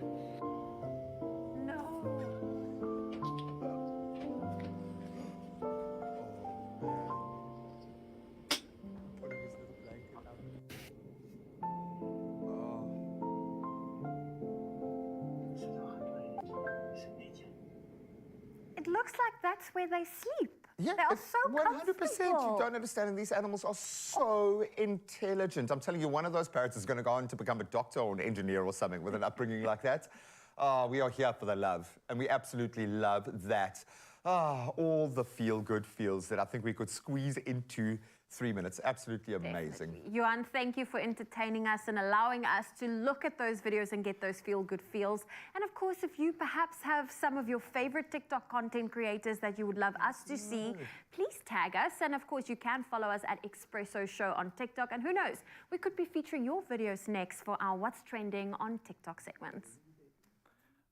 It looks like that's where they sleep. Yeah, they are so 100%. comfortable. You don't understand, and these animals are so intelligent. I'm telling you, one of those parrots is going to go on to become a doctor or an engineer or something with an upbringing like that. We are here for the love, and we absolutely love that. All the feel-good feels that I think we could squeeze into 3 minutes. Absolutely amazing. Johan, thank you for entertaining us and allowing us to look at those videos and get those feel-good feels. And of course, if you perhaps have some of your favorite TikTok content creators that you would love us to see, please tag us. And of course, you can follow us at Expresso Show on TikTok. And who knows, we could be featuring your videos next for our What's Trending on TikTok segments.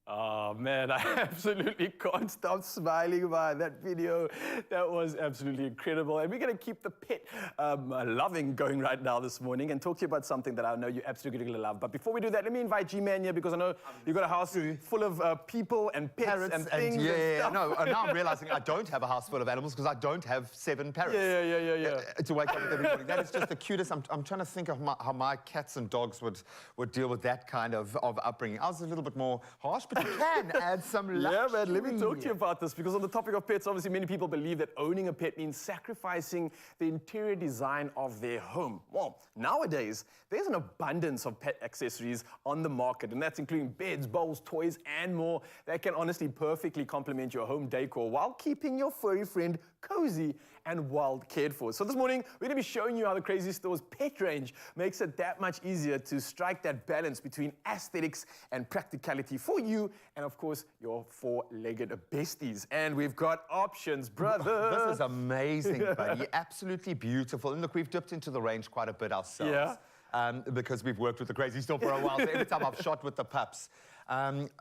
Oh man, I absolutely can't stop smiling by that video. That was absolutely incredible. And we're going to keep the pet loving going right now this morning and talk to you about something that I know you're absolutely going to love. But before we do that, let me invite G-Man here because I know you've got a house full of people and pets Parrots and things. yeah. No, now I'm realizing I don't have a house full of animals because I don't have 7 parrots. Yeah. To wake up with every morning. That is just the cutest. I'm trying to think of how my cats and dogs would deal with that kind of upbringing. I was a little bit more harsh, but can add some luxury. Yeah, man, let me talk to you about this, because on the topic of pets, obviously many people believe that owning a pet means sacrificing the interior design of their home. Well, nowadays, there's an abundance of pet accessories on the market, and that's including beds, bowls, toys, and more that can honestly perfectly complement your home decor while keeping your furry friend cozy and well cared for. So this morning, we're going to be showing you how the Crazy Store's pet range makes it that much easier to strike that balance between aesthetics and practicality for you and, of course, your four-legged besties. And we've got options, brother. This is amazing, buddy. Absolutely beautiful. And look, we've dipped into the range quite a bit ourselves. Yeah. Because we've worked with the Crazy Store for a while. So every time I've shot with the pups.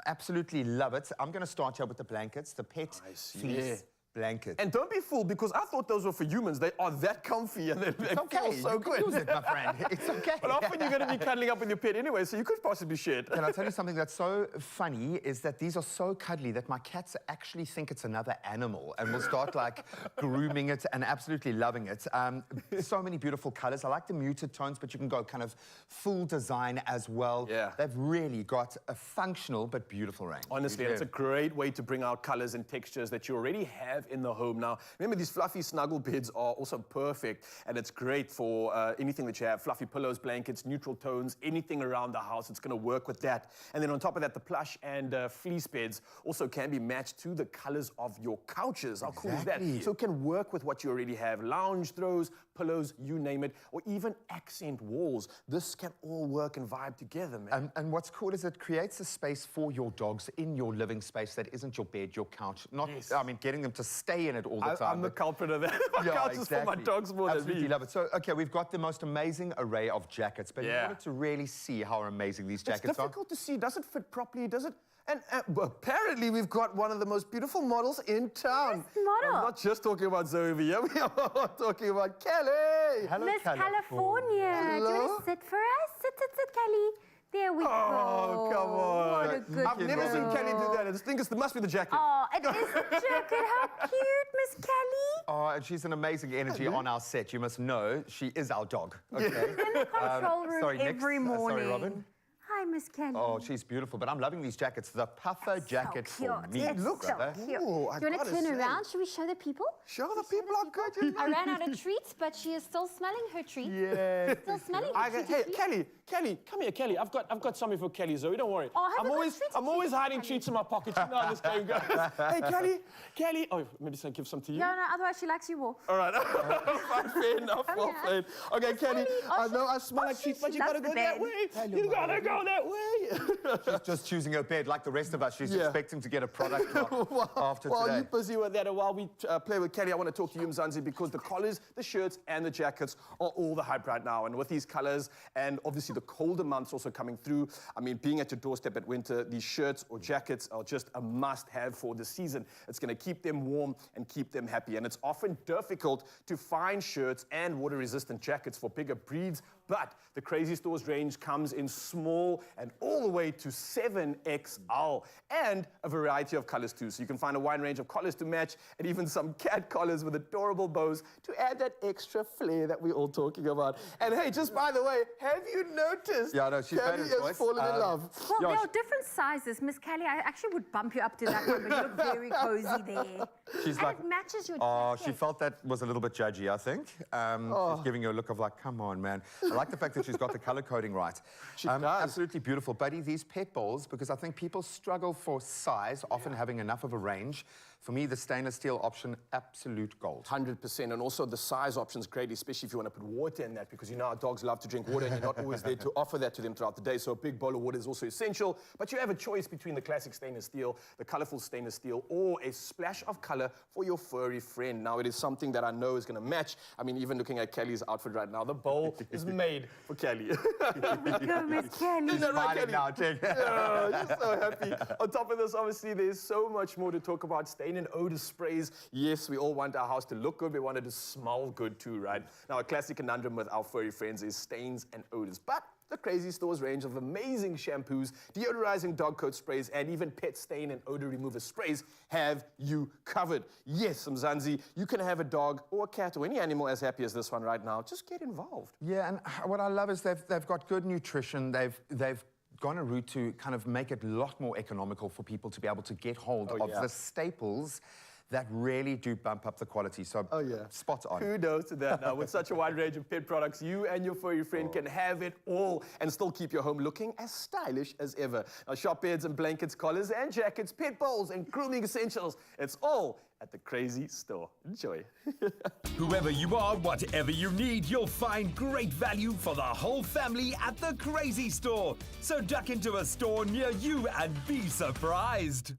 Absolutely love it. I'm going to start here with the blankets, the pet fleece blanket. And don't be fooled, because I thought those were for humans. They are that comfy and they feel so good. Use it, my friend. It's okay. But often you're going to be cuddling up with your pet anyway, so you could possibly share it. Can I tell you something that's so funny is that these are so cuddly that my cats actually think it's another animal and will start like grooming it and absolutely loving it. So many beautiful colors. I like the muted tones, but you can go kind of full design as well. Yeah. They've really got a functional but beautiful range. Honestly, it's a great way to bring out colors and textures that you already have in the home. Now, remember, these fluffy snuggle beds are also perfect, and it's great for anything that you have. Fluffy pillows, blankets, neutral tones, anything around the house, it's going to work with that. And then on top of that, the plush and fleece beds also can be matched to the colors of your couches. How cool is that? So it can work with what you already have. Lounge throws, pillows, you name it, or even accent walls. This can all work and vibe together, man. And what's cool is it creates a space for your dogs in your living space that isn't your bed, your couch. Not, I mean, getting them to stay in it all the time. I'm the culprit of that. My couch is for my dogs more than me. Absolutely love it. So, okay, we've got the most amazing array of jackets, but in order to really see how amazing these jackets are... It's difficult to see. Does it fit properly? Does it... And apparently we've got one of the most beautiful models in town. Model. I'm not just talking about Zoe over here. We are talking about Kelly. Hello, Miss California. Hello. Do you want to sit for us? Sit, Kelly. There we go. Oh, come on. What a good I've never seen Kelly do that. I think it must be the jacket. Oh, it is the jacket. How cute, Miss Kelly. Oh, and she's an amazing energy on our set. You must know she is our dog. Okay. In the control room every morning. Sorry, Robin. Hi, Miss Kelly. Oh, she's beautiful, but I'm loving these jackets. The puffer jacket for me. It looks so cute. Ooh, Do you want to turn around? Should we show the people? Show the people how good you I ran out of treats, but she is still smelling her treats. Yeah. Still smelling her treats. Hey, Kelly, come here, Kelly. I've got something for Kelly, Zoe. Don't worry. Oh, I'm always hiding treats in my pocket. You know how this game goes. Hey, Kelly. Oh, maybe I'll give some to you. No, otherwise she likes you more. All right. Fine, fair enough. Well played. Okay, Kelly, I know I smell like treats, but you gotta go that way. You gotta go that way. She's just choosing her bed like the rest of us. She's expecting to get a product after While today. you're busy with that, and while we play with Kelly, I want to talk to you, Mzansi, because the collars, the shirts, and the jackets are all the hype right now. And with these colors, and obviously the colder months also coming through, I mean, being at your doorstep at winter, these shirts or jackets are just a must-have for the season. It's going to keep them warm and keep them happy. And it's often difficult to find shirts and water-resistant jackets for bigger breeds, but the Crazy Store's range comes in small and all the way to 7XL, and a variety of colors too. So you can find a wide range of collars to match, and even some cat collars with adorable bows to add that extra flair that we're all talking about. And hey, just by the way, have you noticed? Yeah, no, she's Kelly has fallen in love. Well, there are different sizes. Miss Kelly, I actually would bump you up to that one, but you look very cozy there. She's and like, it matches your oh, jacket. she felt that was a little bit judgy, I think. She's giving you a look of like, come on, man. I like the fact that she's got the color coding right. She does. Absolutely beautiful. Buddy, these pet bowls, because I think people struggle for size, often having enough of a range. For me, the stainless steel option, absolute gold. 100%, and also the size option's great, especially if you want to put water in that, because you know our dogs love to drink water, and you're not always there to offer that to them throughout the day, so a big bowl of water is also essential. But you have a choice between the classic stainless steel, the colorful stainless steel, or a splash of color for your furry friend. Now, it is something that I know is going to match. I mean, even looking at Kelly's outfit right now, the bowl is made for Kelly. There we go, Miss Kelly. Isn't that right, Kelly? Now, Jake. Yeah, you're so happy. On top of this, obviously, there's so much more to talk about. Stain and odor sprays. Yes, we all want our house to look good. We want it to smell good too, right? Now, a classic conundrum with our furry friends is stains and odors. But the Crazy Store's range of amazing shampoos, deodorizing dog coat sprays, and even pet stain and odor remover sprays have you covered. Yes, Mzansi, you can have a dog or a cat or any animal as happy as this one right now. Just get involved. Yeah, and what I love is they've got good nutrition. They've gone a route to kind of make it a lot more economical for people to be able to get hold of the staples that really do bump up the quality. So spot on. Kudos to that. Now, with such a wide range of pet products, you and your furry friend can have it all and still keep your home looking as stylish as ever. Now, shop beds and blankets, collars and jackets, pet bowls and grooming essentials. It's all at the Crazy Store. Enjoy. Whoever you are, whatever you need, you'll find great value for the whole family at the Crazy Store. So duck into a store near you and be surprised.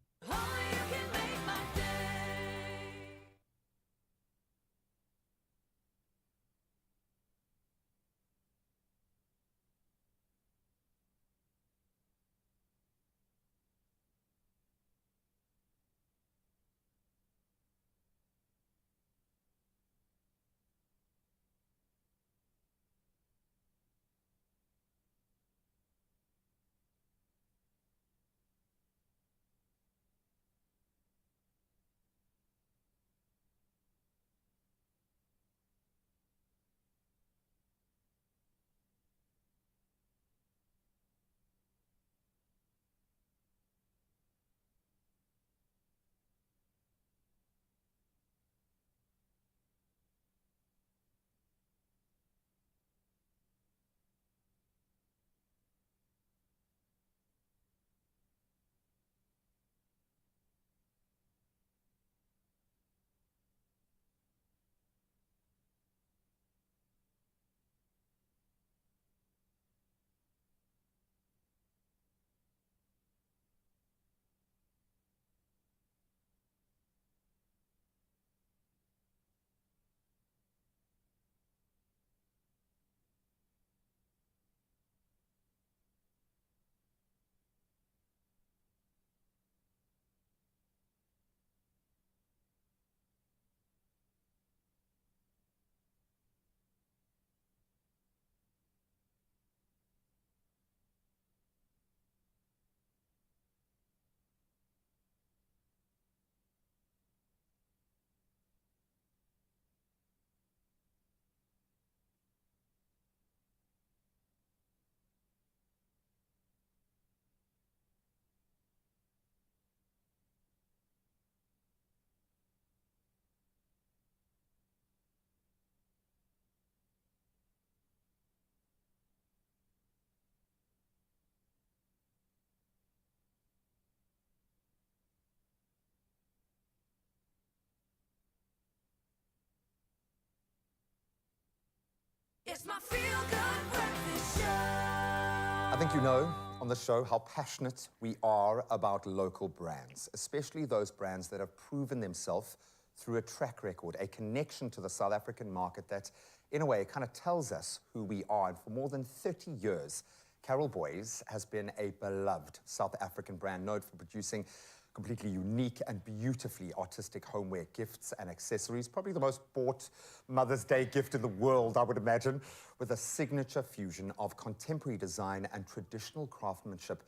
It's my feel-good breakfast show. I think you know on the show how passionate we are about local brands, especially those brands that have proven themselves through a track record, a connection to the South African market that, in a way, kind of tells us who we are. And for more than 30 years, Carol Boys has been a beloved South African brand known for producing completely unique and beautifully artistic homeware gifts and accessories. Probably the most bought Mother's Day gift in the world, I would imagine, with a signature fusion of contemporary design and traditional craftsmanship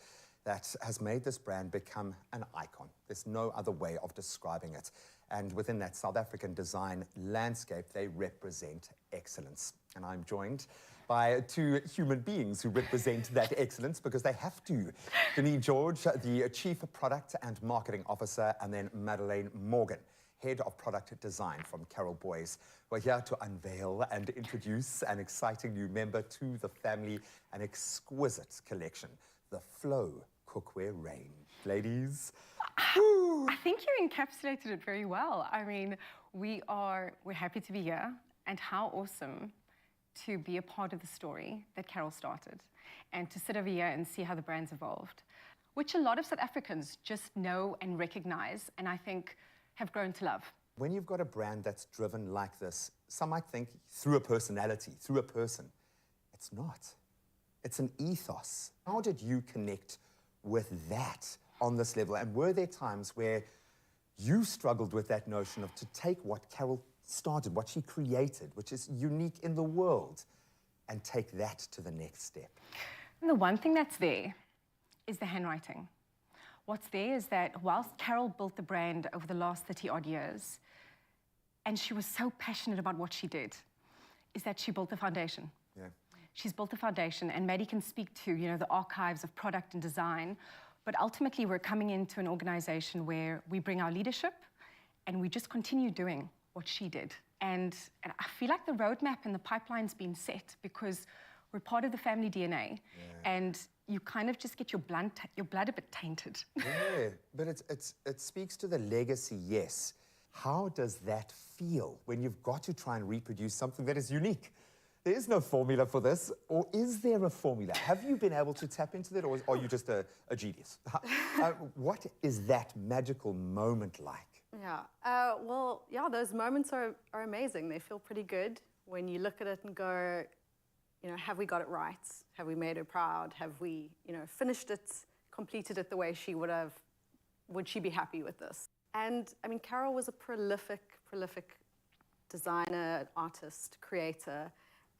that has made this brand become an icon. There's no other way of describing it. And within that South African design landscape, they represent excellence. And I'm joined by two human beings who represent that excellence because they have to. Denise George, the Chief Product and Marketing Officer, and then Madeleine Morgan, Head of Product Design from Carol Boys. We're here to unveil and introduce an exciting new member to the family, an exquisite collection, the Flow Cookware range. Ladies. I think you encapsulated it very well. I mean, we're happy to be here, and how awesome to be a part of the story that Carol started and to sit over here and see how the brand's evolved, which a lot of South Africans just know and recognize, and I think have grown to love. When you've got a brand that's driven like this, some might think through a personality, through a person. It's not. It's an ethos. How did you connect with that on this level? And were there times where you struggled with that notion of to take what Carol started, what she created, which is unique in the world, and take that to the next step? And the one thing that's there is the handwriting. What's there is that whilst Carol built the brand over the last 30-odd years, and she was so passionate about what she did, is that she built the foundation. Yeah. she's built the foundation, and Maddie can speak to, the archives of product and design. But ultimately, we're coming into an organization where we bring our leadership and we just continue doing what she did. And I feel like the roadmap and the pipeline's been set because we're part of the family DNA. And you kind of just get your blood a bit tainted. Yeah, but it speaks to the legacy, yes. How does that feel when you've got to try and reproduce something that is unique? There is no formula for this, or is there a formula? Have you been able to tap into that, or are you just a genius? What is that magical moment like? Yeah, well, yeah, those moments are amazing. They feel pretty good when you look at it and go, have we got it right? Have we made her proud? Have we, finished it, completed it the way she would have? Would she be happy with this? And I mean, Carol was a prolific designer, artist, creator.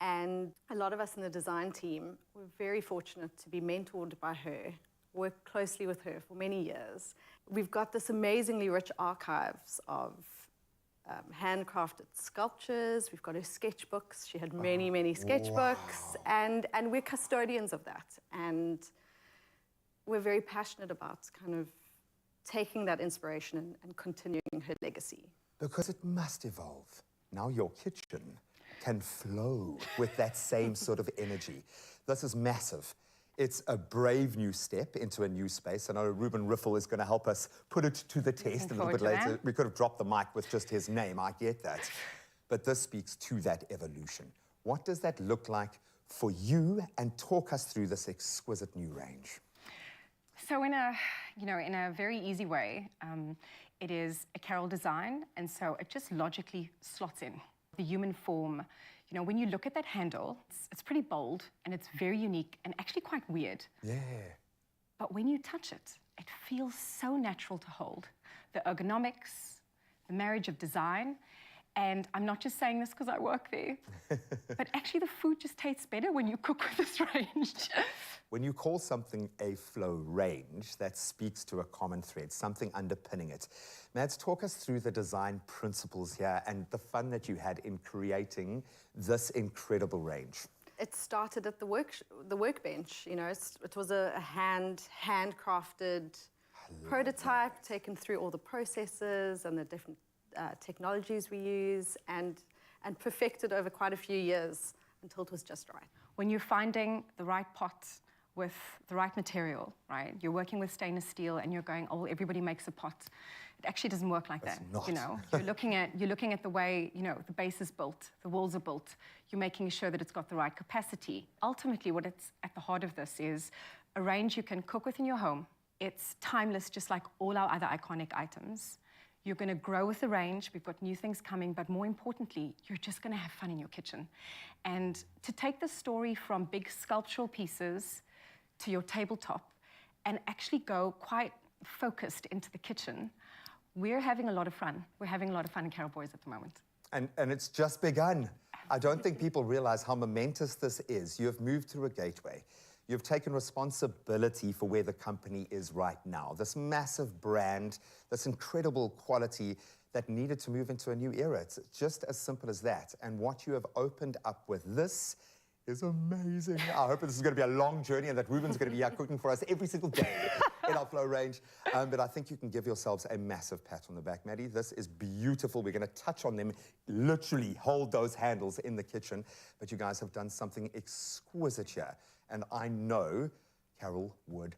And a lot of us in the design team were very fortunate to be mentored by her, worked closely with her for many years. We've got this amazingly rich archives of handcrafted sculptures. We've got her sketchbooks. She had many sketchbooks. Wow. And we're custodians of that. And we're very passionate about kind of taking that inspiration and continuing her legacy. Because it must evolve. Now your kitchen can flow with that same sort of energy. This is massive. It's a brave new step into a new space. I know Ruben Riffle is going to help us put it to the test a little bit later. We could have dropped the mic with just his name, I get that. But this speaks to that evolution. What does that look like for you? And talk us through this exquisite new range. So in a very easy way, it is a Carol design, and so it just logically slots in. The human form, when you look at that handle, it's pretty bold and it's very unique and actually quite weird. Yeah. But when you touch it, it feels so natural to hold. The ergonomics, the marriage of design, and I'm not just saying this because I work there, but actually the food just tastes better when you cook with this range. When you call something a flow range, that speaks to a common thread, something underpinning it. Mads, talk us through the design principles here and the fun that you had in creating this incredible range. It started at the workbench. It was a handcrafted prototype taken through all the processes and the different technologies we use and perfected over quite a few years until it was just right. When you're finding the right pot with the right material, right? You're working with stainless steel and you're going, oh, everybody makes a pot. It actually doesn't work like that. You're looking at the way, the base is built, the walls are built. You're making sure that it's got the right capacity. Ultimately, what it's at the heart of this is a range you can cook with in your home. It's timeless, just like all our other iconic items. You're going to grow with the range. We've got new things coming, but more importantly, you're just going to have fun in your kitchen. And to take the story from big sculptural pieces to your tabletop and actually go quite focused into the kitchen, we're having a lot of fun. We're having a lot of fun in Carol Boys at the moment. And it's just begun. I don't think people realize how momentous this is. You have moved through a gateway. You've taken responsibility for where the company is right now. This massive brand, this incredible quality that needed to move into a new era. It's just as simple as that. And what you have opened up with this is amazing. I hope this is going to be a long journey and that Ruben's going to be here cooking for us every single day in our flow range. But I think you can give yourselves a massive pat on the back, Maddie. This is beautiful. We're going to touch on them, literally hold those handles in the kitchen. But you guys have done something exquisite here. And I know Carol would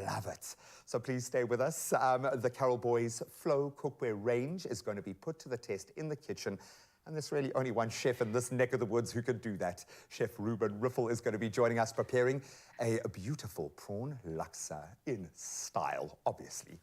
love it. So please stay with us. The Carol Boys Flow Cookware range is going to be put to the test in the kitchen. And there's really only one chef in this neck of the woods who can do that. Chef Ruben Riffle is going to be joining us, preparing a beautiful prawn laksa in style, obviously.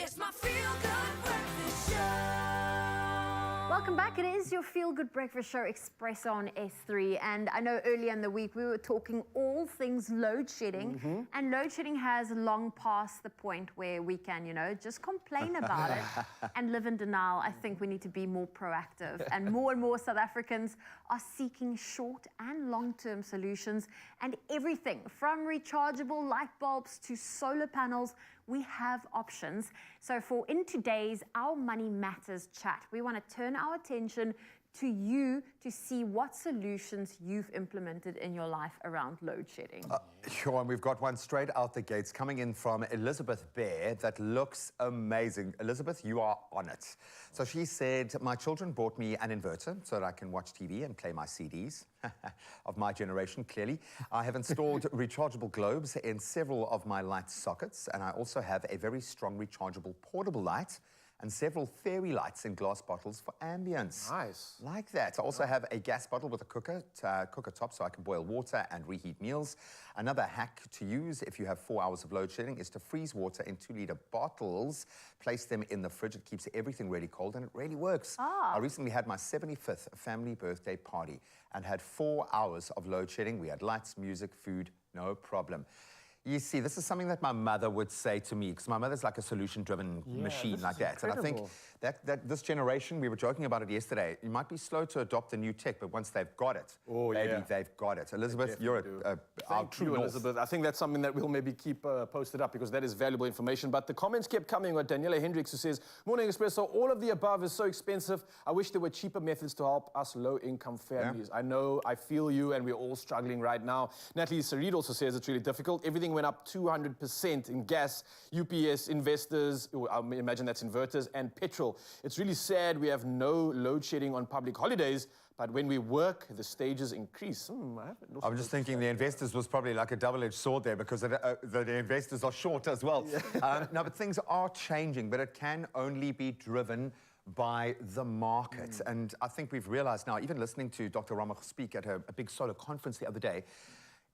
It's my feel-good breakfast show. Welcome back. It is your feel-good breakfast show, Expresso on S3. And I know earlier in the week we were talking all things load shedding. And load shedding has long passed the point where we can, just complain about it and live in denial. I think we need to be more proactive. And more South Africans are seeking short and long-term solutions. And everything from rechargeable light bulbs to solar panels, we have options. So in today's Our Money Matters chat, we want to turn our attention to you to see what solutions you've implemented in your life around load shedding. Sure, and we've got one straight out the gates coming in from Elizabeth Bear that looks amazing. Elizabeth, you are on it. So she said, my children bought me an inverter so that I can watch TV and play my CDs. Of my generation, clearly. I have installed rechargeable globes in several of my light sockets, and I also have a very strong rechargeable portable light and several fairy lights in glass bottles for ambience. Nice. Like that. I also have a gas bottle with a cooker top so I can boil water and reheat meals. Another hack to use if you have 4 hours of load shedding is to freeze water in 2-liter bottles, place them in the fridge. It keeps everything really cold and it really works. I recently had my 75th family birthday party and had 4 hours of load shedding. We had lights, music, food, no problem. You see, this is something that my mother would say to me, because my mother's like a solution-driven machine like that. Incredible. And I think that this generation, we were joking about it yesterday, you might be slow to adopt the new tech, but once they've got it, they've got it. Elizabeth, you're our true north. Elizabeth. I think that's something that we'll maybe keep posted up because that is valuable information. But the comments kept coming with Daniela Hendricks, who says, Morning Expresso, all of the above is so expensive. I wish there were cheaper methods to help us low-income families. I know, I feel you, and we're all struggling right now. Natalie Sarid also says it's really difficult. Everything went up 200% in gas, UPS, investors, I imagine that's inverters, and petrol. It's really sad we have no load shedding on public holidays, but when we work, the stages increase. I'm just thinking the investors was probably like a double-edged sword there because the investors are short as well. No, but things are changing, but it can only be driven by the market. And I think we've realized now, even listening to Dr. Ramach speak at a big solar conference the other day,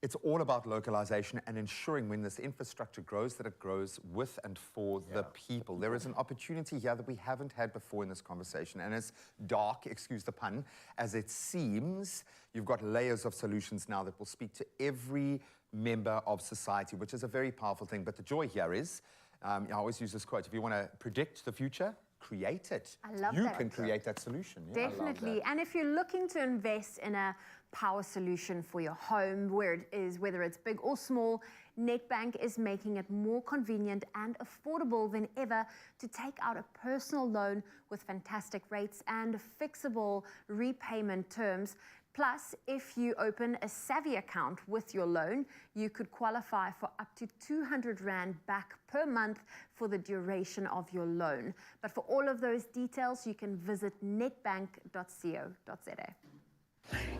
it's all about localization and ensuring when this infrastructure grows, that it grows with and for the people. There is an opportunity here that we haven't had before in this conversation. And as dark, excuse the pun, as it seems, you've got layers of solutions now that will speak to every member of society, which is a very powerful thing. But the joy here is, I always use this quote, if you want to predict the future, create it. I love you that. can create that solution. Definitely. And if you're looking to invest in a power solution for your home, whether it's big or small, Nedbank is making it more convenient and affordable than ever to take out a personal loan with fantastic rates and fixable repayment terms. Plus, if you open a Savvy account with your loan, you could qualify for up to 200 Rand back per month for the duration of your loan. But for all of those details, you can visit netbank.co.za.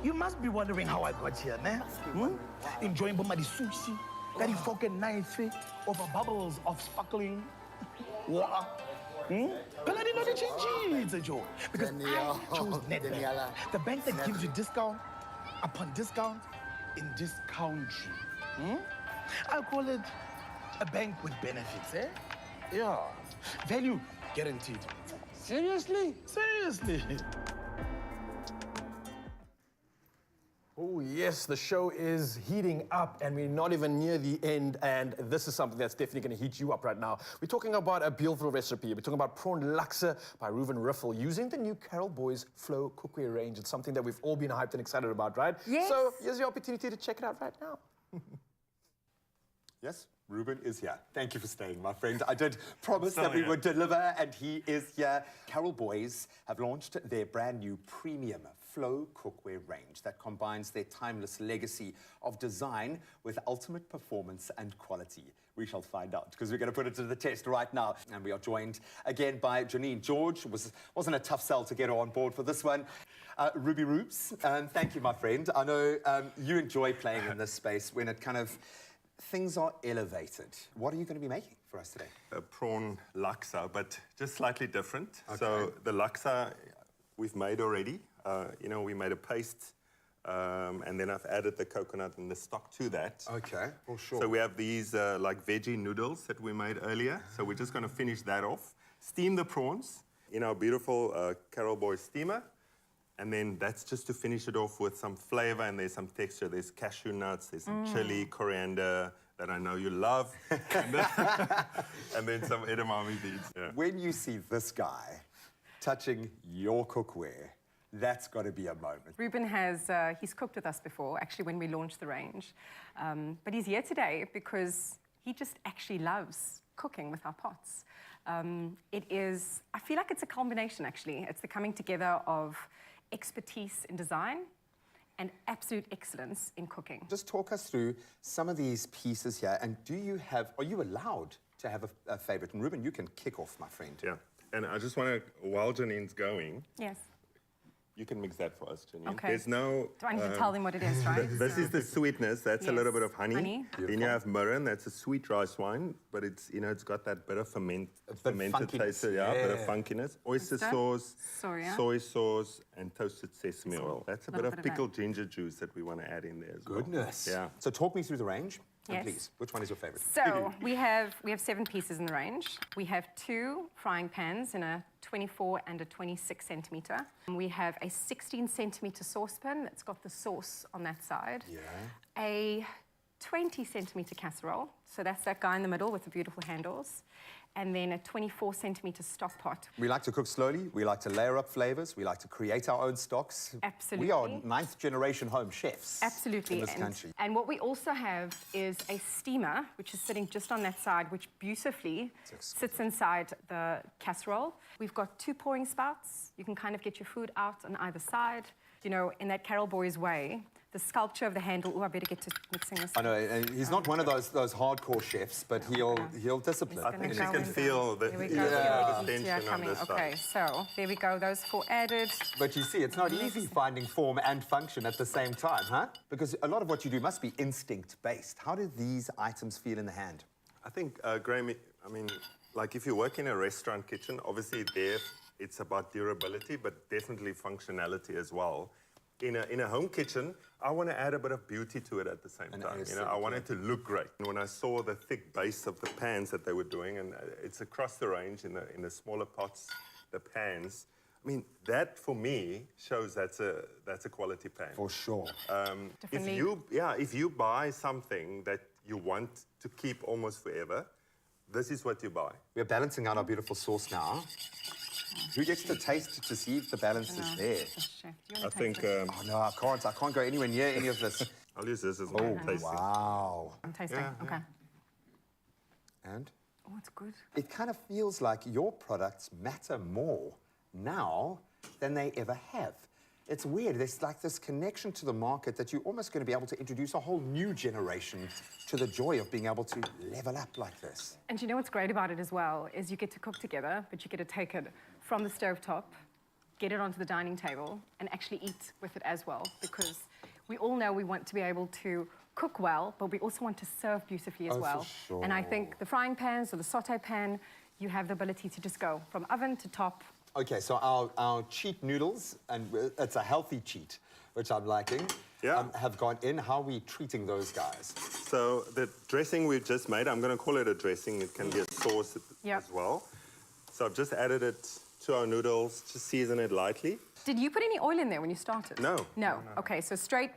You must be wondering how I got here, man. Enjoying Bomadi sushi, very fucking nice, over bubbles of sparkling water. But I didn't know the change, Joe. Because I chose Nedbank, the bank that gives you discount upon discount in this country. I'll call it a bank with benefits, eh? Yeah. Value guaranteed. Seriously? Seriously. Oh, yes, the show is heating up and we're not even near the end. And this is something that's definitely going to heat you up right now. We're talking about a beautiful recipe. We're talking about prawn laksa by Reuven Riffel using the new Carol Boys Flow cookware range. It's something that we've all been hyped and excited about, right? Yes. So here's your opportunity to check it out right now. Yes, Reuven is here. Thank you for staying, my friend. I did promise that we would deliver, and he is here. Carol Boys have launched their brand new premium Flow cookware range that combines their timeless legacy of design with ultimate performance and quality. We shall find out, because we're going to put it to the test right now. And we are joined again by Janine George. Wasn't a tough sell to get her on board for this one. Ruby Roops, thank you, my friend. I know you enjoy playing in this space when it kind of things are elevated. What are you going to be making for us today? A prawn laksa, but just slightly different. Okay. So the laksa we've made already. We made a paste And then I've added the coconut and the stock to that. Okay, for sure. So we have these like veggie noodles that we made earlier. So we're just going to finish that off. Steam the prawns in our beautiful Carol Boy steamer. And then that's just to finish it off with some flavor, and there's some texture. There's cashew nuts, there's some chili, coriander that I know you love. And then some edamame beads. Yeah. When you see this guy touching your cookware, that's got to be a moment. Ruben has, he's cooked with us before, actually, when we launched the range. But he's here today because he just actually loves cooking with our pots. It is, I feel like it's a combination, actually. It's the coming together of expertise in design and absolute excellence in cooking. Just talk us through some of these pieces here, and are you allowed to have a favorite? And Ruben, you can kick off, my friend. Yeah, and I just want to, while Janine's going, yes, you can mix that for us, Janine. Okay. There's no... Do I need to tell them what it is, right? This is the sweetness. That's a little bit of honey. Honey. Then you have murren. That's a sweet rice wine, but it's, you know, it's got that bit of fermented taste. Yeah, a bit of funkiness. Oyster sauce, soy sauce, and toasted sesame oil. That's a bit of pickled ginger juice that we want to add in there as well. Goodness. Yeah. So talk me through the range. Yes. And please, which one is your favorite? So we have 7 pieces in the range. We have 2 frying pans in a 24 and a 26 centimeter. We have a 16 centimeter saucepan that's got the sauce on that side. Yeah. A 20 centimeter casserole. So that's that guy in the middle with the beautiful handles. And then a 24 centimeter stock pot. We like to cook slowly. We like to layer up flavors. We like to create our own stocks. Absolutely. We are 9th generation home chefs. Absolutely. In this country. And what we also have is a steamer, which is sitting just on that side, which beautifully sits inside the casserole. We've got 2 pouring spouts. You can kind of get your food out on either side. You know, in that Carol Boy's way, the sculpture of the handle. Oh, I better get to mixing this. I know, and he's not one of those hardcore chefs, but he'll discipline. I think she can feel the tension on this side. Okay, so there we go. Those 4 added. But you see, it's not easy finding form and function at the same time, huh? Because a lot of what you do must be instinct-based. How do these items feel in the hand? I think, Graham, I mean, like if you work in a restaurant kitchen, obviously there it's about durability, but definitely functionality as well. In a home kitchen, I want to add a bit of beauty to it at the same time. You know, I want it to look great. And when I saw the thick base of the pans that they were doing, and it's across the range in the smaller pots, the pans. I mean, that for me shows that's a quality pan. For sure. If you buy something that you want to keep almost forever, this is what you buy. We're balancing out our beautiful sauce now. Who gets to taste to see if the balance is there? I think... oh, no, I can't go anywhere near any of this. I'll use this as my tasting. Wow. I'm tasting, okay. And? Oh, it's good. It kind of feels like your products matter more now than they ever have. It's weird. There's like this connection to the market that you're almost going to be able to introduce a whole new generation to the joy of being able to level up like this. And you know what's great about it as well is you get to cook together, but you get to take it from the stovetop, get it onto the dining table, and actually eat with it as well. Because we all know we want to be able to cook well, but we also want to serve beautifully as well. For sure. And I think the frying pans or the saute pan, you have the ability to just go from oven to top. Okay, so our cheat noodles, and it's a healthy cheat, which I'm liking, have gone in. How are we treating those guys? So the dressing we've just made, I'm going to call it a dressing. It can be a sauce as well. So I've just added it to our noodles, just season it lightly. Did you put any oil in there when you started? No. No. Okay, so straight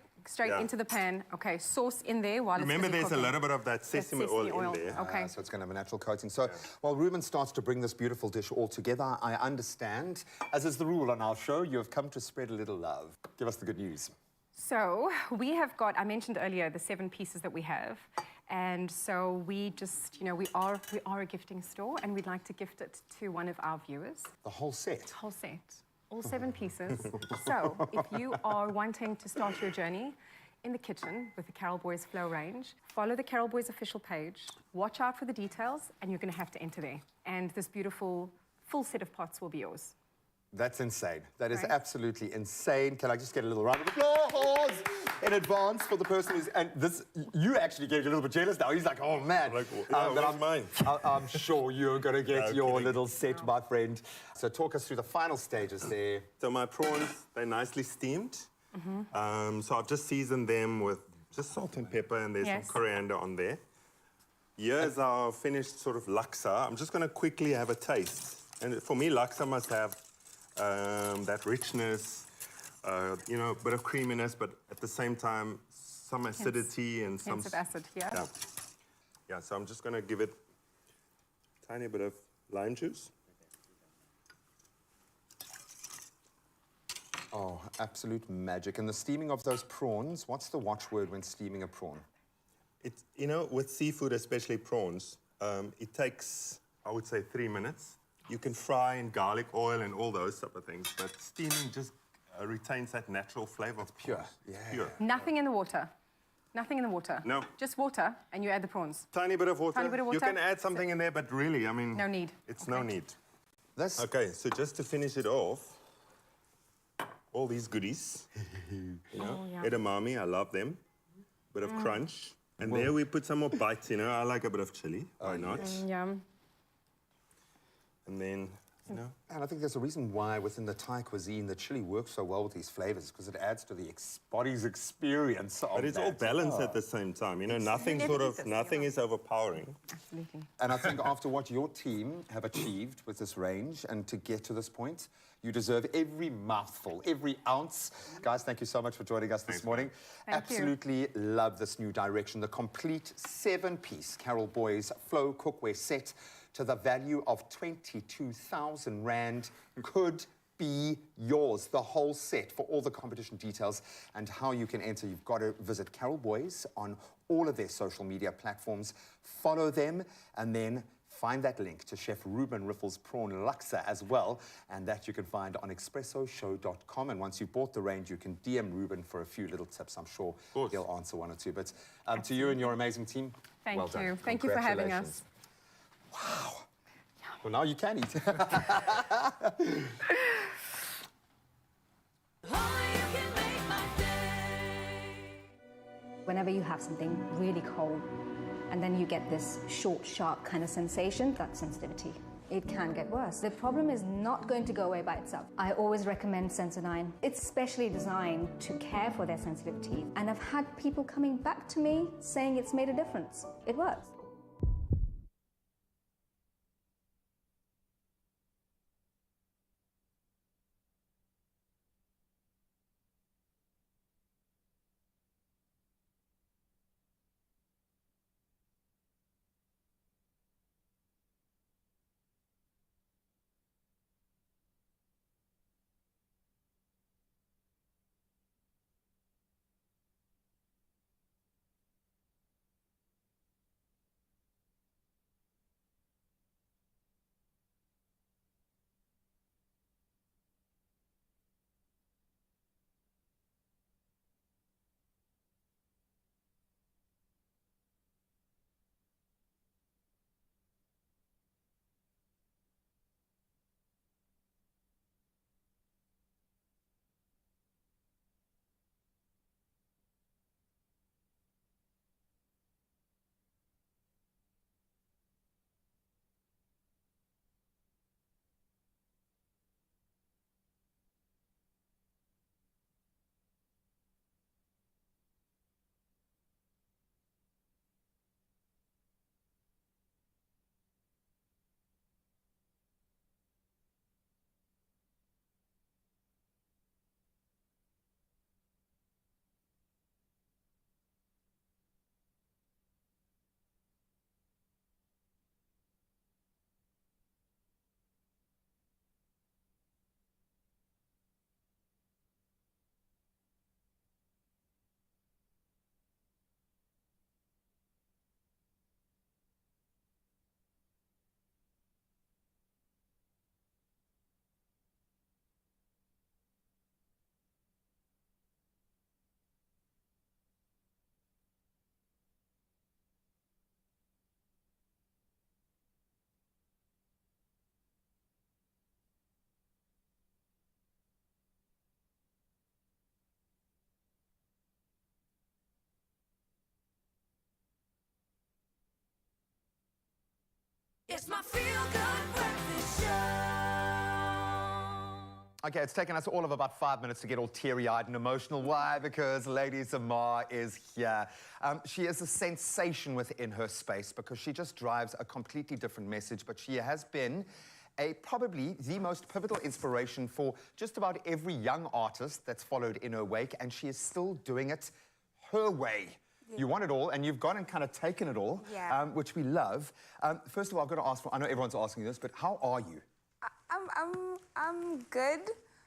into the pan. Okay, sauce in there while Remember, it's there's cooking. a little bit of that sesame oil in there. Okay. So it's going to have a natural coating. So while Ruben starts to bring this beautiful dish all together, I understand, as is the rule on our show, you have come to spread a little love. Give us the good news. So we have got, I mentioned earlier, the 7 pieces that we have. And so we just, you know, we are a gifting store, and we'd like to gift it to one of our viewers. The whole set? The whole set. All 7 pieces. So if you are wanting to start your journey in the kitchen with the Carol Boys Flow range, follow the Carol Boys official page, watch out for the details, and you're going to have to enter there. And this beautiful full set of pots will be yours. That's insane. That is absolutely insane. Can I just get a little round of applause in advance for the person who's... And this, you actually get a little bit jealous now. He's like, oh, man. Like, but mine? I'm sure you're going to get your little set, my friend. So talk us through the final stages there. So my prawns, they're nicely steamed. So I've just seasoned them with just salt and pepper, and there's some coriander on there. Here's our finished sort of laksa. I'm just going to quickly have a taste. And for me, laksa must have that richness, you know, a bit of creaminess, but at the same time, some acidity and some... Hints of acid, yeah. Yeah, so I'm just going to give it a tiny bit of lime juice. Oh, absolute magic. And the steaming of those prawns, what's the watchword when steaming a prawn? It's, you know, with seafood, especially prawns, it takes, I would say, 3 minutes. You can fry in garlic oil and all those type of things, but steaming just retains that natural flavor. It's pure. Yeah. Pure. Nothing in the water. Nothing in the water. No. Just water, and you add the prawns. Tiny bit of water. Tiny bit of water. You can add something in there, but really, I mean... No need. It's no need. Okay, so just to finish it off, all these goodies, you know, edamame, I love them. Bit of crunch. And there we put some more bites, you know. I like a bit of chili. Why not? Yum. And then, you know. And I think there's a reason why within the Thai cuisine, the chili works so well with these flavors, because it adds to the body's experience of But it's all balanced at the same time. You know, nothing is overpowering. Absolutely. And I think after what your team have achieved with this range and to get to this point, you deserve every mouthful, every ounce. Guys, thank you so much for joining us this morning. Absolutely love this new direction. The complete 7-piece Carol Boys Flow cookware set to the value of 22,000 Rand could be yours. The whole set. For all the competition details and how you can enter, you've got to visit Carol Boys on all of their social media platforms. Follow them and then find that link to Chef Ruben Riffle's prawn laksa as well, and that you can find on expressoshow.com. And once you've bought the range, you can DM Ruben for a few little tips. I'm sure he'll answer one or two. But to you and your amazing team, Thank well you. done. Thank you for having us. Wow. Well, now you can eat. Whenever you have something really cold, and then you get this short, sharp kind of sensation, that's sensitivity. It can get worse. The problem is not going to go away by itself. I always recommend Sensodyne. It's specially designed to care for their sensitivity. And I've had people coming back to me saying it's made a difference. It works. It's my feel-good breakfast show. Okay, it's taken us all of about 5 minutes to get all teary-eyed and emotional. Why? Because Lady Zamar is here. She is a sensation within her space because she just drives a completely different message, but she has been probably the most pivotal inspiration for just about every young artist that's followed in her wake, and she is still doing it her way. Yeah. You want it all, and you've gone and kind of taken it all, which we love. First of all, I've got to ask, I know everyone's asking this, but how are you? I'm good,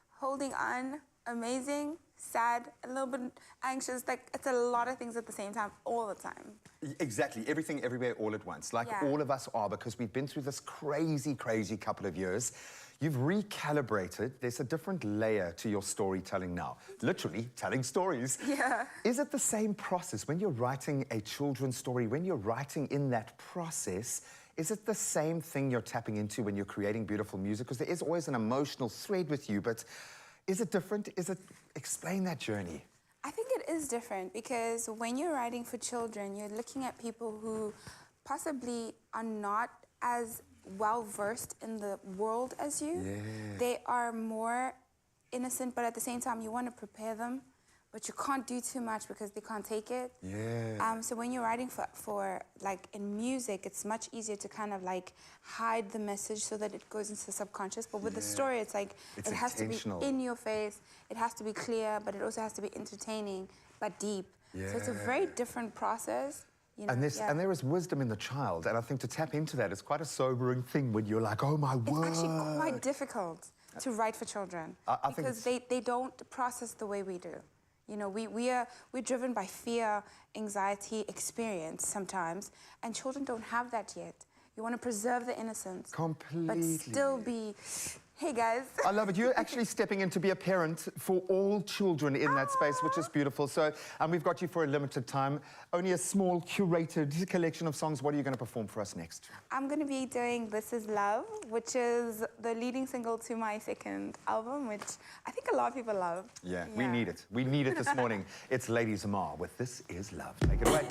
holding on, amazing, sad, a little bit anxious. Like, it's a lot of things at the same time, all the time. Exactly, everything, everywhere, all at once. Like all of us are, because we've been through this crazy, crazy couple of years. You've recalibrated. There's a different layer to your storytelling now. Literally telling stories. Yeah. Is it the same process when you're writing a children's story, when you're writing in that process? Is it the same thing you're tapping into when you're creating beautiful music? Because there is always an emotional thread with you, but is it different? Explain that journey. I think it is different because when you're writing for children, you're looking at people who possibly are not as well-versed in the world as you. Yeah. They are more innocent, but at the same time, you want to prepare them, but you can't do too much because they can't take it. Yeah. So when you're writing for like in music, it's much easier to kind of like hide the message so that it goes into the subconscious. But with the story, it's like it has to be in your face. It has to be clear, but it also has to be entertaining but deep. Yeah. So it's a very different process. You know, and there is wisdom in the child, and I think to tap into that is quite a sobering thing when you're like, oh my word. It's actually quite difficult to write for children because they don't process the way we do. You know, we're driven by fear, anxiety, experience sometimes, and children don't have that yet. You want to preserve the innocence. Completely. But still be, hey guys. I love it. You're actually stepping in to be a parent for all children in that space, which is beautiful. So we've got you for a limited time. Only a small curated collection of songs. What are you going to perform for us next? I'm going to be doing This Is Love, which is the leading single to my second album, which I think a lot of people love. Yeah, we need it. We need it this morning. It's Lady Zamar with This Is Love. Take it away.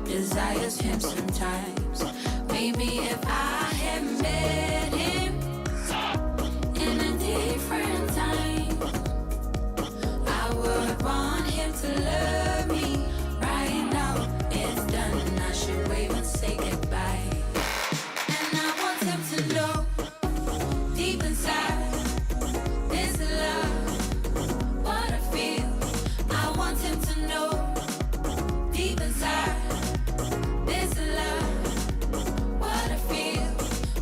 Desires him sometimes. Maybe if I had met him in a different time, I would want him to love me. Right now, it's done, and I should wave and say goodbye. And I want him to know, deep inside, this love, what I feel. I want him to know, deep inside. This love, what I feel.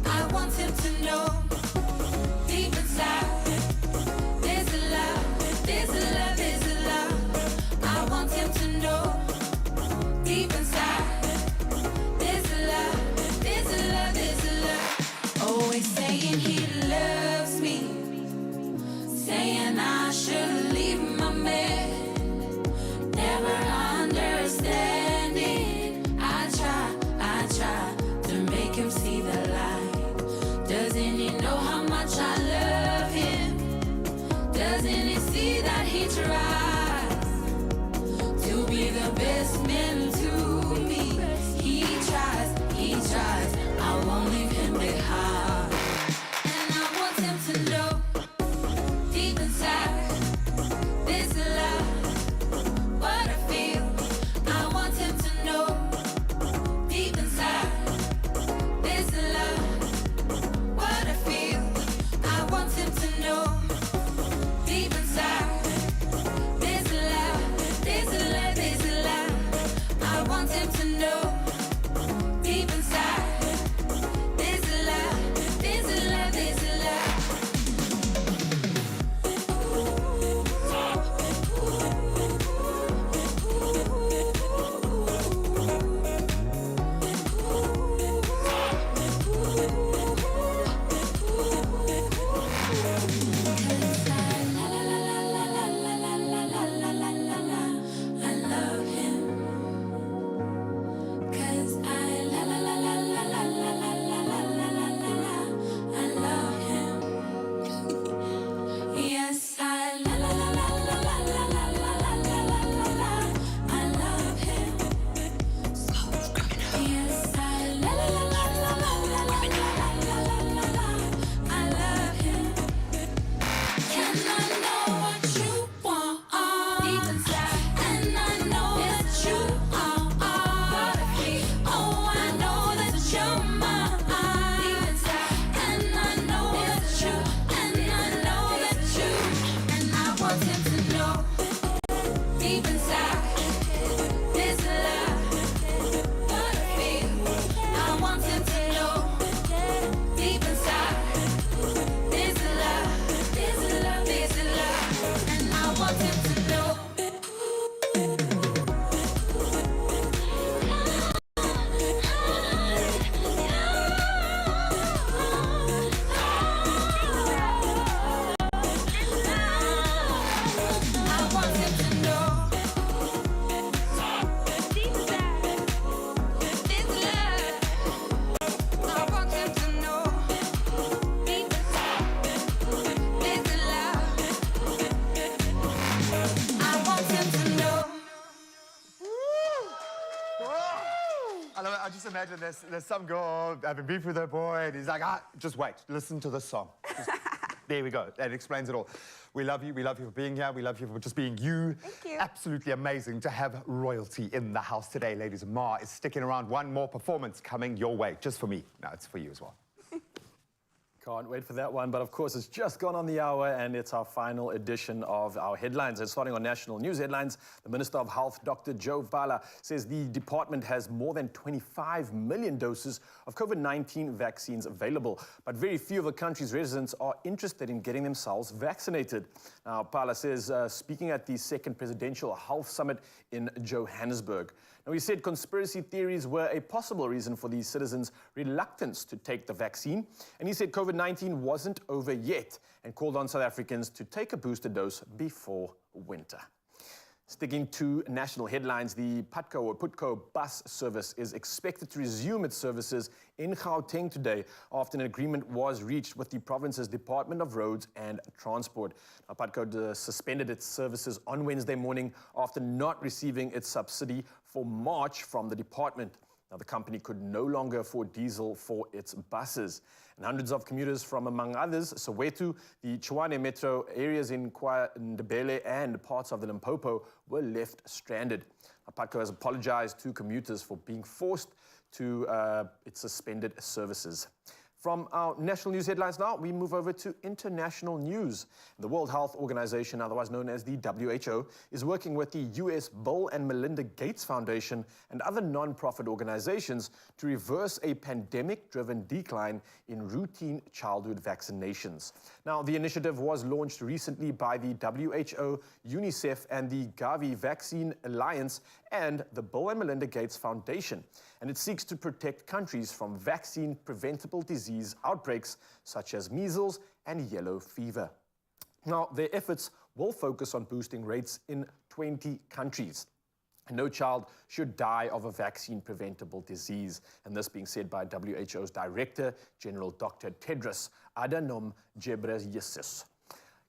I want him to know, deep inside. This love, this love, this love. I want him to know, deep inside. This love, this love, this love. Always saying he loves me, saying I should leave my man, never understanding. I try to make him see the light. Doesn't he know how much I love him? Doesn't he see that he tries to be the best man to me? He tries, I won't leave him behind. And I want him to know, deep inside, this love, what I feel. I want him to know, deep inside, this love, what I feel. I want him to know, deep inside, this love, this love, this love. want him to know deep inside this love what I feel. I want him to know deep inside this love, this love, this love, and I want him to know. I just imagine there's some girl having beef with her boy, and he's like, just wait, listen to this song. There we go. That explains it all. We love you. We love you for being here. We love you for just being you. Thank you. Absolutely amazing to have royalty in the house today, ladies. Ma is sticking around. One more performance coming your way, just for me. No, it's for you as well. Can't wait for that one, but of course it's just gone on the hour and it's our final edition of our headlines. And starting on national news headlines, the Minister of Health, Dr. Joe Vala, says the department has more than 25 million doses of COVID-19 vaccines available, but very few of the country's residents are interested in getting themselves vaccinated. Now, Vala says, speaking at the second presidential health summit in Johannesburg. Now, he said conspiracy theories were a possible reason for these citizens' reluctance to take the vaccine. And he said COVID-19 wasn't over yet and called on South Africans to take a booster dose before winter. Sticking to national headlines, the Putco bus service is expected to resume its services in Gauteng today after an agreement was reached with the province's Department of Roads and Transport. Now, Putco suspended its services on Wednesday morning after not receiving its subsidy for March from the department. Now, the company could no longer afford diesel for its buses. And hundreds of commuters from, among others, Soweto, the Tshwane metro areas in Ndebele and parts of the Limpopo were left stranded. Putco has apologized to commuters for being forced to its suspended services. From our national news headlines now, we move over to international news. The World Health Organization, otherwise known as the WHO, is working with the US Bill and Melinda Gates Foundation and other non-profit organizations to reverse a pandemic-driven decline in routine childhood vaccinations. Now, the initiative was launched recently by the WHO, UNICEF, and the Gavi Vaccine Alliance and the Bill and Melinda Gates Foundation, and it seeks to protect countries from vaccine-preventable disease outbreaks such as measles and yellow fever. Now, their efforts will focus on boosting rates in 20 countries. And no child should die of a vaccine-preventable disease, and this being said by WHO's Director General Dr. Tedros Adhanom Ghebreyesus.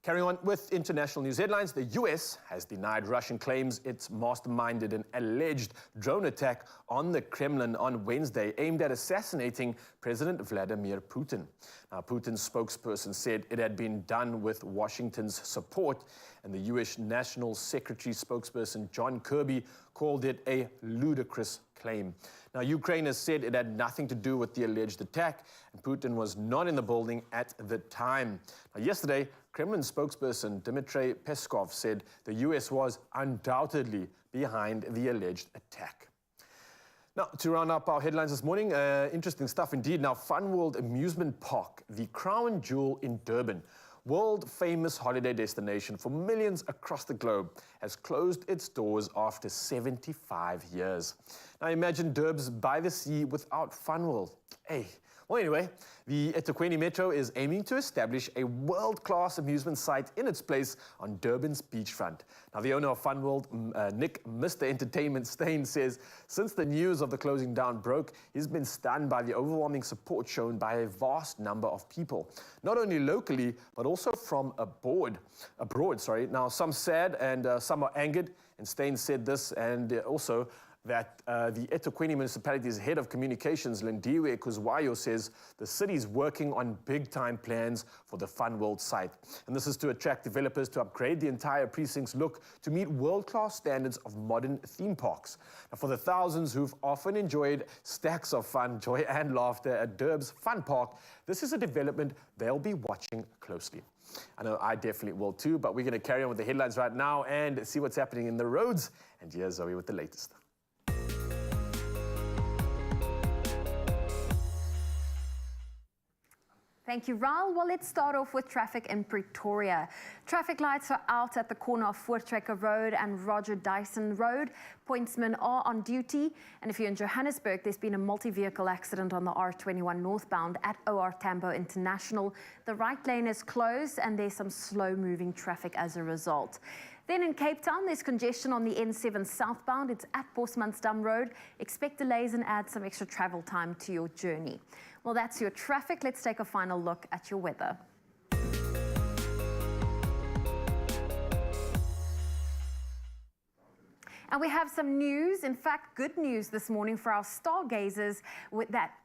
Carrying on with international news headlines, the US has denied Russian claims it's masterminded an alleged drone attack on the Kremlin on Wednesday aimed at assassinating President Vladimir Putin. Now, Putin's spokesperson said it had been done with Washington's support, and the US National Secretary spokesperson John Kirby called it a ludicrous claim. Now, Ukraine has said it had nothing to do with the alleged attack, and Putin was not in the building at the time. Now, yesterday, Kremlin spokesperson Dmitry Peskov said the US was undoubtedly behind the alleged attack. Now, to round up our headlines this morning, interesting stuff indeed. Now, Fun World Amusement Park, the crown jewel in Durban, world-famous holiday destination for millions across the globe, has closed its doors after 75 years. Now, imagine Durbs by the sea without Fun World. Hey. Well, anyway, the eThekwini Metro is aiming to establish a world-class amusement site in its place on Durban's beachfront. Now, the owner of Fun World, Nick Mr. Entertainment Steyn, says since the news of the closing down broke, he's been stunned by the overwhelming support shown by a vast number of people, not only locally, but also from abroad. Now, some sad and some are angered, and Steyn said this, and also that the eThekwini municipality's head of communications, Lindiwe Kuzwayo, says the city's working on big-time plans for the Fun World site. And this is to attract developers to upgrade the entire precinct's look to meet world-class standards of modern theme parks. Now, for the thousands who've often enjoyed stacks of fun, joy and laughter at Durb's Fun Park, this is a development they'll be watching closely. I know I definitely will too, but we're going to carry on with the headlines right now and see what's happening in the roads. And here's Zoe with the latest. Thank you, Raul. Well, let's start off with traffic in Pretoria. Traffic lights are out at the corner of Voortrekker Road and Roger Dyson Road. Pointsmen are on duty. And if you're in Johannesburg, there's been a multi-vehicle accident on the R21 northbound at OR Tambo International. The right lane is closed and there's some slow-moving traffic as a result. Then in Cape Town, there's congestion on the N7 southbound. It's at Bosmansdam Road. Expect delays and add some extra travel time to your journey. Well, that's your traffic. Let's take a final look at your weather. And we have some news, in fact, good news this morning for our stargazers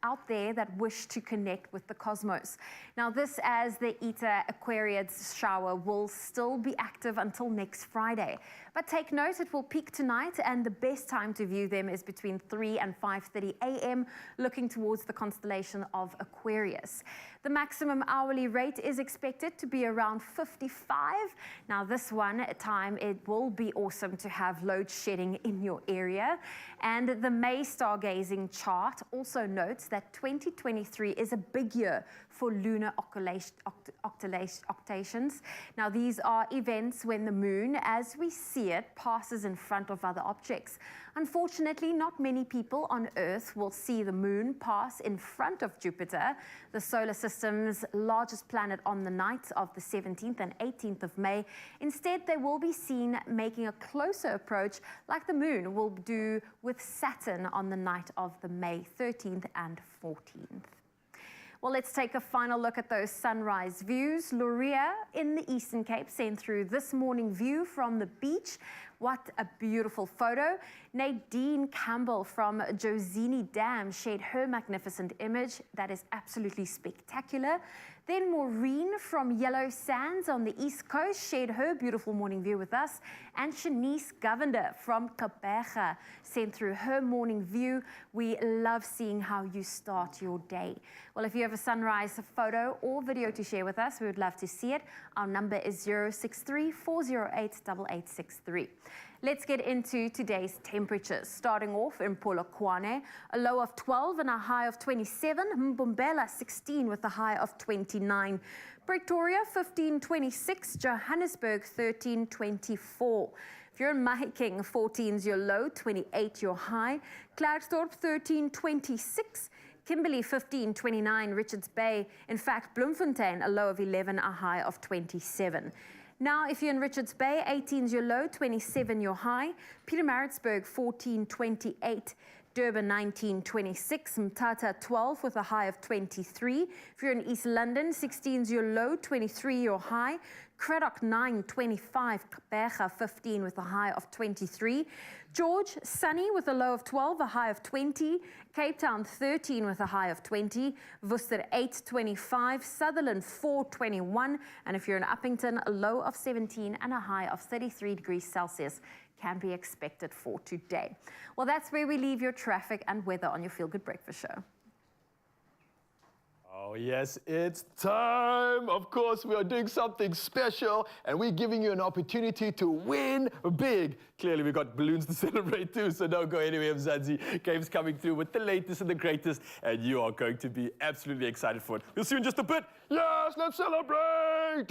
out there that wish to connect with the cosmos. Now, this as the Eta Aquarius shower will still be active until next Friday. But take note, it will peak tonight, and the best time to view them is between 3 and 5:30 a.m., looking towards the constellation of Aquarius. The maximum hourly rate is expected to be around 55. Now, this one time, it will be awesome to have load shedding in your area. And the May stargazing chart also notes that 2023 is a big year for lunar occultations. Now, these are events when the moon, as we see it, passes in front of other objects. Unfortunately, not many people on Earth will see the moon pass in front of Jupiter, the solar system's largest planet, on the night of the 17th and 18th of May. Instead, they will be seen making a closer approach, like the moon will do with Saturn on the night of the May 13th and 14th. Well, let's take a final look at those sunrise views. Loria in the Eastern Cape sent through this morning view from the beach. What a beautiful photo. Nadine Campbell from Josini Dam shared her magnificent image. That is absolutely spectacular. Then Maureen from Yellow Sands on the East Coast shared her beautiful morning view with us. And Shanice Govender from Kabeja sent through her morning view. We love seeing how you start your day. Well, if you have a sunrise photo or video to share with us, we would love to see it. Our number is 063 408 8863. Let's get into today's temperatures. Starting off in Polokwane, a low of 12 and a high of 27. Mbombela, 16 with a high of 29. Pretoria, 15.26. Johannesburg, 13.24. If you're in Mahikeng, 14 is your low, 28 your high. Klerksdorp, 13.26. Kimberley, 15.29. Richards Bay. In fact, Bloemfontein, a low of 11, a high of 27. Now, if you're in Richards Bay, 18 is your low, 27 your high. Pietermaritzburg, 14.28. Durban, 19.26. Mthatha, 12 with a high of 23. If you're in East London, 16 is your low, 23 your high. Cradock, 9.25. Kabeja, 15 with a high of 23. George, sunny with a low of 12, a high of 20. Cape Town, 13 with a high of 20. Worcester, 8.25. Sutherland, 4.21. And if you're in Uppington, a low of 17 and a high of 33 degrees Celsius can be expected for today. Well, that's where we leave your traffic and weather on your Feel Good Breakfast Show. Oh, yes, it's time. Of course, we are doing something special, and we're giving you an opportunity to win big. Clearly, we've got balloons to celebrate too, so don't go anywhere, Mzansi. Game's coming through with the latest and the greatest, and you are going to be absolutely excited for it. We'll see you in just a bit. Yes, let's celebrate!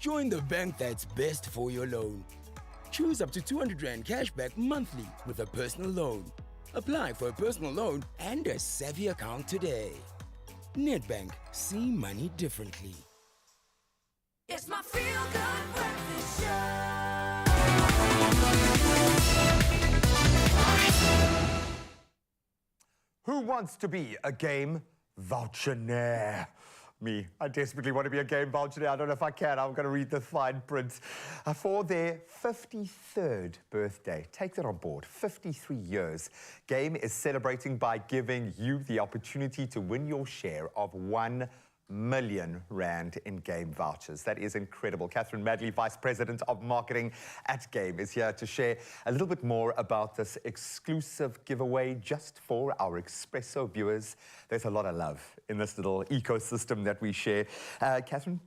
Join the bank that's best for your loan. Choose up to 200 Rand cashback monthly with a personal loan. Apply for a personal loan and a savvy account today. Nedbank, see money differently. It's my feel-good breakfast show. Who wants to be a game voucher-naire? Me. I desperately want to be a game voucher-naire. I don't know if I can. I'm going to read the fine print. For their 53rd birthday, take that on board, 53 years, Game is celebrating by giving you the opportunity to win your share of 1 million Rand in Game vouchers. That is incredible. Catherine Madley, Vice President of Marketing at Game, is here to share a little bit more about this exclusive giveaway just for our Expresso viewers. There's a lot of love in this little ecosystem that we share. Catherine,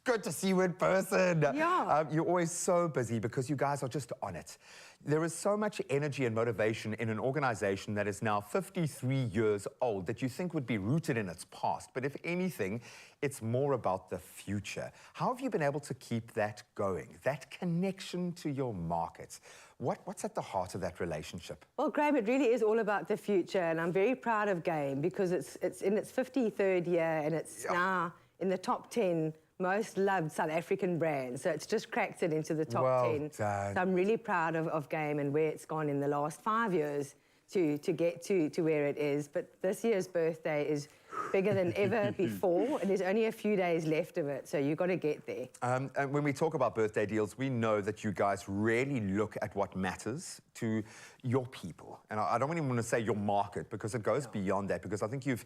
good to see you in person. Yeah. You're always so busy because you guys are just on it. There is so much energy and motivation in an organization that is now 53 years old that you think would be rooted in its past. But if anything, it's more about the future. How have you been able to keep that going, that connection to your markets? What's at the heart of that relationship? Well, Graham, it really is all about the future, and I'm very proud of Game because it's in its 53rd year and it's now in the top 10 most loved South African brands. So it's just cracked it into the top 10. Done. So I'm really proud of Game and where it's gone in the last 5 years to get to where it is. But this year's birthday is bigger than ever before, and there's only a few days left of it, so you've got to get there. And when we talk about birthday deals, we know that you guys really look at what matters to your people. And I don't even want to say your market, because it goes beyond that, because I think you've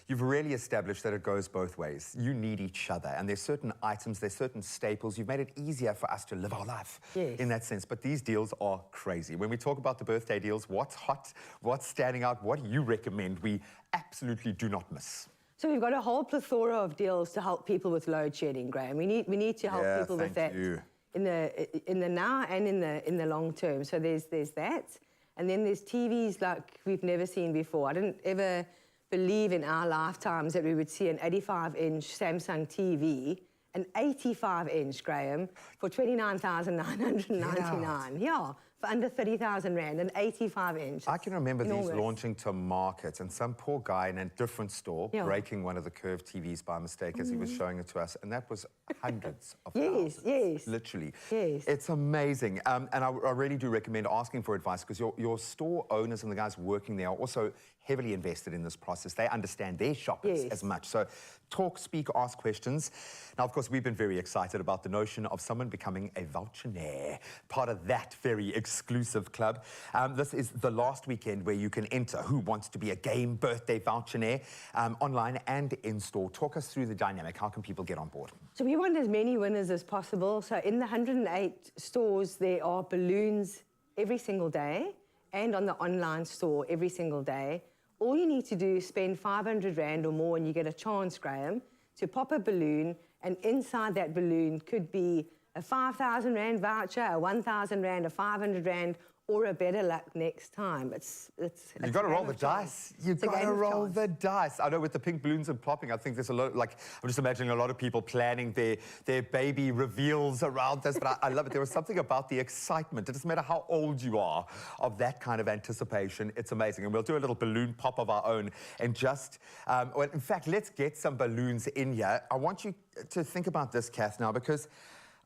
really established that it goes both ways. You need each other, and there's certain items, there's certain staples. You've made it easier for us to live our life in that sense. But these deals are crazy. When we talk about the birthday deals, what's hot, what's standing out, what do you recommend we absolutely do not miss? So we've got a whole plethora of deals to help people with load shedding, Graham. We need to help people with that in the now and in the long term. So there's that, and then there's TVs like we've never seen before. I didn't ever believe in our lifetimes that we would see an 85-inch Samsung TV, an 85-inch, Graham, for 29,999. Yeah, for under 30,000 Rand, an 85-inch. I can remember these launching to market, and some poor guy in a different store breaking one of the curved TVs by mistake as he was showing it to us, and that was hundreds of thousands. Literally. It's amazing. And I really do recommend asking for advice, because your store owners and the guys working there are also heavily invested in this process. They understand their shoppers as much. So talk, speak, ask questions. Now, of course, we've been very excited about the notion of someone becoming a voucher-naire, part of that very exclusive club. This is the last weekend where you can enter Who Wants to Be a Game birthday voucher-naire, online and in-store. Talk us through the dynamic. How can people get on board? So we want as many winners as possible. So in the 108 stores, there are balloons every single day, and on the online store every single day. All you need to do is spend 500 Rand or more and you get a chance, Graham, to pop a balloon, and inside that balloon could be a 5,000 Rand voucher, a 1,000 Rand, a 500 Rand, or a better luck next time. You've got to roll the dice. You've got to roll the dice. I know with the pink balloons and popping, I think there's a lot, like, I'm just imagining a lot of people planning their baby reveals around this, but I love it. There was something about the excitement. It doesn't matter how old you are, of that kind of anticipation. It's amazing. And we'll do a little balloon pop of our own. And just, well, in fact, let's get some balloons in here. I want you to think about this, Kath, now, because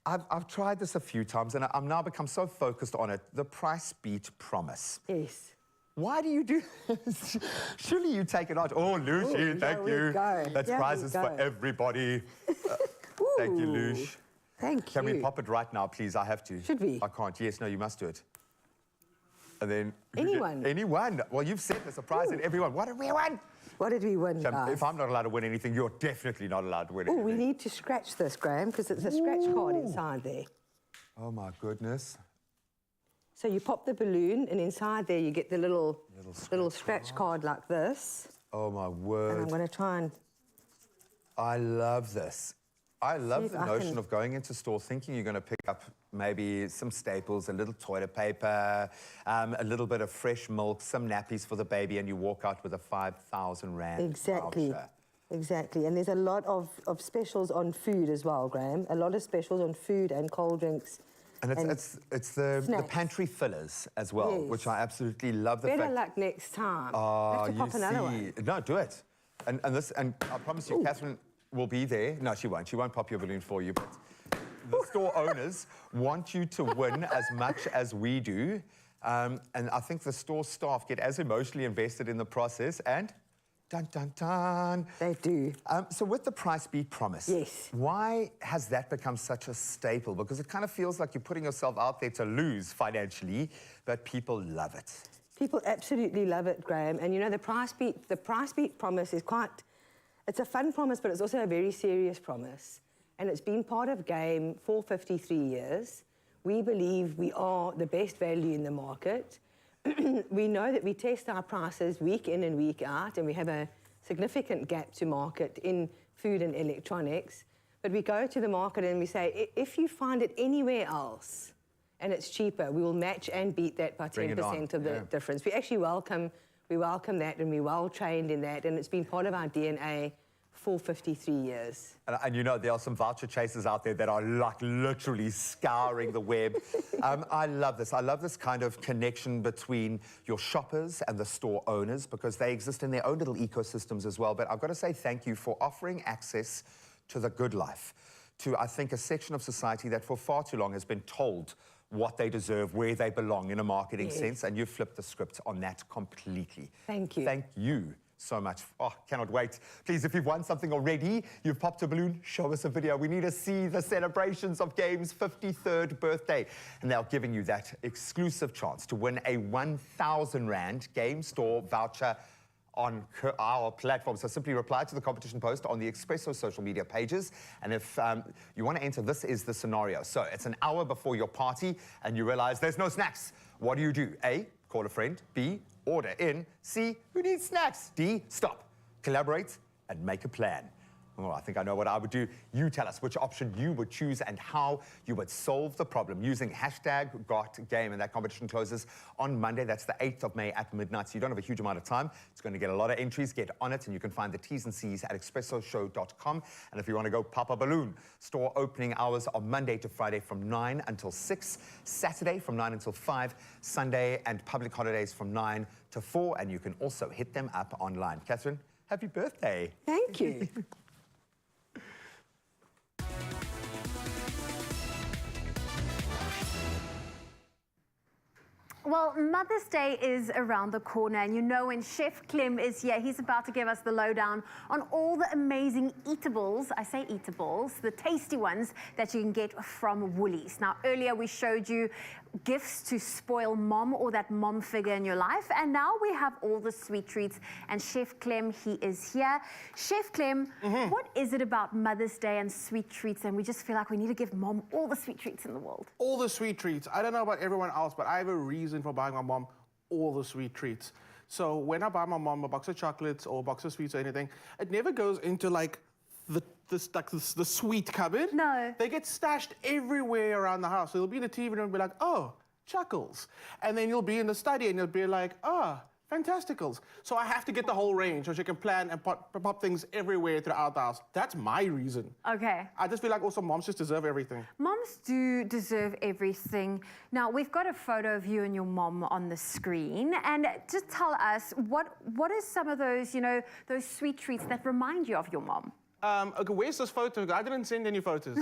I've tried this a few times, and I've now become so focused on it. The price beat promise. Yes. Why do you do this? Surely you take it out. Oh, Lucy, thank you. That's prizes for everybody. Thank you, Lush. Thank you. Can we pop it right now, please? I have to. Should we? I can't. Yes, no, you must do it. And then... Anyone. Anyone. Well, you've said there's a prize in everyone. What did we win? What did we win, guys? If I'm not allowed to win anything, you're definitely not allowed to win Oh, anything. we need to scratch this, Graham, because it's a scratch card inside there. Oh, my goodness. So you pop the balloon, and inside there you get the little scratch card like this. Oh, my word. And I'm going to try and... I love this. I love the notion of going into store thinking you're going to pick up maybe some staples, a little toilet paper, a little bit of fresh milk, some nappies for the baby, and you walk out with a 5,000 Rand Exactly. voucher. Exactly, and there's a lot of specials on food as well, Graham. A lot of specials on food and cold drinks. And it's the pantry fillers as well, Yes. which I absolutely love. The Better fact. luck next time. Oh, Have to pop another one. No, do it. And I promise you, Catherine will be there. No, she won't. She won't pop your balloon for you. But the store owners want you to win as much as we do. And I think the store staff get as emotionally invested in the process and dun, dun, dun. They do. So with the price beat promise, yes. Why has that become such a staple? Because it kind of feels like you're putting yourself out there to lose financially, but people love it. People absolutely love it, Graham. And you know, the price beat promise is it's a fun promise, but it's also a very serious promise. And it's been part of game for 53 years. We believe we are the best value in the market. We know that we test our prices week in and week out, and we have a significant gap to market in food and electronics. But we go to the market and we say, if you find it anywhere else and it's cheaper, we will match and beat that by 10% of the difference. We actually welcome that, and we're well trained in that, and it's been part of our DNA for 53 years. And you know, there are some voucher chasers out there that are like literally scouring the web. I love this. I love this kind of connection between your shoppers and the store owners, because they exist in their own little ecosystems as well. But I've got to say thank you for offering access to the good life, to, I think, a section of society that for far too long has been told what they deserve, where they belong in a marketing sense, and you've flipped the script on that completely. Thank you. Thank you so much. Oh, cannot wait. Please, if you've won something already, you've popped a balloon, show us a video. We need to see the celebrations of Game's 53rd birthday. And they're giving you that exclusive chance to win a 1,000 Rand Game Store voucher on our platform. So simply reply to the competition post on the Expresso social media pages. And if you want to enter, this is the scenario. So it's an hour before your party and you realize there's no snacks. What do? A, call a friend. B, order in. C, who needs snacks? D, stop, collaborate, and make a plan. Oh, I think I know what I would do. You tell us which option you would choose and how you would solve the problem using #GotGame. And that competition closes on Monday. That's the 8th of May at midnight. So you don't have a huge amount of time. It's going to get a lot of entries. Get on it, and you can find the T's and C's at expressoshow.com. And if you want to go pop a balloon, store opening hours are Monday to Friday from 9 until 6, Saturday from 9 until 5, Sunday and public holidays from 9 to 4. And you can also hit them up online. Catherine, happy birthday. Thank you. Well, Mother's Day is around the corner, and you know when Chef Clem is here, he's about to give us the lowdown on all the amazing eatables, I say eatables, the tasty ones that you can get from Woolies. Now, earlier we showed you gifts to spoil mom or that mom figure in your life, and now we have all the sweet treats, and Chef Clem, he is here. Chef Clem, what is it about Mother's Day and sweet treats, and we just feel like we need to give mom all the sweet treats in the world? All the sweet treats. I don't know about everyone else, but I have a reason for buying my mom all the sweet treats. So when I buy my mom a box of chocolates or a box of sweets or anything, it never goes into like the sweet cupboard. No. They get stashed everywhere around the house. So you'll be in the TV room and be like, oh, chuckles. And then you'll be in the study and you'll be like, oh, fantasticals. So I have to get the whole range so she can plan and pop things everywhere throughout the house. That's my reason. Okay. I just feel like also moms just deserve everything. Moms do deserve everything. Now, we've got a photo of you and your mom on the screen, and just tell us, what are some of those, you know, those sweet treats that remind you of your mom? Okay, where's this photo? I didn't send any photos.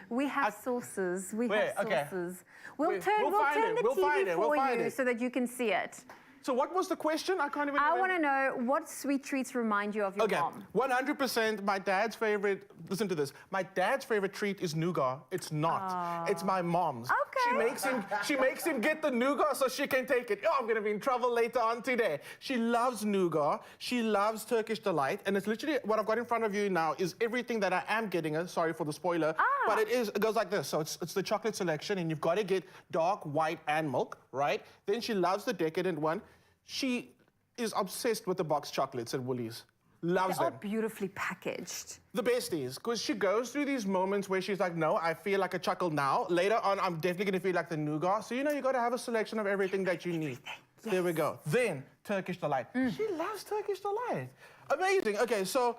We have sources. We Where? have Okay. sources. We'll We'll turn find the it. We'll find TV it. We'll for find you it. so that you can see it. So what was the question? I can't even I remember. want to know what sweet treats remind you of your mom. 100%. My dad's favorite. Listen to this. My dad's favorite treat is nougat. It's not. It's my mom's. Okay. She makes him get the nougat so she can take it. Oh, I'm gonna be in trouble later on today. She loves nougat. She loves Turkish delight, and it's literally what I've got in front of you now is everything that I am getting her. Sorry for the spoiler, but it goes like this. So it's the chocolate selection, and you've got to get dark, white, and milk, right? Then she loves the decadent one. She is obsessed with the box chocolates at Woolies. Loves They are them. beautifully packaged. The best is, because she goes through these moments where she's like, no, I feel like a chuckle now. Later on, I'm definitely going to feel like the nougat. So, you know, you got to have a selection of everything that you need. There we go. Then, Turkish delight. She loves Turkish delight. Amazing. Okay, so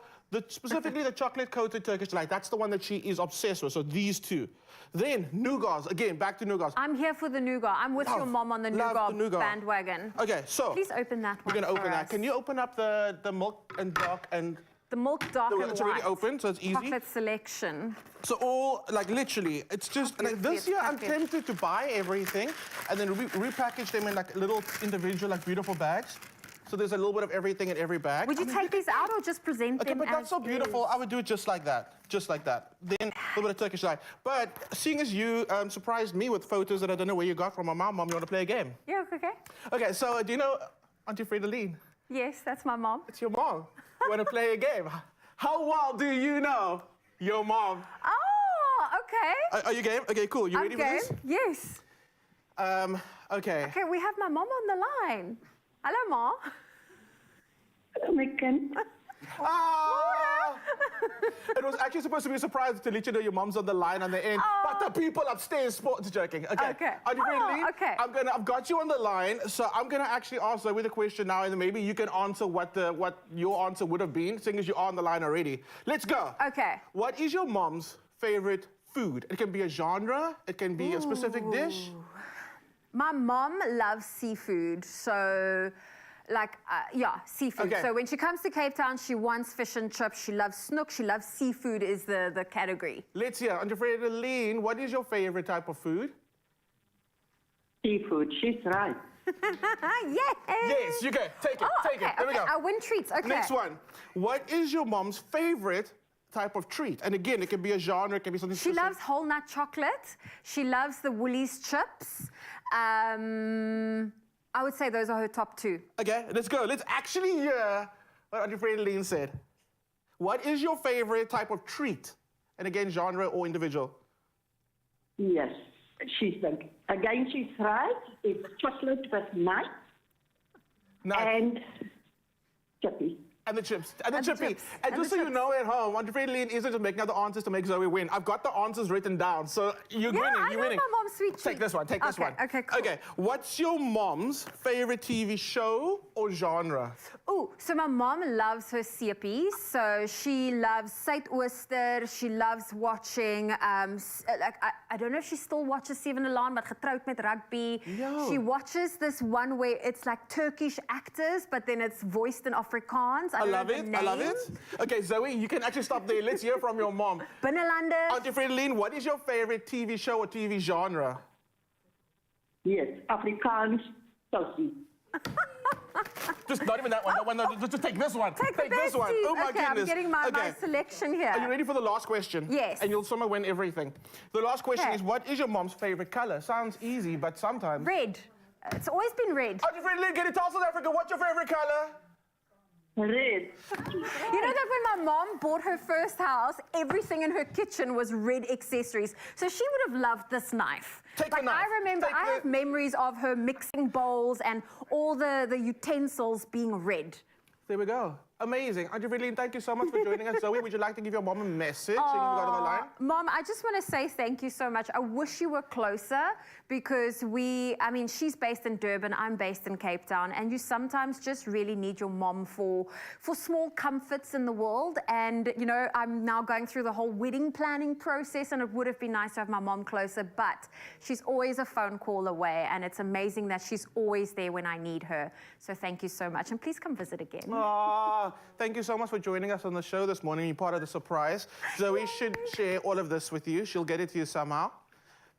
specifically the chocolate-coated Turkish delight, that's the one that she is obsessed with, so these two. Then, nougats. Again, back to nougats. I'm here for the nougat. I'm with your mom on the nougat bandwagon. Okay, so... Please open that one. We're going to open that. us. Can you open up the milk and dark and... The milk dark and It's already white. open, so it's easy. Chocolate selection. So all, like literally, it's just, like this year I'm tempted to buy everything and then repackage them in like little individual, like beautiful bags. So there's a little bit of everything in every bag. Would you take these out or just present them but that's so beautiful. I would do it just like that. Just like that. Then a little bit of Turkish delight. But seeing as you surprised me with photos that I don't know where you got from my mom, you want to play a game? Yeah, okay. Okay, so do you know Auntie Fredeline? Yes, that's my mom. It's your mom. You want to play a game? How well do you know your mom? Oh, okay. Are you game? Okay, cool. You ready for this? Yes. Okay. Okay, we have my mom on the line. Hello, Ma. Hello, Megan. It was actually supposed to be a surprise to let you know your mom's on the line on the end, but the people upstairs sports joking. Okay. Are you ready? Okay. I've got you on the line, so I'm gonna actually ask Zoe the question now, and then maybe you can answer what your answer would have been, seeing as you're on the line already. Let's go. Okay. What is your mom's favorite food? It can be a genre, it can be a specific dish. My mom loves seafood, so seafood. Okay. So when she comes to Cape Town, she wants fish and chips. She loves snook. She loves seafood is the category. Let's hear. Auntie Fredeline, what is your favorite type of food? Seafood, she's right. Yes. Yes, you go. Take it. Take it. There we go. I win treats. Okay. Next one. What is your mom's favorite type of treat? And again, it can be a genre, it can be something She specific. loves whole nut chocolate. She loves the Woolies chips. I would say those are her top two. Okay, let's go. Let's actually hear what Auntie Fredeline said. What is your favorite type of treat? And again, genre or individual? Yes, she's right. It's chocolate with nuts and chippy. And the chips. And the chippy. And just so you know at home, Auntie Fredeline isn't just making up the answers to make Zoe win. I've got the answers written down, so you're winning. I You're know winning. my mom's sweet treat. Take this one. Take this one. Okay, cool. Okay, what's your mom's favorite TV show or genre? Oh, so my mom loves her seepies. So she loves Suidoester. She loves watching, I don't know if she still watches Seven Alarm, but Getroud met Rugby. Yo. She watches this one where it's like Turkish actors, but then it's voiced in Afrikaans. I love it. I love it. Okay, Zoe, you can actually stop there. Let's hear from your mom. Binnenlanders. Auntie Fredeline, what is your favorite TV show or TV genre? Yes, Afrikaans, Tosi. Just not even that one. That one. No, just take this one. Take this one. Oh my okay, goodness. I'm getting my selection here. Are you ready for the last question? Yes. And you'll somehow win everything. The last question Okay. is, what is your mom's favorite color? Sounds easy, but sometimes. Red. It's always been red. Auntie Fredeline, get it to South Africa. What's your favorite color? Red. You know that when my mom bought her first house, everything in her kitchen was red accessories. So she would have loved this knife. Take the knife. I remember, Take I have memories of her mixing bowls and all the utensils being red. There we go. Amazing. Auntie Fredeline, thank you so much for joining us. Zoe, would you like to give your mom a message? Seeing you got on the line? Mom, I just want to say thank you so much. I wish you were closer because she's based in Durban, I'm based in Cape Town, and you sometimes just really need your mom for small comforts in the world. And, you know, I'm now going through the whole wedding planning process, and it would have been nice to have my mom closer, but she's always a phone call away, and it's amazing that she's always there when I need her. So thank you so much, and please come visit again. Aww. Thank you so much for joining us on the show this morning. You're part of the surprise. Zoe should share all of this with you. She'll get it to you somehow.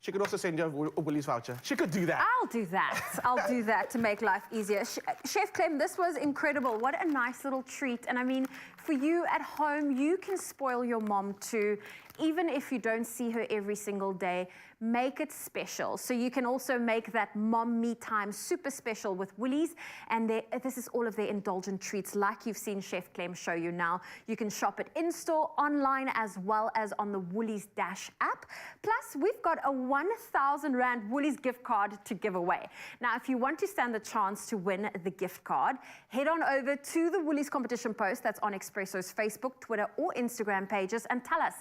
She could also send you a Woolies voucher. She could do that. I'll do that. I'll do that to make life easier. Chef Clem, this was incredible. What a nice little treat. And I mean, for you at home, you can spoil your mom too. Even if you don't see her every single day, make it special. So you can also make that mom me time super special with Woolies. And this is all of their indulgent treats like you've seen Chef Clem show you now. You can shop it in-store, online, as well as on the Woolies Dash app. Plus, we've got a 1,000 Rand Woolies gift card to give away. Now, if you want to stand the chance to win the gift card, head on over to the Woolies competition post that's on Expresso's Facebook, Twitter, or Instagram pages and tell us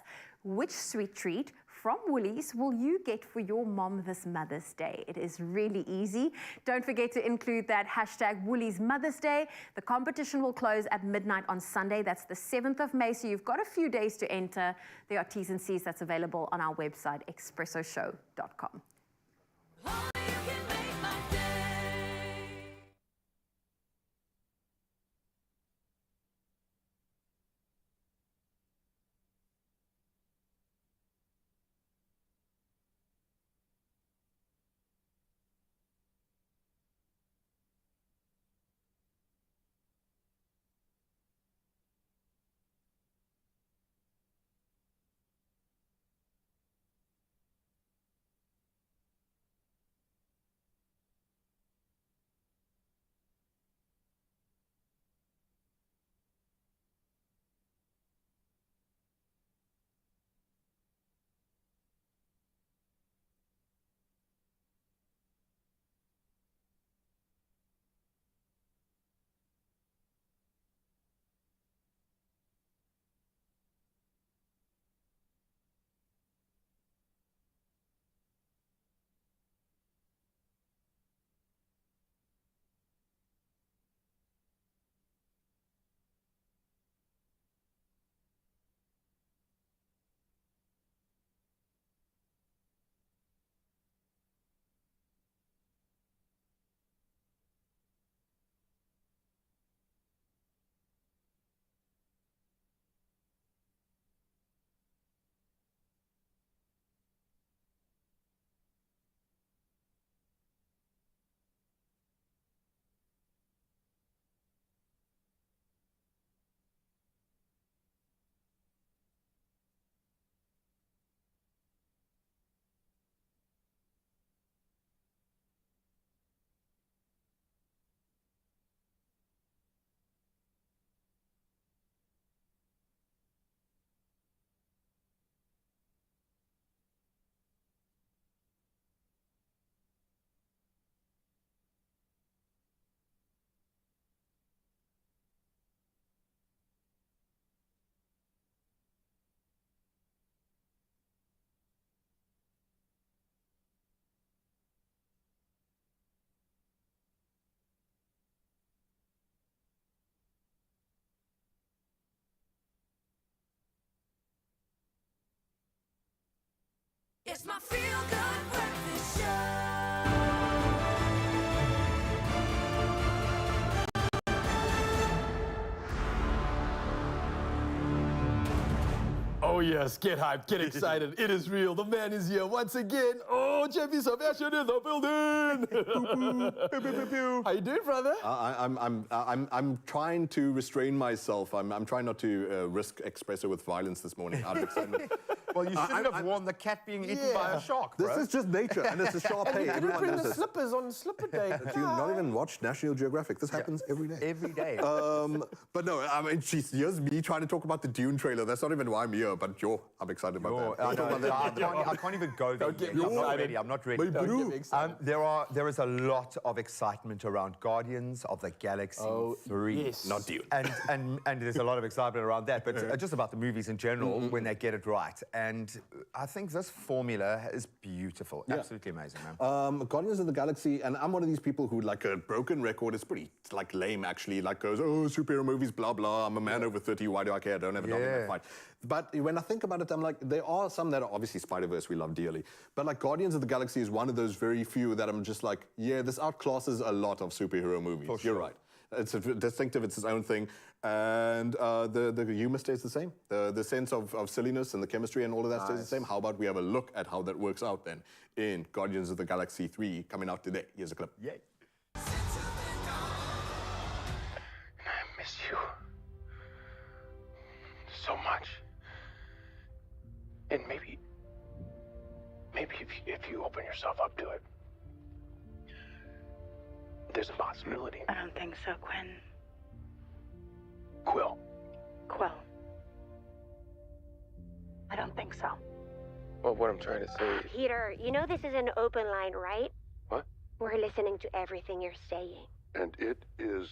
which sweet treat from Woolies will you get for your mom this Mother's Day? It is really easy. Don't forget to include that hashtag Woolies Mother's Day. The competition will close at midnight on Sunday. That's the 7th of May, so you've got a few days to enter. There are T's and C's that's available on our website, expressoshow.com. It's my feel-good breakfast show. Oh yes, get hyped, get excited. It is real. The man is here once again. Oh, Jeffy Sebastian in the building. How you doing, brother? I'm trying to restrain myself. I'm trying not to risk Expresso with violence this morning out of excitement. Well, you shouldn't have worn the cat being eaten by a shark, bro. This is just nature, and it's a sharp And hay. you didn't Everyone bring knows the this. slippers on slipper day. Do you not even watch National Geographic? This happens every day. Every day. But no, I mean, here's me trying to talk about the Dune trailer. That's not even why I'm here, but I'm excited about that. I can't even go there. get I'm me not excited. ready. I'm not ready. Don't get me excited. There is a lot of excitement around Guardians of the Galaxy 3. yes. Not Dune. And there's a lot of excitement around that, but just about the movies in general when they get it right. And I think this formula is beautiful. Yeah. Absolutely amazing, man. Guardians of the Galaxy, and I'm one of these people who, like, a broken record is pretty, like, lame, actually. Like, goes, oh, superhero movies, blah, blah. I'm a man over 30. Why do I care? I don't have a dog in that fight. But when I think about it, I'm like, there are some that are obviously Spider-Verse we love dearly. But, like, Guardians of the Galaxy is one of those very few that I'm just like, yeah, this outclasses a lot of superhero movies. For sure. You're right. It's distinctive, it's its own thing. And the humor stays the same. The sense of silliness and the chemistry and all of that stays the same. How about we have a look at how that works out then in Guardians of the Galaxy 3 coming out today. Here's a clip. Yay. I miss you so much. And maybe if you open yourself up to it, there's a possibility. I don't think so, Quinn. Quill. I don't think so. Well, what I'm trying to say is... Peter, you know this is an open line, right? What? We're listening to everything you're saying. And it is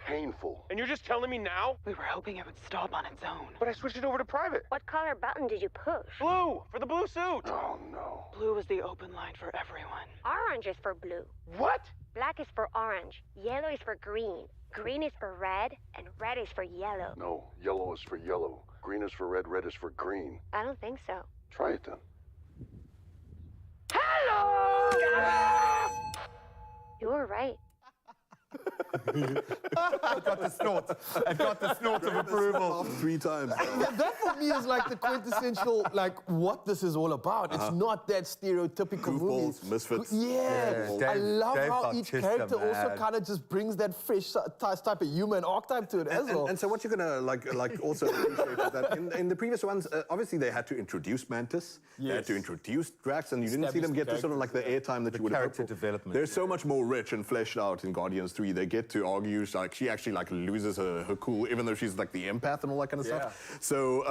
painful. And you're just telling me now? We were hoping it would stop on its own. But I switched it over to private. What color button did you push? Blue, for the blue suit. Oh, no. Blue is the open line for everyone. Orange is for blue. What? Black is for orange. Yellow is for green. Green is for red, and red is for yellow. No, yellow is for yellow. Green is for red, red is for green. I don't think so. Try it then. Hello! You were right. I got the snort. I got the snort of approval. 3 times. That for me is like the quintessential, like, what this is all about. It's not that stereotypical movie. Goofballs, misfits. Yeah. I love Dave how each Bautista, character also man. kind of just brings that fresh type of humor and archetype to it as well. And so what you're gonna like also appreciate is that in the previous ones, obviously they had to introduce Mantis, they had to introduce Drax, and you didn't see them get to sort of like the airtime that you would have hoped for. Development. They're so much more rich and fleshed out in Guardians 3. They get to argue, like she actually like loses her cool, even though she's like the empath and all that kind of stuff. So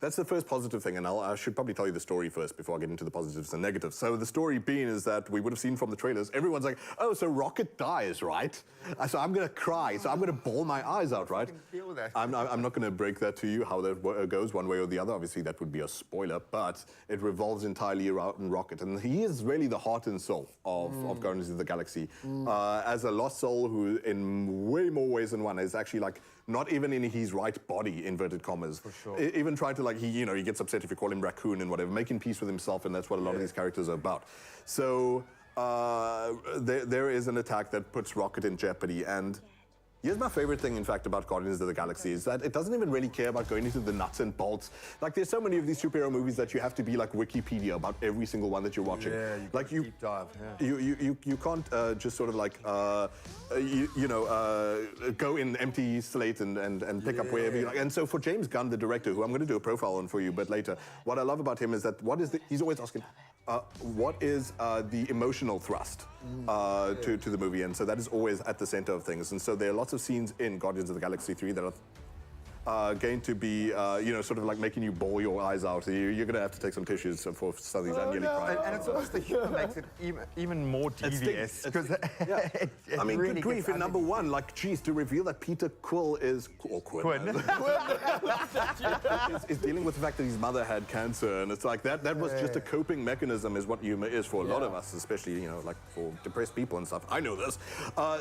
that's the first positive thing, and I should probably tell you the story first before I get into the positives and negatives. So the story being is that we would have seen from the trailers, everyone's like, oh, so Rocket dies, right? So I'm gonna cry, so I'm gonna bawl my eyes out, right? Feel that. I'm not gonna break that to you, how that goes one way or the other. Obviously, that would be a spoiler, but it revolves entirely around Rocket, and he is really the heart and soul of Guardians of the Galaxy. As a lost soul who, in way more ways than one, is actually like not even in his right body, inverted commas. For sure. Even trying to like, he gets upset if you call him raccoon and whatever, making peace with himself, and that's what a lot of these characters are about. So there is an attack that puts Rocket in jeopardy, and here's my favorite thing, in fact, about Guardians of the Galaxy is that it doesn't even really care about going into the nuts and bolts. Like, there's so many of these superhero movies that you have to be like Wikipedia about every single one that you're watching. Yeah, like you deep dive. Yeah. You can't just sort of like go in empty slate and pick up wherever you like. And so for James Gunn, the director, who I'm going to do a profile on for you a bit later, what I love about him is that he's always asking, what is the emotional thrust to the movie? And so that is always at the center of things. And so there are lots of scenes in Guardians of the Galaxy 3 that are going to be, sort of like making you bawl your eyes out. You're going to have to take some tissues for some of these. I'm nearly crying. And it's almost the humor makes it even more devious. Because I mean, good grief, in number 1, like, geez, to reveal that Peter Quill is... Quinn. is dealing with the fact that his mother had cancer, and it's like that was just a coping mechanism is what humor is for a lot of us, especially, like for depressed people and stuff. I know this.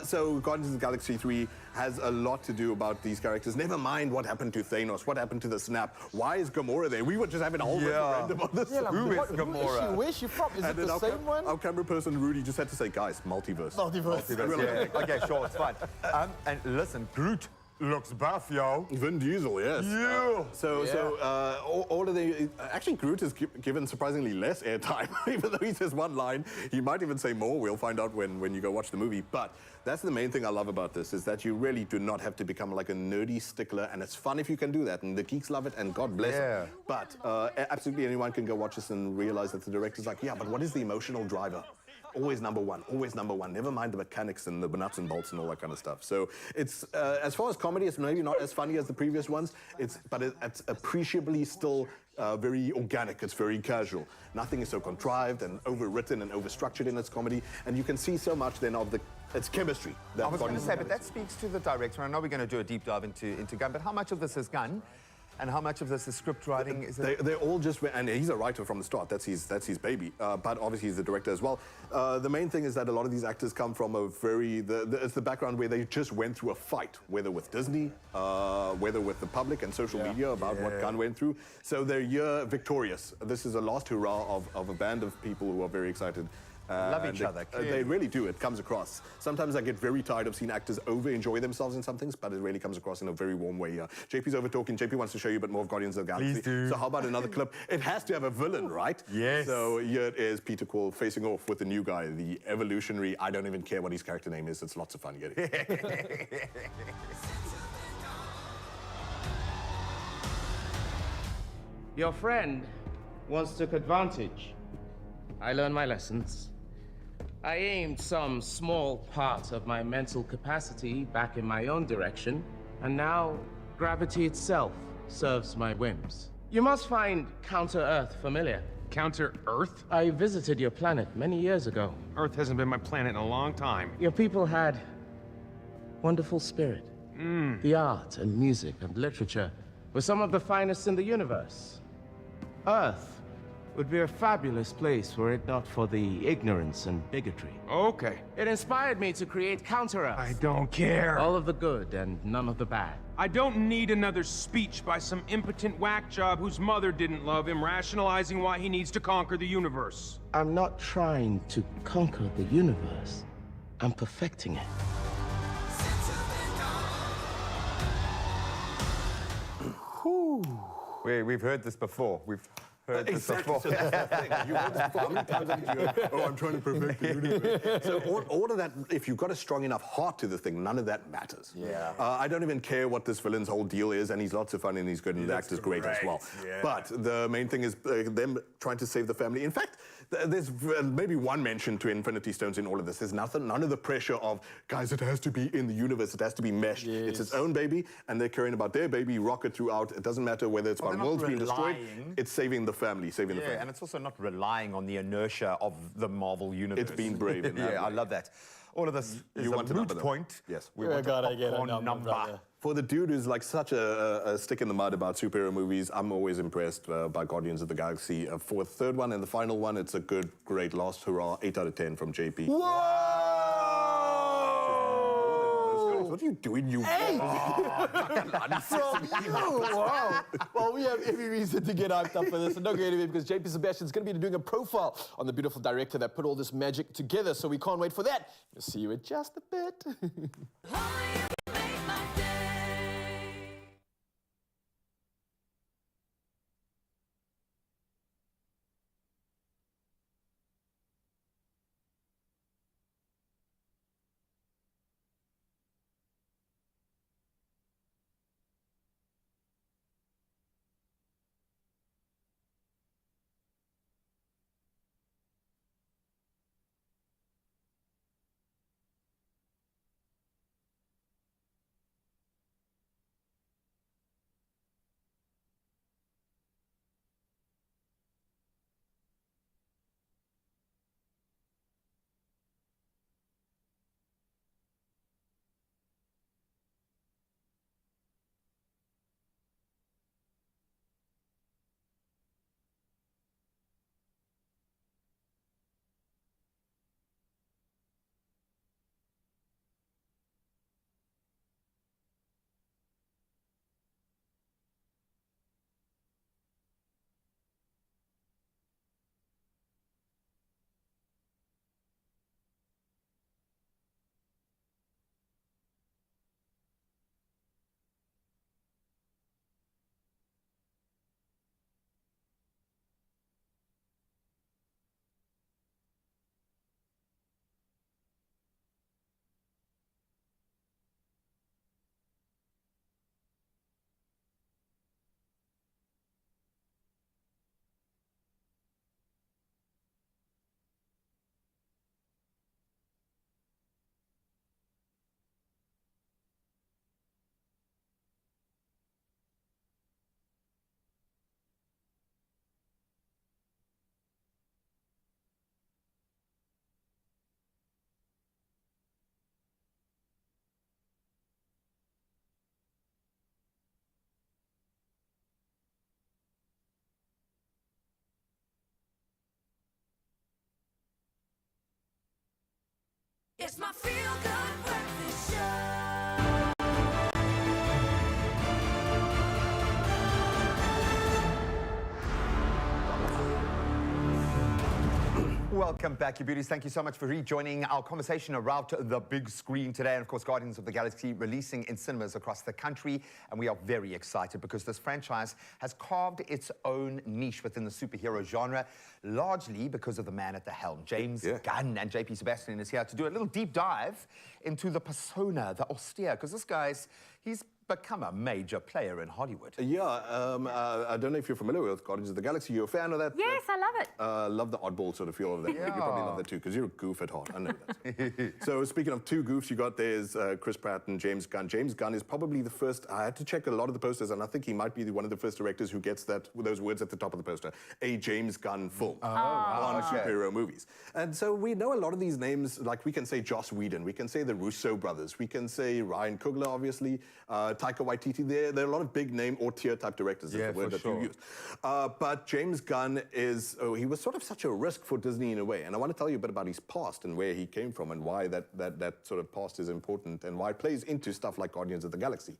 So Guardians of the Galaxy 3 has a lot to do about these characters. Never mind what happened to Thanos, what happened to the Snap, why is Gamora there? We were just having a whole referendum on this. Who is Gamora? Where's she from? Is it the same one? Our camera person, Rudy, just had to say, guys, multiverse. Yeah. Okay, sure, it's fine. And listen, Groot looks buff, yo. Vin Diesel, yes. All of the... Actually, Groot is given surprisingly less airtime, even though he says one line. He might even say more. We'll find out when you go watch the movie. But that's the main thing I love about this, is that you really do not have to become like a nerdy stickler, and it's fun if you can do that, and the geeks love it, and God bless them. But absolutely anyone can go watch this and realize that the director's like, yeah, but what is the emotional driver? Always number one, always number one. Never mind the mechanics and the nuts and bolts and all that kind of stuff. So it's, as far as comedy, it's maybe not as funny as the previous ones, but it's appreciably still very organic, it's very casual. Nothing is so contrived and overwritten and overstructured in its comedy, and you can see so much then of its chemistry. I was going to say, but that speaks to the director. I know we're going to do a deep dive into Gunn, but how much of this is Gunn? And how much of this is script writing? They're all just, and he's a writer from the start. That's his baby. But obviously he's the director as well. The main thing is that a lot of these actors come from a very, it's the background where they just went through a fight, whether with Disney, whether with the public and social media about what Gunn went through. So they're victorious. This is a last hurrah of a band of people who are very excited. Love each other. They really do. It comes across. Sometimes I get very tired of seeing actors over-enjoy themselves in some things, but it really comes across in a very warm way here. JP's over-talking. JP wants to show you a bit more of Guardians of the Galaxy. Please do. So how about another clip? It has to have a villain, right? Yes. So here it is, Peter Quill facing off with the new guy, the evolutionary. I don't even care what his character name is. It's lots of fun. Your friend once took advantage. I learned my lessons. I aimed some small part of my mental capacity back in my own direction, and now gravity itself serves my whims. You must find Counter-Earth familiar. Counter-Earth? I visited your planet many years ago. Earth hasn't been my planet in a long time. Your people had wonderful spirit. The art and music and literature were some of the finest in the universe. Earth would be a fabulous place were it not for the ignorance and bigotry. Okay. It inspired me to create Counter-Earth. I don't care. All of the good and none of the bad. I don't need another speech by some impotent whack job whose mother didn't love him, rationalizing why he needs to conquer the universe. I'm not trying to conquer the universe. I'm perfecting it. We've heard this before. We've heard this before. So that's the thing. You heard this before. How many times have you heard, oh, I'm trying to perfect the universe? So all of that, if you've got a strong enough heart to the thing, none of that matters. Yeah. I don't even care what this villain's whole deal is, and he's lots of fun and he's good, and the actor's great as well. Yeah. But the main thing is them trying to save the family. In fact, there's maybe one mention to Infinity Stones in all of this. There's none of the pressure of, guys, it has to be in the universe, it has to be meshed. Yes. It's its own baby, and they're caring about their baby, rocket throughout. It doesn't matter whether it's about worlds being destroyed. It's saving the family, saving the family. And it's also not relying on the inertia of the Marvel universe. It's been brave in that Yeah, I way. love that. All of this is You a want a moot number, though? point. Yes. We want a popcorn number. brother. For the dude who's like such a stick in the mud about superhero movies, I'm always impressed by Guardians of the Galaxy. For the third one and the final one, it's a good, great last hurrah. 8 out of 10 from JP. What are you doing, you? Hey! From you! Wow. Well, we have every reason to get hyped up for this. And don't go anywhere because JP Sebastian's going to be doing a profile on the beautiful director that put all this magic together. So we can't wait for that. We'll see you in just a bit. It's my feel-good breakfast show. Welcome back, you beauties. Thank you so much for rejoining our conversation around the big screen today. And of course, Guardians of the Galaxy releasing in cinemas across the country. And we are very excited because this franchise has carved its own niche within the superhero genre, largely because of the man at the helm, James Gunn. And JP Sebastian is here to do a little deep dive into the persona, the austere, because this guy's, he's become a major player in Hollywood. Yeah, I don't know if you're familiar with Guardians of the Galaxy. You're a fan of that? Yes, I love it. Love the oddball sort of feel of that. You probably love that too, because you're a goof at heart. I know that. So speaking of two goofs, you got there's Chris Pratt and James Gunn. James Gunn is probably the first. I had to check a lot of the posters, and I think he might be one of the first directors who gets those words at the top of the poster. A James Gunn film on superhero movies. And so we know a lot of these names. Like we can say Joss Whedon, we can say the Russo brothers, we can say Ryan Coogler, obviously, Taika Waititi. There are a lot of big name or tier type directors. Is the word that you use. But James Gunn he was sort of such a risk for Disney in a way. And I want to tell you a bit about his past and where he came from and why that sort of past is important and why it plays into stuff like Guardians of the Galaxy.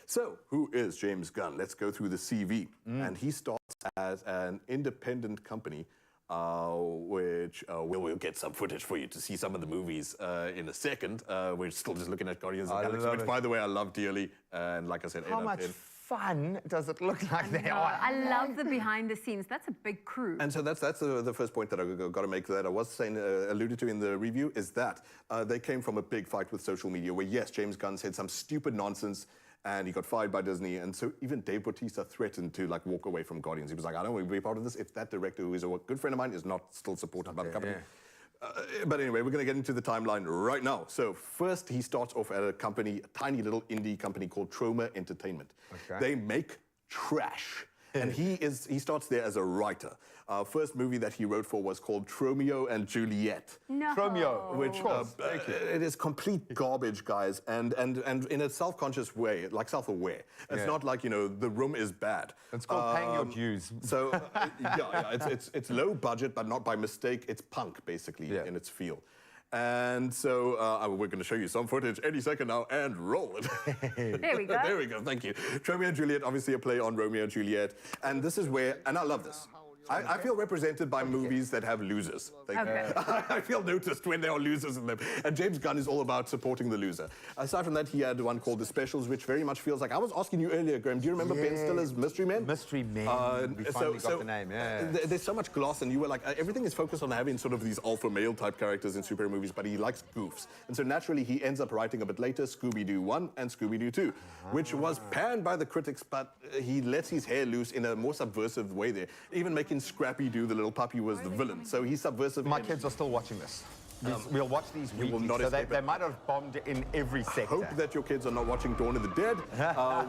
So, who is James Gunn? Let's go through the CV. And he starts as an independent company, which we'll get some footage for you to see some of the movies in a second. We're still just looking at Guardians of the Galaxy, which, by the way, I love dearly. And like I said, how much fun does it look like they are? I love the behind the scenes. That's a big crew. And so that's the first point that I've got to make that I was saying, alluded to in the review, is that they came from a big fight with social media where, yes, James Gunn said some stupid nonsense and he got fired by Disney. And so even Dave Bautista threatened to walk away from Guardians. He was like, I don't want to be part of this if that director, who is a good friend of mine, is not still supported by the company. But anyway, we're going to get into the timeline right now. So first, he starts off at a tiny little indie company called Troma Entertainment. They make trash. And he starts there as a writer. First movie that he wrote for was called Tromeo and Juliet. No. Tromeo, which it is complete garbage, guys, and in a self-conscious way, like self-aware. It's not like The Room is bad. It's called paying your dues. So it's low budget, but not by mistake. It's punk basically in its feel. And so we're going to show you some footage any second now, and roll it. There we go. There we go, thank you. Romeo and Juliet, obviously a play on Romeo and Juliet. And this is where, and I love this, I feel represented by movies that have losers. I feel noticed when there are losers in them. And James Gunn is all about supporting the loser. Aside from that, he had one called The Specials, which very much feels like, I was asking you earlier, Graham, do you remember Ben Stiller's Mystery Men? Mystery Men, we finally got the name, There's so much gloss, and you were like, everything is focused on having sort of these alpha male type characters in superhero movies, but he likes goofs. And so naturally, he ends up writing a bit later Scooby-Doo 1 and Scooby-Doo 2, which was panned by the critics, but he lets his hair loose in a more subversive way there, even making Scrappy-Doo, the little puppy, was the villain. So he's subversive. My kids are still watching this. We'll watch these weekly, so they might have bombed in every sector. I hope that your kids are not watching Dawn of the Dead,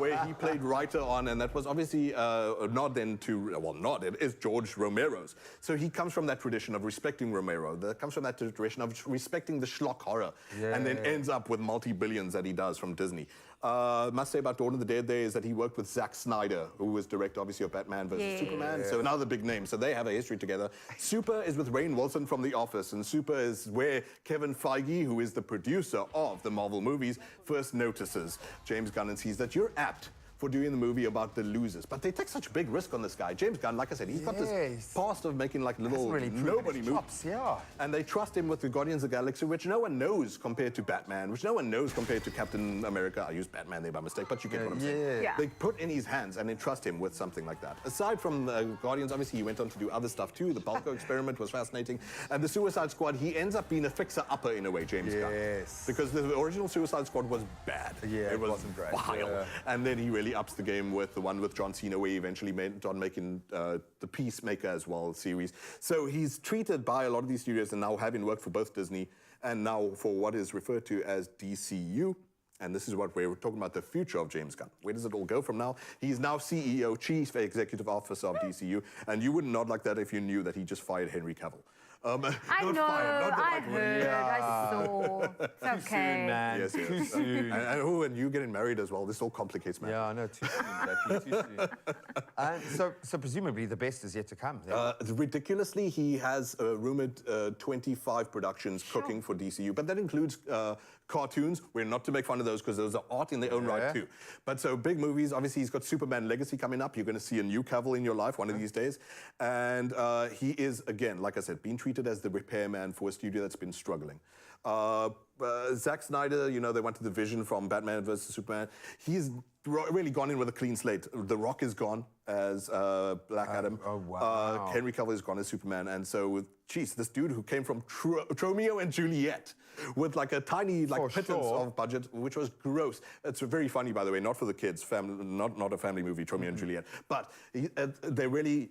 where he played writer on, and that was obviously a nod then to, it is George Romero's. So he comes from that tradition of respecting Romero, that comes from that tradition of respecting the schlock horror, and then ends up with multi-billions that he does from Disney. Must say about Dawn of the Dead there is that he worked with Zack Snyder, who was director, obviously, of Batman vs. Superman, so another big name. So they have a history together. Super is with Rainn Wilson from The Office, and Super is where Kevin Feige, who is the producer of the Marvel movies, first notices James Gunn and sees that you're apt for doing the movie about the losers. But they take such a big risk on this guy. James Gunn, like I said, he's got this past of making little nobody movies. And they trust him with the Guardians of the Galaxy, which no one knows compared to Batman, which no one knows compared to Captain America. I used Batman there by mistake, but you get what I'm saying. They put in his hands and they trust him with something like that. Aside from Guardians, obviously, he went on to do other stuff too. The Balco experiment was fascinating. And the Suicide Squad, he ends up being a fixer-upper in a way, James Gunn. Because the original Suicide Squad was bad. It wasn't great. Vile. And then he really ups the game with the one with John Cena, where he eventually went on making the Peacemaker as well series. So he's treated by a lot of these studios, and now having worked for both Disney and now for what is referred to as DCU. And this is what we're talking about, the future of James Gunn. Where does it all go from now? He's now CEO, Chief Executive Officer of DCU, and you would not like that if you knew that he just fired Henry Cavill. I know, I heard, I saw. It's okay. Too soon, man. Yes. Too soon. And you getting married as well. This all complicates matters. Yeah, I know. Too soon, exactly. Too soon. So presumably the best is yet to come. Ridiculously, he has rumored 25 productions cooking for DCU, but that includes cartoons. We're not to make fun of those because those are art in their own right too. But so big movies, obviously he's got Superman Legacy coming up. You're going to see a new Cavill in your life one of these days. And he is, again, like I said, being treated treated as the repairman for a studio that's been struggling. Zack Snyder, you know, they wanted the vision from Batman vs. Superman. He's really gone in with a clean slate. The Rock is gone as Black Adam. Oh, wow. Henry Cavill is gone as Superman. And so, geez, this dude who came from Romeo and Juliet with like a tiny pittance of budget, which was gross. It's very funny, by the way, not for the kids, not a family movie, Romeo and Juliet. But they're really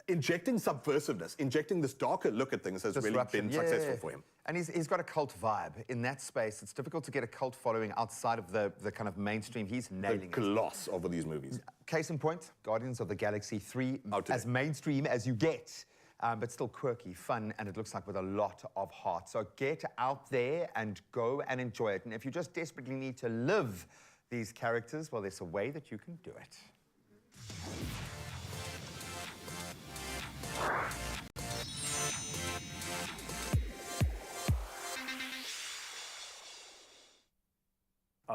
injecting subversiveness, injecting this darker look at things has really been successful for him. And he's got a cult vibe. In that space, it's difficult to get a cult following outside of the kind of mainstream. He's nailing the gloss of these movies. Case in point, Guardians of the Galaxy 3, as mainstream as you get, but still quirky, fun, and it looks like with a lot of heart. So get out there and go and enjoy it. And if you just desperately need to live these characters, well, there's a way that you can do it.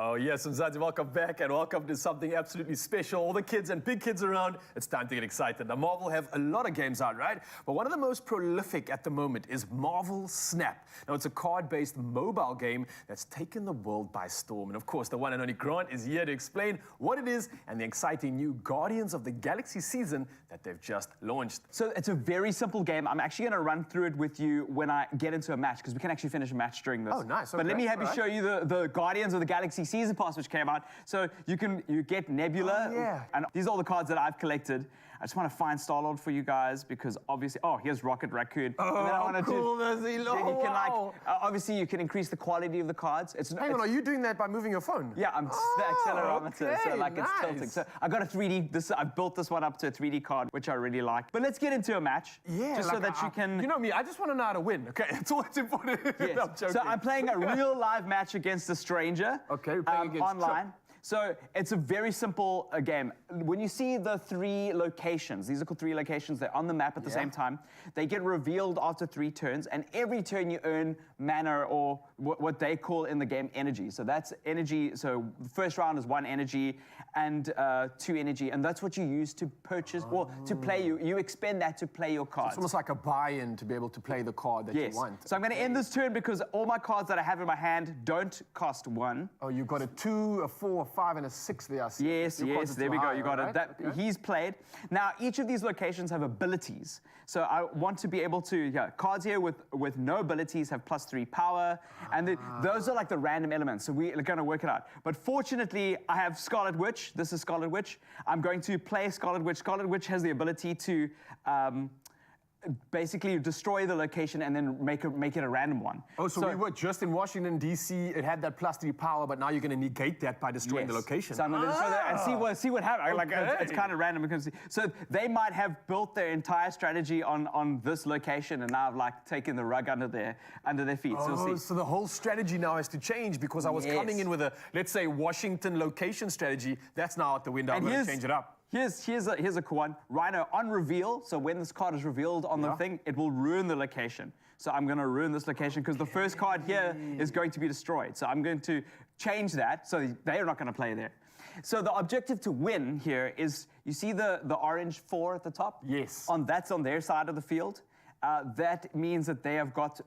Oh yes, Mzansi, welcome back and welcome to something absolutely special. All the kids and big kids around, it's time to get excited. Now Marvel have a lot of games out, right? But one of the most prolific at the moment is Marvel Snap. Now it's a card-based mobile game that's taken the world by storm. And of course, the one and only Grant is here to explain what it is and the exciting new Guardians of the Galaxy season that they've just launched. So it's a very simple game. I'm actually going to run through it with you when I get into a match, because we can actually finish a match during this. Oh, nice. But let me show you the Guardians of the Galaxy Season Pass, which came out. So you get Nebula, and these are all the cards that I've collected. I just want to find Star-Lord for you guys because obviously, here's Rocket Raccoon. Oh, cool does he look? You can obviously you can increase the quality of the cards. Hang on, are you doing that by moving your phone? Yeah, I'm the accelerometer, so like it's tilting. So I got a 3D. I built this one up to a 3D card, which I really like. But let's get into a match, just so that you can. You know me, I just want to know how to win. Okay, that's all that's important. Yes. I'm joking. So I'm playing a real live match against a stranger. Okay, we're playing against online. So it's a very simple game. When you see the 3 locations, these are called 3 locations, they're on the map at the same time. They get revealed after 3 turns, and every turn you earn mana, or what they call in the game energy. So that's energy. So the first round is 1 energy and 2 energy, and that's what you use to purchase, or to play. You expend that to play your cards. So it's almost like a buy-in to be able to play the card that you want. So I'm going to end this turn because all my cards that I have in my hand don't cost 1. Oh, you've got a 2, a 4, a 5, and a 6 there. Yes, there we go. You got it. He's played. Now, each of these locations have abilities. So I want to be able to, cards here with no abilities have +3 power, and those are like the random elements. So we're going to work it out. But fortunately, I have Scarlet Witch. This is Scarlet Witch. I'm going to play Scarlet Witch. Scarlet Witch has the ability to basically destroy the location and then make it a random one. Oh, so we were just in Washington, D.C. It had that +3 power, but now you're going to negate that by destroying the location. So I'm going to destroy that and see what happens. Like, it's kind of random. Because, so they might have built their entire strategy on this location, and now I've like taken the rug under their feet. So we'll see. So the whole strategy now has to change because I was coming in with a, let's say, Washington location strategy. That's now out the window. I'm going to change it up. Here's a cool one. Rhino on reveal. So when this card is revealed on the thing, it will ruin the location. So I'm going to ruin this location because the first card here is going to be destroyed. So I'm going to change that so they're not going to play there. So the objective to win here is, you see the orange 4 at the top? Yes. That's on their side of the field. That means that they have got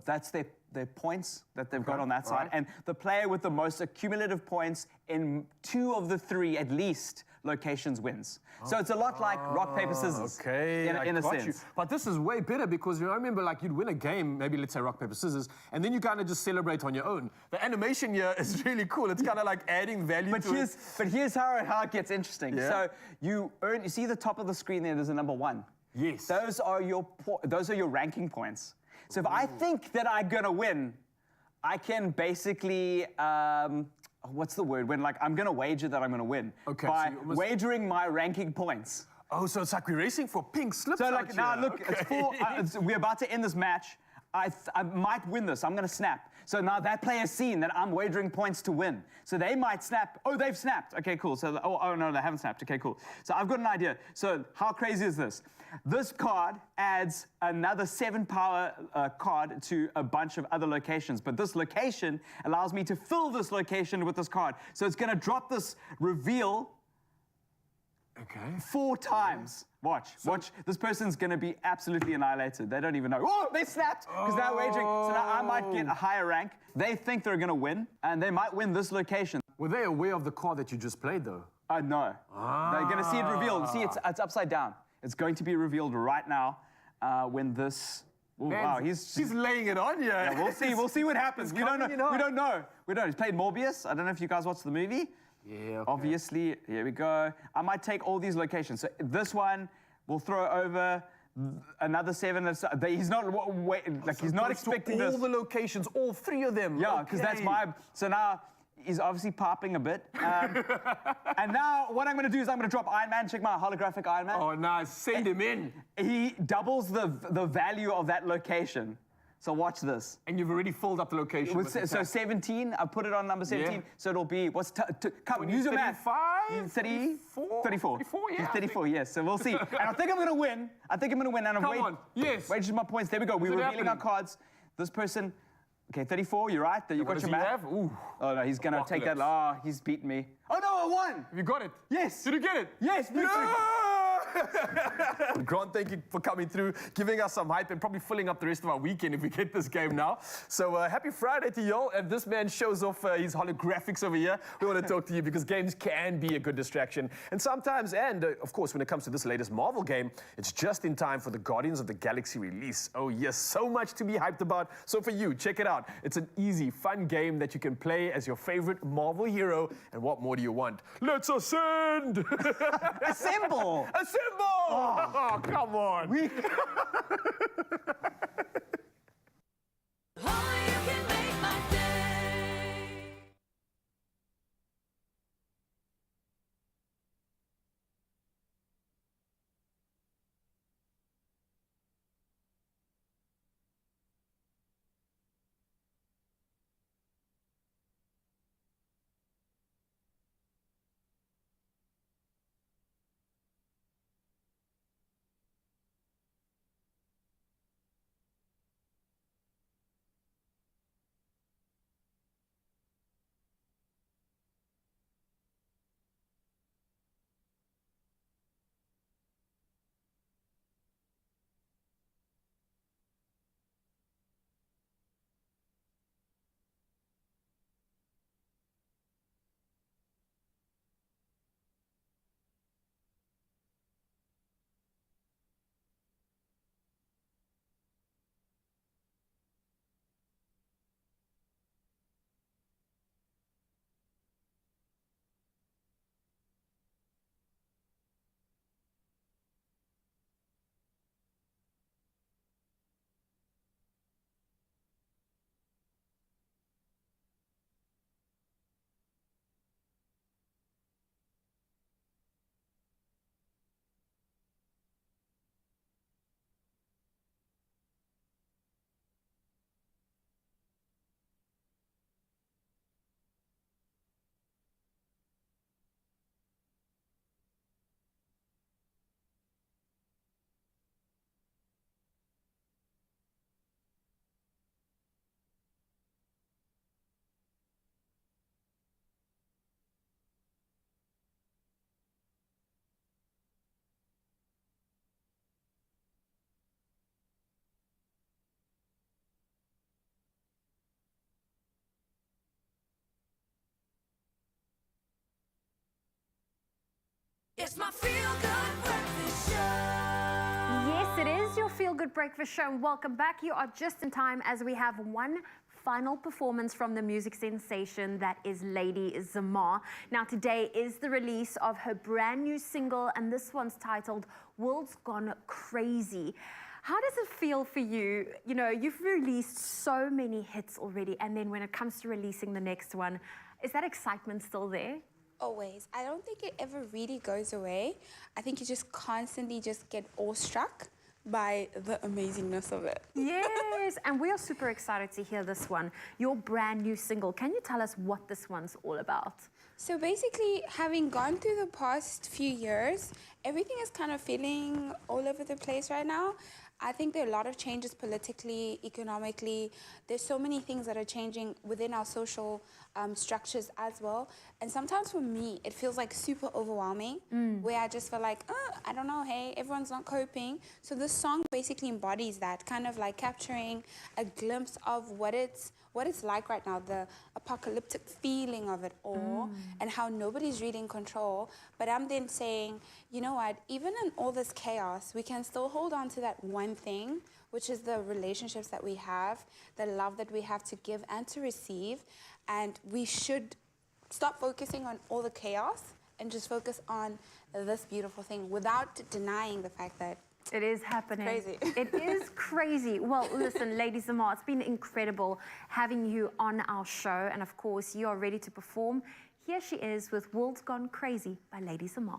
that's their points that they've got on that side. And the player with the most accumulative points in 2 of the 3 at least locations wins. So it's a lot like rock, paper, scissors. Okay, in a sense. But this is way better because I remember like you'd win a game, maybe let's say rock, paper, scissors, and then you kind of just celebrate on your own. The animation here is really cool. It's kind of like adding value to it. But here's how it gets interesting. So you see the top of the screen there, there's a number 1. Yes. Those are your ranking points. So if I think that I'm gonna win, I can basically what's the word? When like I'm gonna wager that I'm gonna win by wagering my ranking points. Oh, so it's like we're racing for pink slips. So like now look, it's 4. We're about to end this match. I might win this. I'm gonna snap. So now that player's seen that I'm wagering points to win. So they might snap. Oh, they've snapped. Okay, cool. So oh no, they haven't snapped. Okay, cool. So I've got an idea. So how crazy is this? This card adds another 7 power card to a bunch of other locations, but this location allows me to fill this location with this card. So it's going to drop this reveal Okay. 4 times. Watch. This person's going to be absolutely annihilated. They don't even know. Oh, they snapped because they're wagering. So now I might get a higher rank. They think they're going to win, and they might win this location. Were they aware of the card that you just played, though? No. They're going to see it revealed. See, it's upside down. It's going to be revealed right now when this... Ooh, Man, wow, she's laying it on you. Yeah, we'll see. We'll see what happens. We don't know. We don't know. He's played Morbius. I don't know if you guys watched the movie. Yeah, okay. Obviously, here we go. I might take all these locations. So this one, we'll throw over another 7. He's not he's not expecting all this. the locations, all 3 of them. Yeah, because that's my. So now he's obviously popping a bit. And now what I'm going to do is I'm going to drop Iron Man. Check my holographic Iron Man. Oh, nice. Send him in. He doubles the value of that location. So watch this. And you've already filled up the location. So 17, I put it on number 17. Yeah. So it'll be, come, use your math. 34? 34. 34, yeah. He's 34, yes. So we'll see. And I think I'm going to win. And Come on, yes. Wages my points. There we go. We're revealing our cards. This person, okay, 34, you're right. You got your math. Ooh. Oh, no, he's going to take that. Oh, he's beaten me. Oh, no, I won. Have you got it? Yes. Did you get it? Yes, victory. Grant, thank you for coming through, giving us some hype, and probably filling up the rest of our weekend if we get this game now. So happy Friday to y'all. And this man shows off his holographics over here. We want to talk to you because games can be a good distraction. And sometimes, of course, when it comes to this latest Marvel game, it's just in time for the Guardians of the Galaxy release. Oh yes, so much to be hyped about. So for you, check it out. It's an easy, fun game that you can play as your favorite Marvel hero. And what more do you want? Let's ascend! Assemble! Assemble! Oh, come on. It's my feel-good breakfast show. Yes, it is your Feel Good Breakfast Show. And welcome back. You are just in time as we have one final performance from the music sensation that is Lady Zamar. Now, today is the release of her brand new single, and this one's titled World's Gone Crazy. How does it feel for you? You know, you've released so many hits already, and then when it comes to releasing the next one, is that excitement still there? Always. I don't think it ever really goes away. I think you just constantly just get awestruck by the amazingness of it. Yes, and we are super excited to hear this one, your brand new single. Can you tell us what this one's all about? So basically, having gone through the past few years, everything is kind of feeling all over the place right now. I think there are a lot of changes politically, economically. There's so many things that are changing within our social structures as well. And sometimes for me, it feels like super overwhelming, where I just feel like, I don't know, hey, everyone's not coping. So this song basically embodies that, kind of like capturing a glimpse of what it's like right now, the apocalyptic feeling of it all, and how nobody's really in control. But I'm then saying, you know what, even in all this chaos, we can still hold on to that one thing, which is the relationships that we have, the love that we have to give and to receive. And we should stop focusing on all the chaos and just focus on this beautiful thing without denying the fact that it is happening. Crazy. It is crazy. Well, listen, Lady Zamar, it's been incredible having you on our show. And of course, you are ready to perform. Here she is with World's Gone Crazy by Lady Zamar.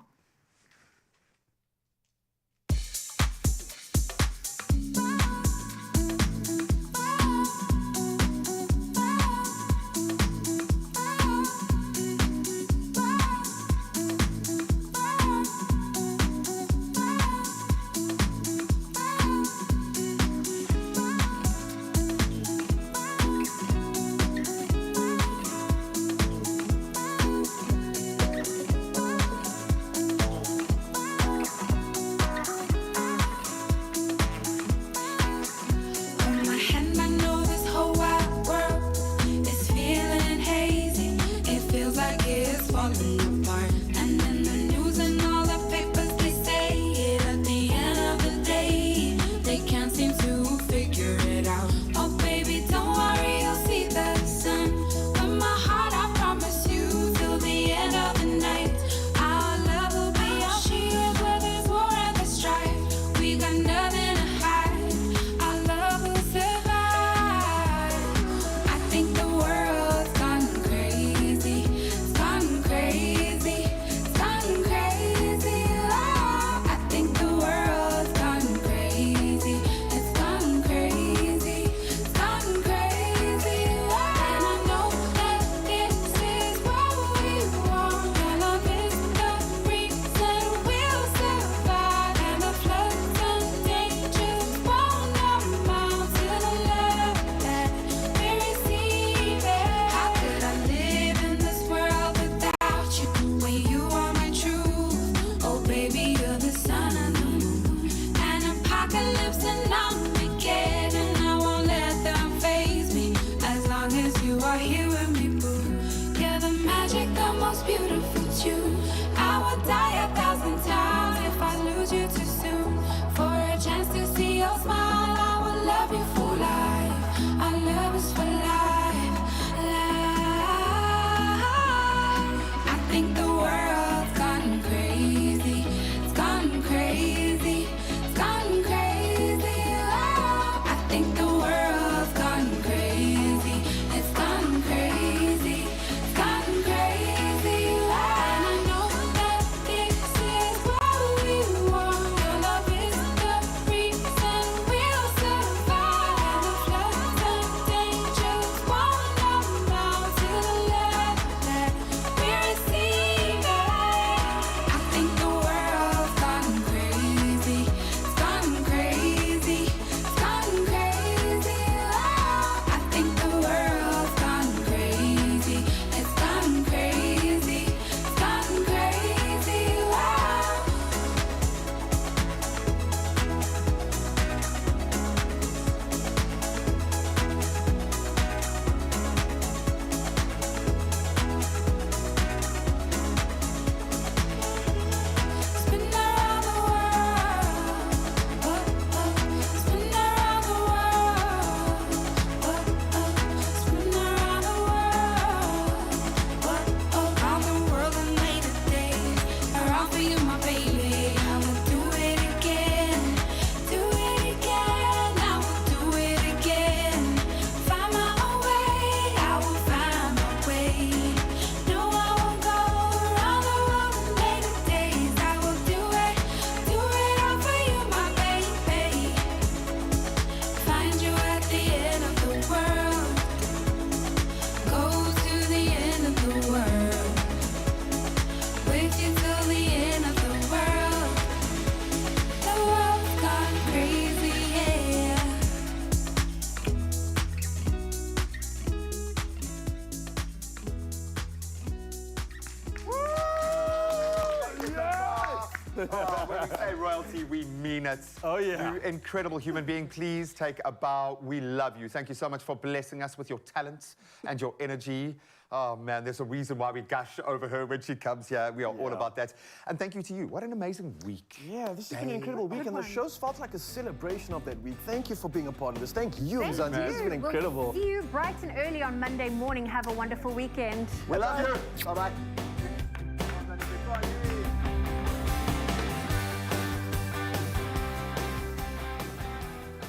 When we say royalty, we mean it. Oh, yeah. You incredible human being. Please take a bow. We love you. Thank you so much for blessing us with your talents and your energy. Oh, man, there's a reason why we gush over her when she comes here. We are all about that. And thank you to you. What an amazing week. Yeah, this has been an incredible week, and the show's felt like a celebration of that week. Thank you for being a part of this. Thank you, Mzansi. This has been incredible. We'll see you bright and early on Monday morning. Have a wonderful weekend. We love you. Bye-bye.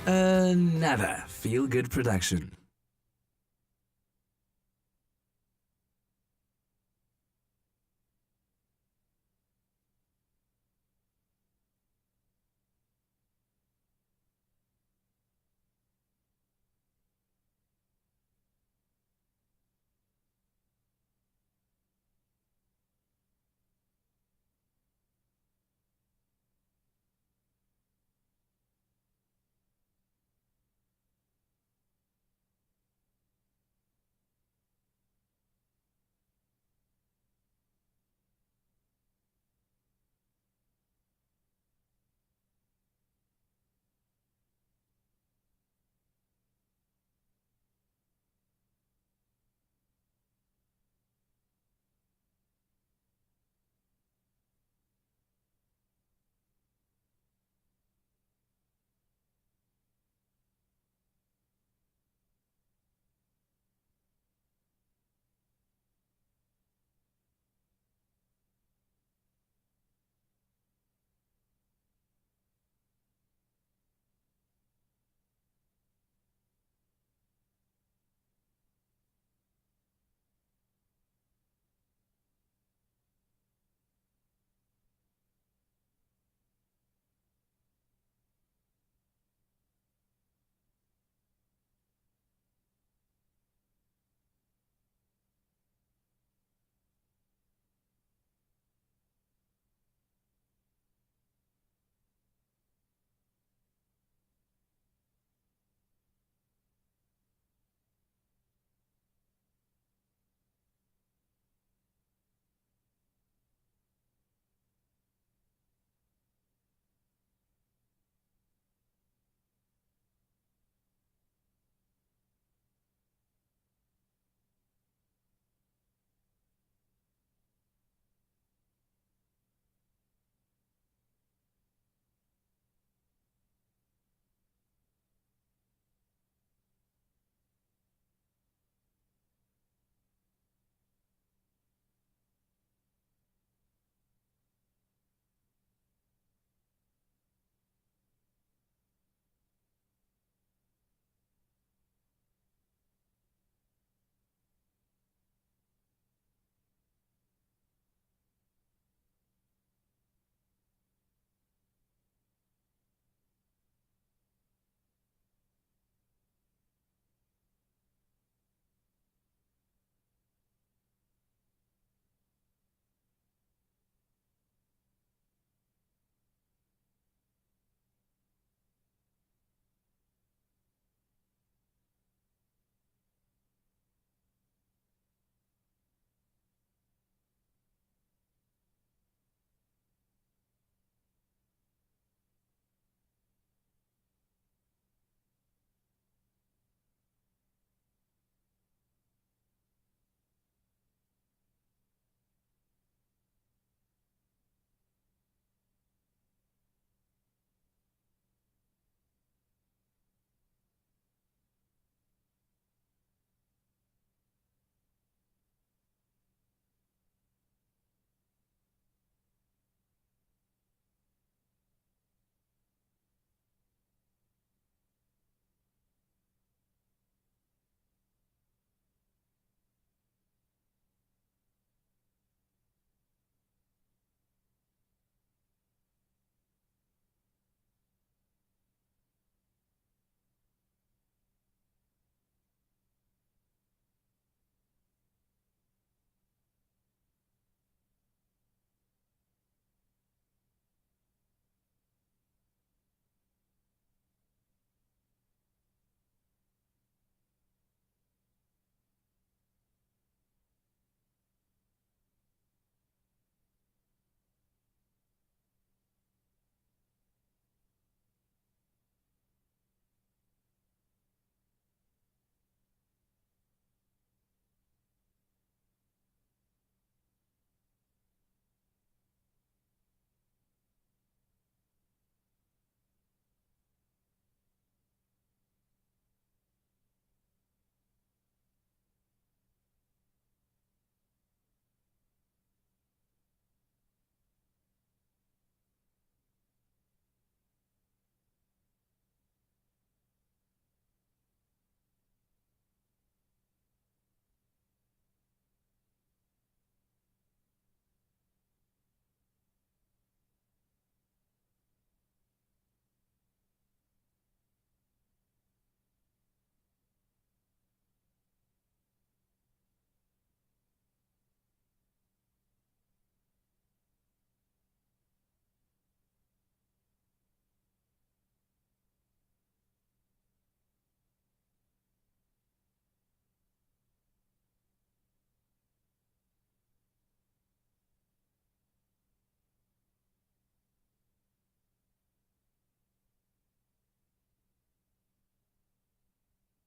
Another feel-good production.